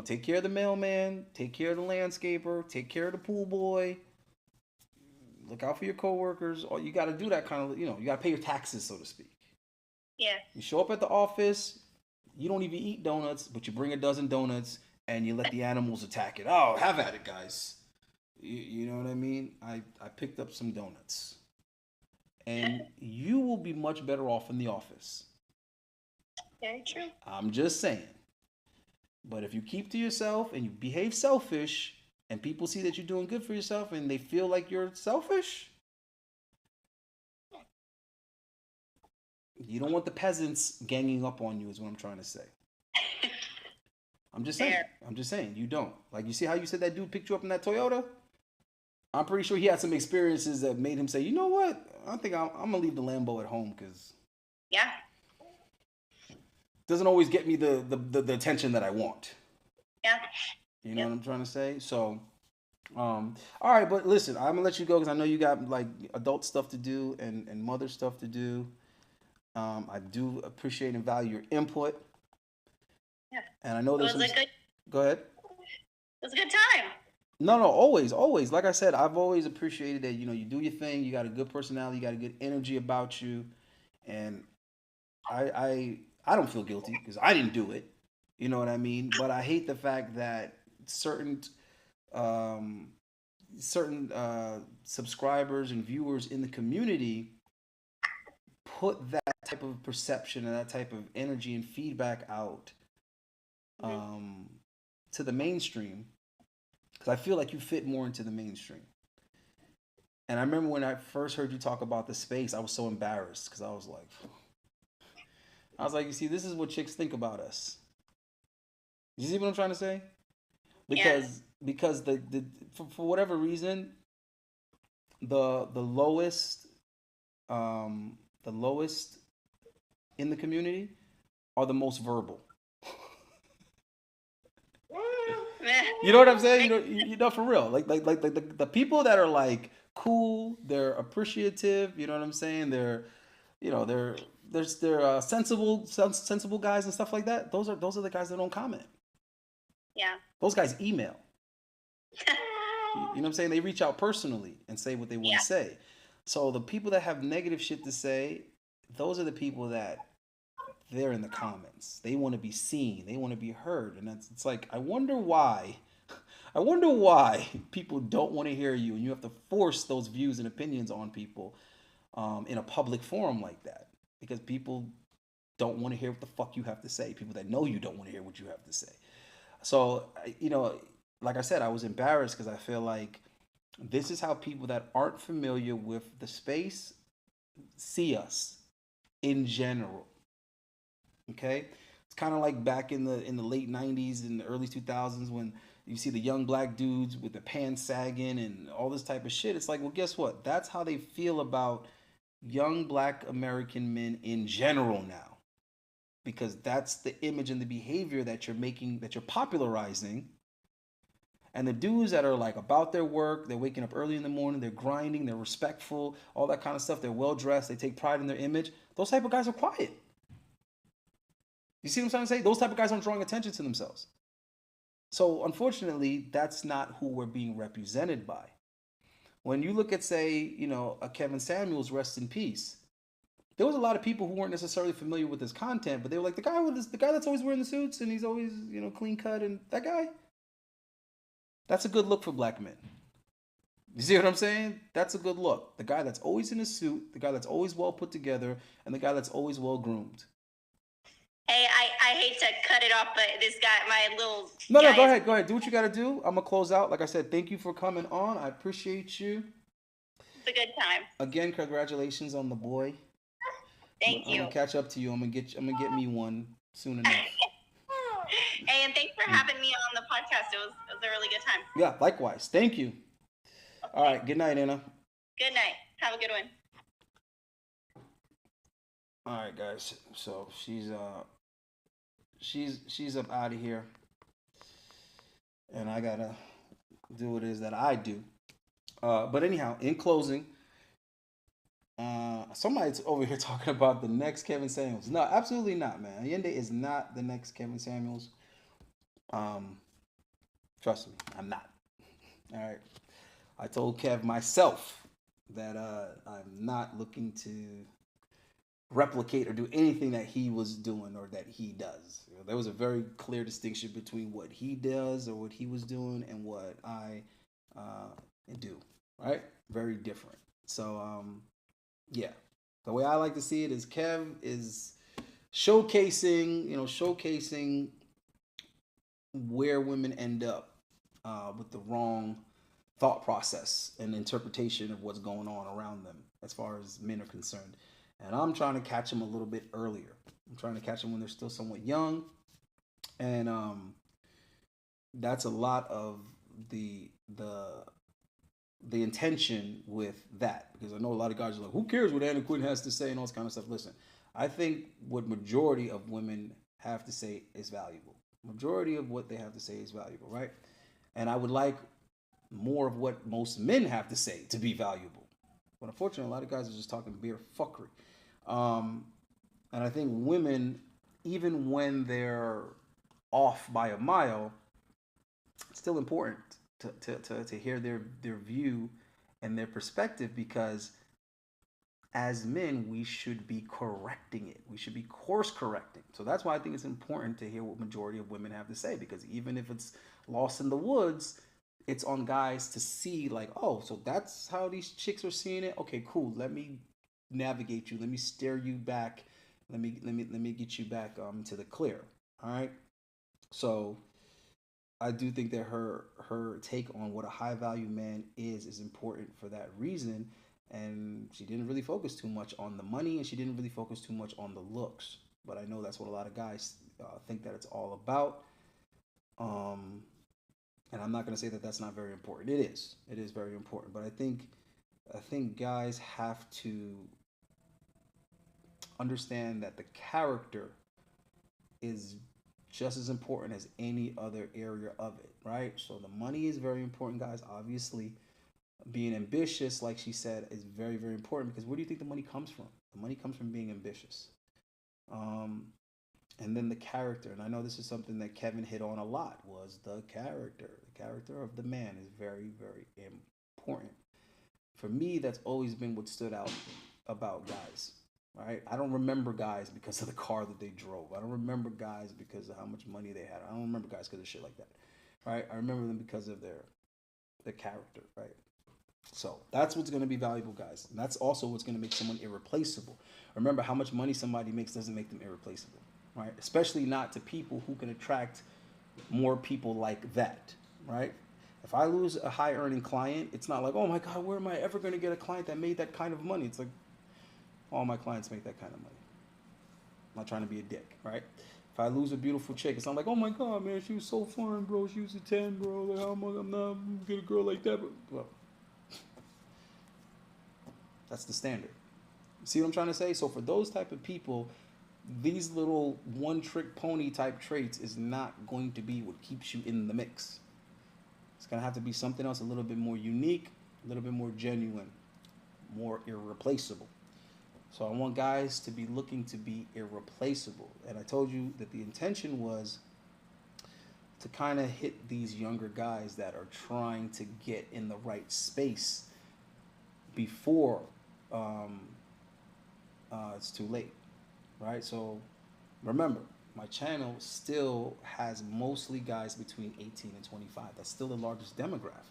take care of the mailman, take care of the landscaper, take care of the pool boy. Look out for your coworkers. Or you got to do that kind of, you got to pay your taxes, so to speak.
Yeah.
You show up at the office, you don't even eat donuts, but you bring a dozen donuts and you let the animals attack it. Oh, have at it, guys. You know what I mean? I picked up some donuts. And you will be much better off in the office.
Very true.
I'm just saying. But if you keep to yourself and you behave selfish and people see that you're doing good for yourself and they feel like you're selfish, you don't want the peasants ganging up on you is what I'm trying to say. I'm just saying, you don't. Like, you see how you said that dude picked you up in that Toyota? I'm pretty sure he had some experiences that made him say, you know what? I think I'm going to leave the Lambo at home because it doesn't always get me the attention that I want.
Yeah.
You know what I'm trying to say? So, all right, but listen, I'm going to let you go because I know you got like adult stuff to do and mother stuff to do. I do appreciate and value your input.
Yeah.
And I know there's Go ahead.
It was a good time.
No, always. Like I said, I've always appreciated that, you do your thing, you got a good personality, you got a good energy about you. And I don't feel guilty because I didn't do it. You know what I mean? But I hate the fact that certain subscribers and viewers in the community put that type of perception and that type of energy and feedback out to the mainstream, because I feel like you fit more into the mainstream. And I remember when I first heard you talk about the space, I was so embarrassed because I was like, you see, this is what chicks think about us. You see what I'm trying to say? Because for whatever reason, the lowest in the community are the most verbal. You know what I'm saying? You know, for real. Like the people that are like cool, they're appreciative. You know what I'm saying? They're sensible guys and stuff like that. Those are the guys that don't comment.
Yeah.
Those guys email. You know what I'm saying? They reach out personally and say what they want to say. So the people that have negative shit to say, those are the people that they're in the comments. They want to be seen. They want to be heard. And it's like, I wonder why people don't want to hear you, and you have to force those views and opinions on people in a public forum like that, because people don't want to hear what the fuck you have to say. People that know you don't want to hear what you have to say. So, like I said, I was embarrassed because I feel like this is how people that aren't familiar with the space see us in general. Okay? It's kind of like back in the late 90s and the early 2000s when you see the young black dudes with the pants sagging and all this type of shit. It's like, well, guess what? That's how they feel about young black American men in general now. because that's the image and the behavior that you're making, that you're popularizing. And the dudes that are like about their work, they're waking up early in the morning, they're grinding, they're respectful, all that kind of stuff, they're well dressed, they take pride in their image, those type of guys are quiet. You see what I'm trying to say? Those type of guys aren't drawing attention to themselves. So unfortunately, that's not who we're being represented by. When you look at, say, you know, a Kevin Samuels, rest in peace, there was a lot of people who weren't necessarily familiar with his content, but they were like, the guy that's always wearing the suits and he's always, you know, clean cut, and that guy, that's a good look for black men. You see what I'm saying? That's a good look. The guy that's always in a suit, the guy that's always well put together, and the guy that's always well groomed.
Hey, I hate to cut it off, but this guy, my little...
No, go ahead. Do what you got to do. I'm going to close out. Like I said, thank you for coming on. I appreciate you.
It's a good time.
Again, congratulations on the boy.
Thank you.
I'm going to catch up to you. I'm going to get me one soon enough.
Hey, and thanks for having me on the podcast. It was a really good time.
Yeah, likewise. Thank you. Okay. All right. Good night, Anna.
Good night. Have a good one.
All right, guys. So she's up out of here, and I gotta do what it is that I do. But anyhow, in closing, somebody's over here talking about the next Kevin Samuels. No, absolutely not, man. Allende is not the next Kevin Samuels. Trust me, I'm not. All right. I told Kev myself that I'm not looking to replicate or do anything that he was doing or that he does. You know, there was a very clear distinction between what he does or what he was doing and what I do, right? Very different. So, yeah. The way I like to see it is Kev is showcasing where women end up with the wrong thought process and interpretation of what's going on around them as far as men are concerned. And I'm trying to catch them a little bit earlier. I'm trying to catch them when they're still somewhat young. And that's a lot of the intention with that. Because I know a lot of guys are like, who cares what Anna Quinn has to say and all this kind of stuff. Listen, I think what majority of women have to say is valuable. Majority of what they have to say is valuable, right? And I would like more of what most men have to say to be valuable. But unfortunately, a lot of guys are just talking bare fuckery. And I think women, even when they're off by a mile, it's still important to hear their view and their perspective, because as men, we should be correcting it. We should be course correcting. So that's why I think it's important to hear what majority of women have to say, because even if it's lost in the woods, it's on guys to see like, oh, so that's how these chicks are seeing it. Okay, cool. Let me navigate you. Let me steer you back. Let me get you back to the clear. All right. So I do think that her take on what a high value man is important for that reason. And she didn't really focus too much on the money, and she didn't really focus too much on the looks. But I know that's what a lot of guys think that it's all about. And I'm not going to say that that's not very important. It is. It is very important. But I think guys have to understand that the character is just as important as any other area of it, right? So the money is very important, guys. Obviously, being ambitious, like she said, is very, very important, because where do you think the money comes from? The money comes from being ambitious. And then the character, and I know this is something that Kevin hit on a lot, was the character. The character of the man is very, very important. For me, that's always been what stood out about guys, right? I don't remember guys because of the car that they drove. I don't remember guys because of how much money they had. I don't remember guys because of shit like that, right? I remember them because of their character, right? So that's what's going to be valuable, guys. And that's also what's going to make someone irreplaceable. Remember, how much money somebody makes doesn't make them irreplaceable, right? Especially not to people who can attract more people like that, right? If I lose a high earning client, it's not like, oh my God, where am I ever going to get a client that made that kind of money? It's like, all my clients make that kind of money. I'm not trying to be a dick, right? If I lose a beautiful chick, it's not like, oh my God, man, she was so fine, bro. She was a 10, bro. Like, I'm not gonna get a girl like that. But well, that's the standard. See what I'm trying to say? So for those type of people, these little one-trick pony type traits is not going to be what keeps you in the mix. It's going to have to be something else a little bit more unique, a little bit more genuine, more irreplaceable. So I want guys to be looking to be irreplaceable. And I told you that the intention was to kind of hit these younger guys that are trying to get in the right space before it's too late, right? So remember, my channel still has mostly guys between 18 and 25. That's still the largest demographic.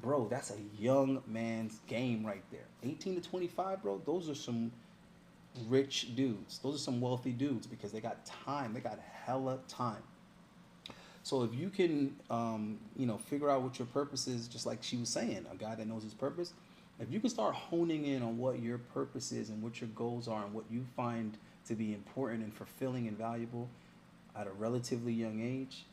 Bro, that's a young man's game right there. 18 to 25, bro, those are some rich dudes. Those are some wealthy dudes because they got time. They got hella time. So if you can, figure out what your purpose is, just like she was saying, a guy that knows his purpose, if you can start honing in on what your purpose is and what your goals are and what you find to be important and fulfilling and valuable at a relatively young age,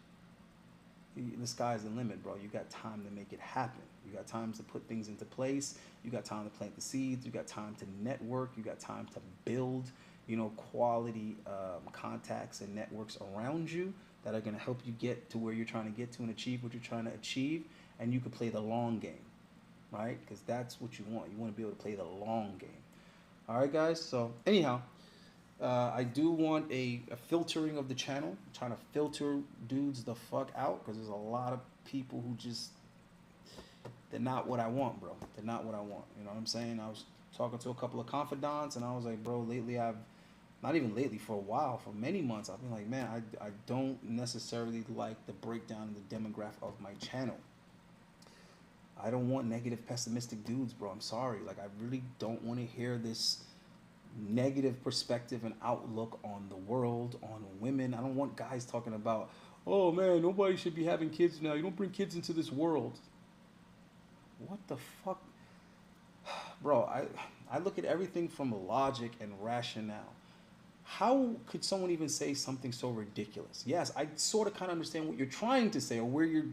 the sky's the limit, bro. You got time to make it happen. You got time to put things into place. You got time to plant the seeds. You got time to network. You got time to build, quality contacts and networks around you that are going to help you get to where you're trying to get to and achieve what you're trying to achieve. And you can play the long game, right? Because that's what you want. You want to be able to play the long game. All right, guys. So anyhow, I do want a filtering of the channel. I'm trying to filter dudes the fuck out because there's a lot of people who just, they're not what I want, bro. They're not what I want. You know what I'm saying? I was talking to a couple of confidants and I was like, bro, lately not even lately, for a while, for many months, I've been like, man, I don't necessarily like the breakdown in the demographic of my channel. I don't want negative, pessimistic dudes, bro. I'm sorry. Like, I really don't want to hear this negative perspective and outlook on the world, on women. I don't want guys talking about, oh man, nobody should be having kids now. You don't bring kids into this world. What the fuck? Bro, I look at everything from logic and rationale. How could someone even say something so ridiculous? Yes, I sort of kind of understand what you're trying to say or where your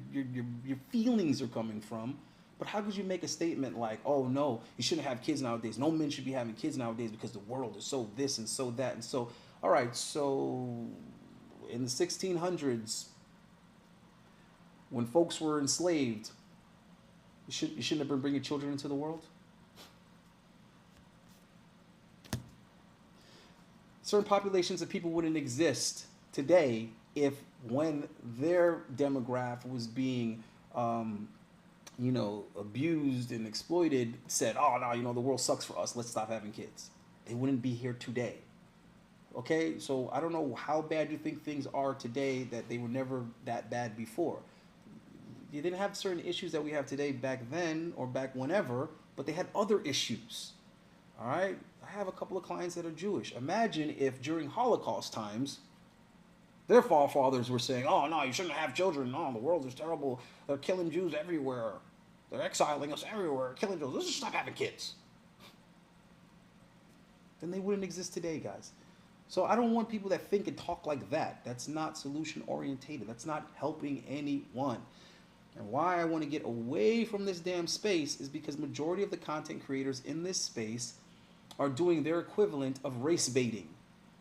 feelings are coming from. But how could you make a statement like, oh no, you shouldn't have kids nowadays. No men should be having kids nowadays because the world is so this and so that and so. All right, so in the 1600s, when folks were enslaved, you shouldn't have been bringing children into the world? Certain populations of people wouldn't exist today if when their demographic was being abused and exploited, said, oh, no, the world sucks for us. Let's stop having kids. They wouldn't be here today. Okay, so I don't know how bad you think things are today that they were never that bad before. You didn't have certain issues that we have today back then or back whenever, but they had other issues. All right, I have a couple of clients that are Jewish. Imagine if during Holocaust times, their forefathers were saying, oh, no, you shouldn't have children. No, the world is terrible. They're killing Jews everywhere. They're exiling us everywhere, killing Jews. Let's just stop having kids. Then they wouldn't exist today, guys. So I don't want people that think and talk like that. That's not solution orientated. That's not helping anyone. And why I want to get away from this damn space is because majority of the content creators in this space are doing their equivalent of race baiting.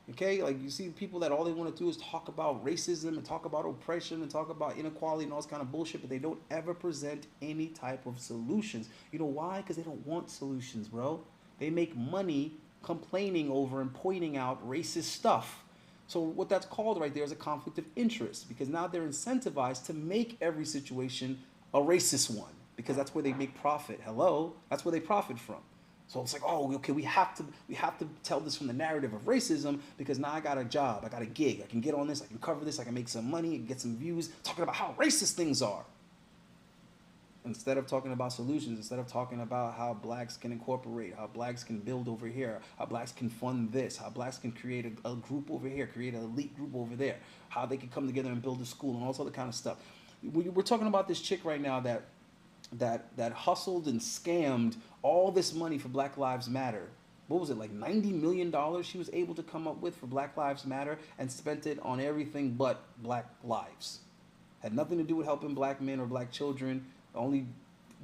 Okay, like you see people that all they want to do is talk about racism and talk about oppression and talk about inequality and all this kind of bullshit, but they don't ever present any type of solutions. You know why? Because they don't want solutions, bro. They make money complaining over and pointing out racist stuff. So what that's called right there is a conflict of interest, because now they're incentivized to make every situation a racist one, because that's where they make profit. Hello, that's where they profit from. So it's like, oh, okay, we have to tell this from the narrative of racism, because now I got a job, I got a gig, I can get on this, I can cover this, I can make some money, get some views, talking about how racist things are. Instead of talking about solutions, instead of talking about how blacks can incorporate, how blacks can build over here, how blacks can fund this, how blacks can create a group over here, create an elite group over there, how they can come together and build a school and all this other kind of stuff. We're talking about this chick right now that hustled and scammed all this money for Black Lives Matter. What was it, like $90 million she was able to come up with for Black Lives Matter, and spent it on everything but black lives. Had nothing to do with helping black men or black children. The only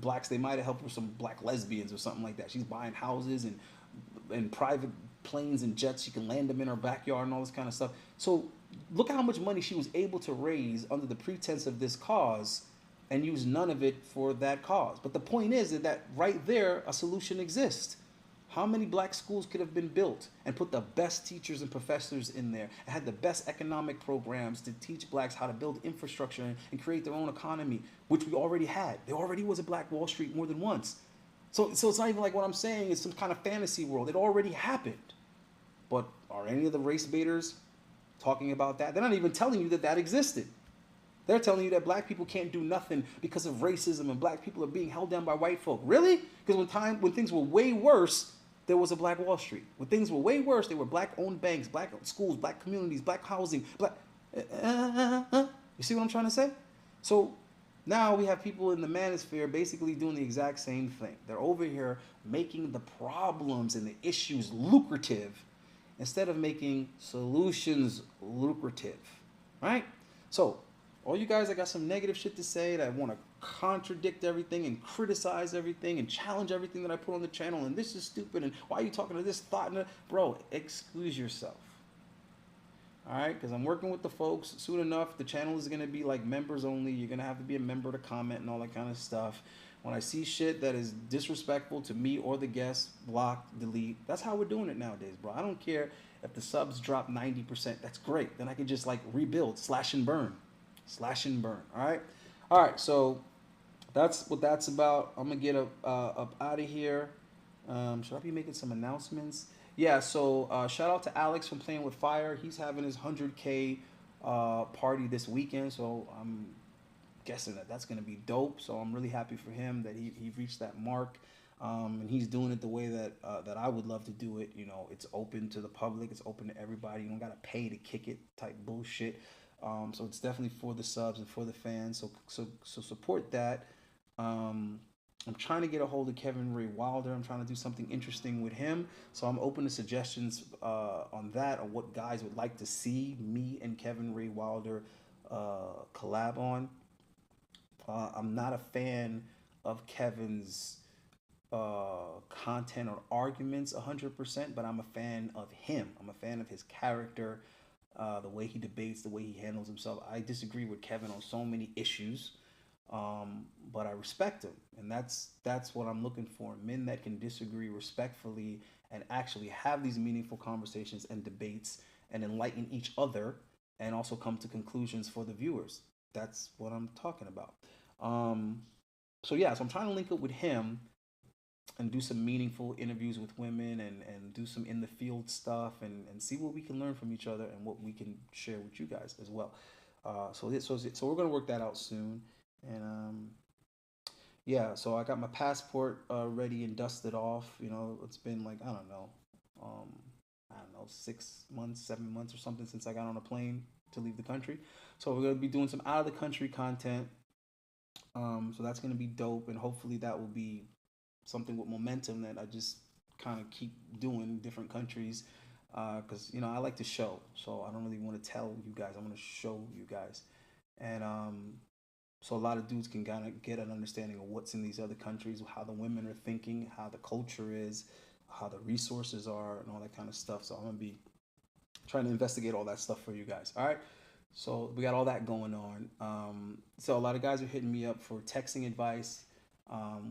blacks they might have helped were some black lesbians or something like that. She's buying houses and private planes and jets. She can land them in her backyard and all this kind of stuff. So look how much money she was able to raise under the pretense of this cause and use none of it for that cause. But the point is that right there, a solution exists. How many black schools could have been built and put the best teachers and professors in there and had the best economic programs to teach blacks how to build infrastructure and create their own economy, which we already had. There already was a Black Wall Street more than once. So it's not even like what I'm saying is some kind of fantasy world. It already happened. But are any of the race baiters talking about that? They're not even telling you that that existed. They're telling you that black people can't do nothing because of racism and black people are being held down by white folk. Really? Because when things were way worse, there was a Black Wall Street. When things were way worse, there were black-owned banks, black schools, black communities, black housing, black... You see what I'm trying to say? So now we have people in the manosphere basically doing the exact same thing. They're over here making the problems and the issues lucrative instead of making solutions lucrative, right? So all you guys that got some negative shit to say, that want to contradict everything and criticize everything and challenge everything that I put on the channel, and this is stupid, and why are you talking to this thought? Bro, excuse yourself. All right, because I'm working with the folks. Soon enough, the channel is going to be like members only. You're going to have to be a member to comment and all that kind of stuff. When I see shit that is disrespectful to me or the guest, block, delete. That's how we're doing it nowadays, bro. I don't care if the subs drop 90%. That's great. Then I can just like rebuild, slash and burn. Slash and burn. All right, so that's what that's about. I'm gonna get up out of here. Should I be making some announcements? Yeah, so shout out to Alex from Playing with Fire. He's having his 100K party this weekend, so I'm guessing that that's gonna be dope. So I'm really happy for him that he reached that mark, and he's doing it the way that that I would love to do it. You know, it's open to the public, it's open to everybody. You don't gotta pay to kick it type bullshit. So it's definitely for the subs and for the fans. So support that. I'm trying to get a hold of Kevin Ray Wilder. I'm trying to do something interesting with him. So I'm open to suggestions on that, or what guys would like to see me and Kevin Ray Wilder collab on. I'm not a fan of Kevin's content or arguments 100%, but I'm a fan of him. I'm a fan of his character. The way he debates, the way he handles himself. I disagree with Kevin on so many issues, but I respect him, and that's what I'm looking for. Men that can disagree respectfully and actually have these meaningful conversations and debates and enlighten each other and also come to conclusions for the viewers. That's what I'm talking about. So I'm trying to link up with him and do some meaningful interviews with women and do some in the field stuff and see what we can learn from each other and what we can share with you guys as well. So we're going to work that out soon. And so I got my passport ready and dusted off. You know, it's been like, I don't know, 6 months, 7 months or something since I got on a plane to leave the country. So we're going to be doing some out of the country content. So that's going to be dope, and hopefully that will be something with momentum that I just kind of keep doing in different countries, because you know I like to show, so I don't really want to tell you guys. I want to show you guys, and so a lot of dudes can kind of get an understanding of what's in these other countries, how the women are thinking, how the culture is, how the resources are, and all that kind of stuff. So I'm gonna be trying to investigate all that stuff for you guys. All right. So we got all that going on. So a lot of guys are hitting me up for texting advice,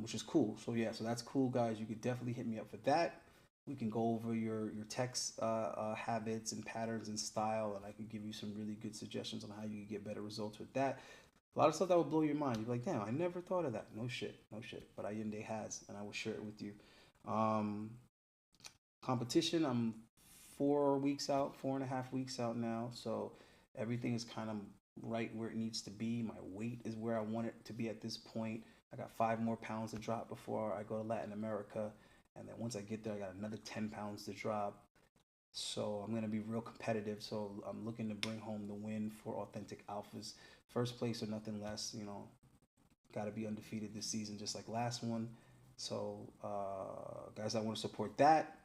which is cool. So so that's cool, guys. You could definitely hit me up for that. We can go over your text habits and patterns and style, and I can give you some really good suggestions on how you can get better results with that. A lot of stuff that will blow your mind. You're like, damn, I never thought of that. No shit. But Allende has, and I will share it with you. Competition, I'm 4 weeks out, 4.5 weeks out now. So everything is kind of right where it needs to be. My weight is where I want it to be at this point. I got 5 more pounds to drop before I go to Latin America. And then once I get there, I got another 10 pounds to drop. So I'm going to be real competitive. So I'm looking to bring home the win for Authentic Alphas. First place or nothing less, you know, got to be undefeated this season, just like last one. So guys, I want to support that.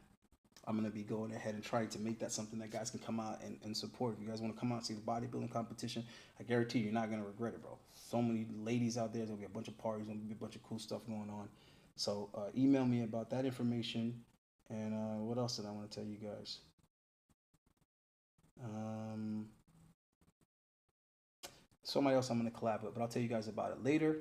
I'm going to be going ahead and trying to make that something that guys can come out and support. If you guys want to come out and see the bodybuilding competition, I guarantee you're not going to regret it, bro. So many ladies out there. There's going to be a bunch of parties. There's going to be a bunch of cool stuff going on. So email me about that information. And what else did I want to tell you guys? Somebody else I'm going to collab with, but I'll tell you guys about it later.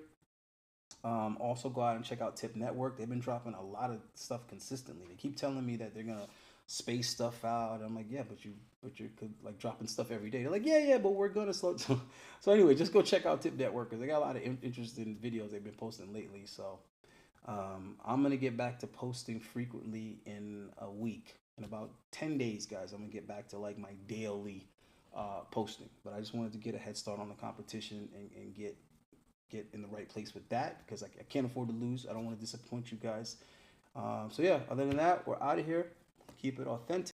Also, go out and check out Tip Network. They've been dropping a lot of stuff consistently. They keep telling me that they're gonna space stuff out. I'm like, yeah, but you're like dropping stuff every day. They're like, yeah, but we're gonna slow. So anyway, just go check out Tip Network because they got a lot of interesting videos they've been posting lately. So I'm gonna get back to posting frequently in a week. In about 10 days, guys, I'm gonna get back to like my daily posting. But I just wanted to get a head start on the competition and get in the right place with that because I can't afford to lose. I don't want to disappoint you guys. So yeah, other than that, we're out of here. Keep it authentic.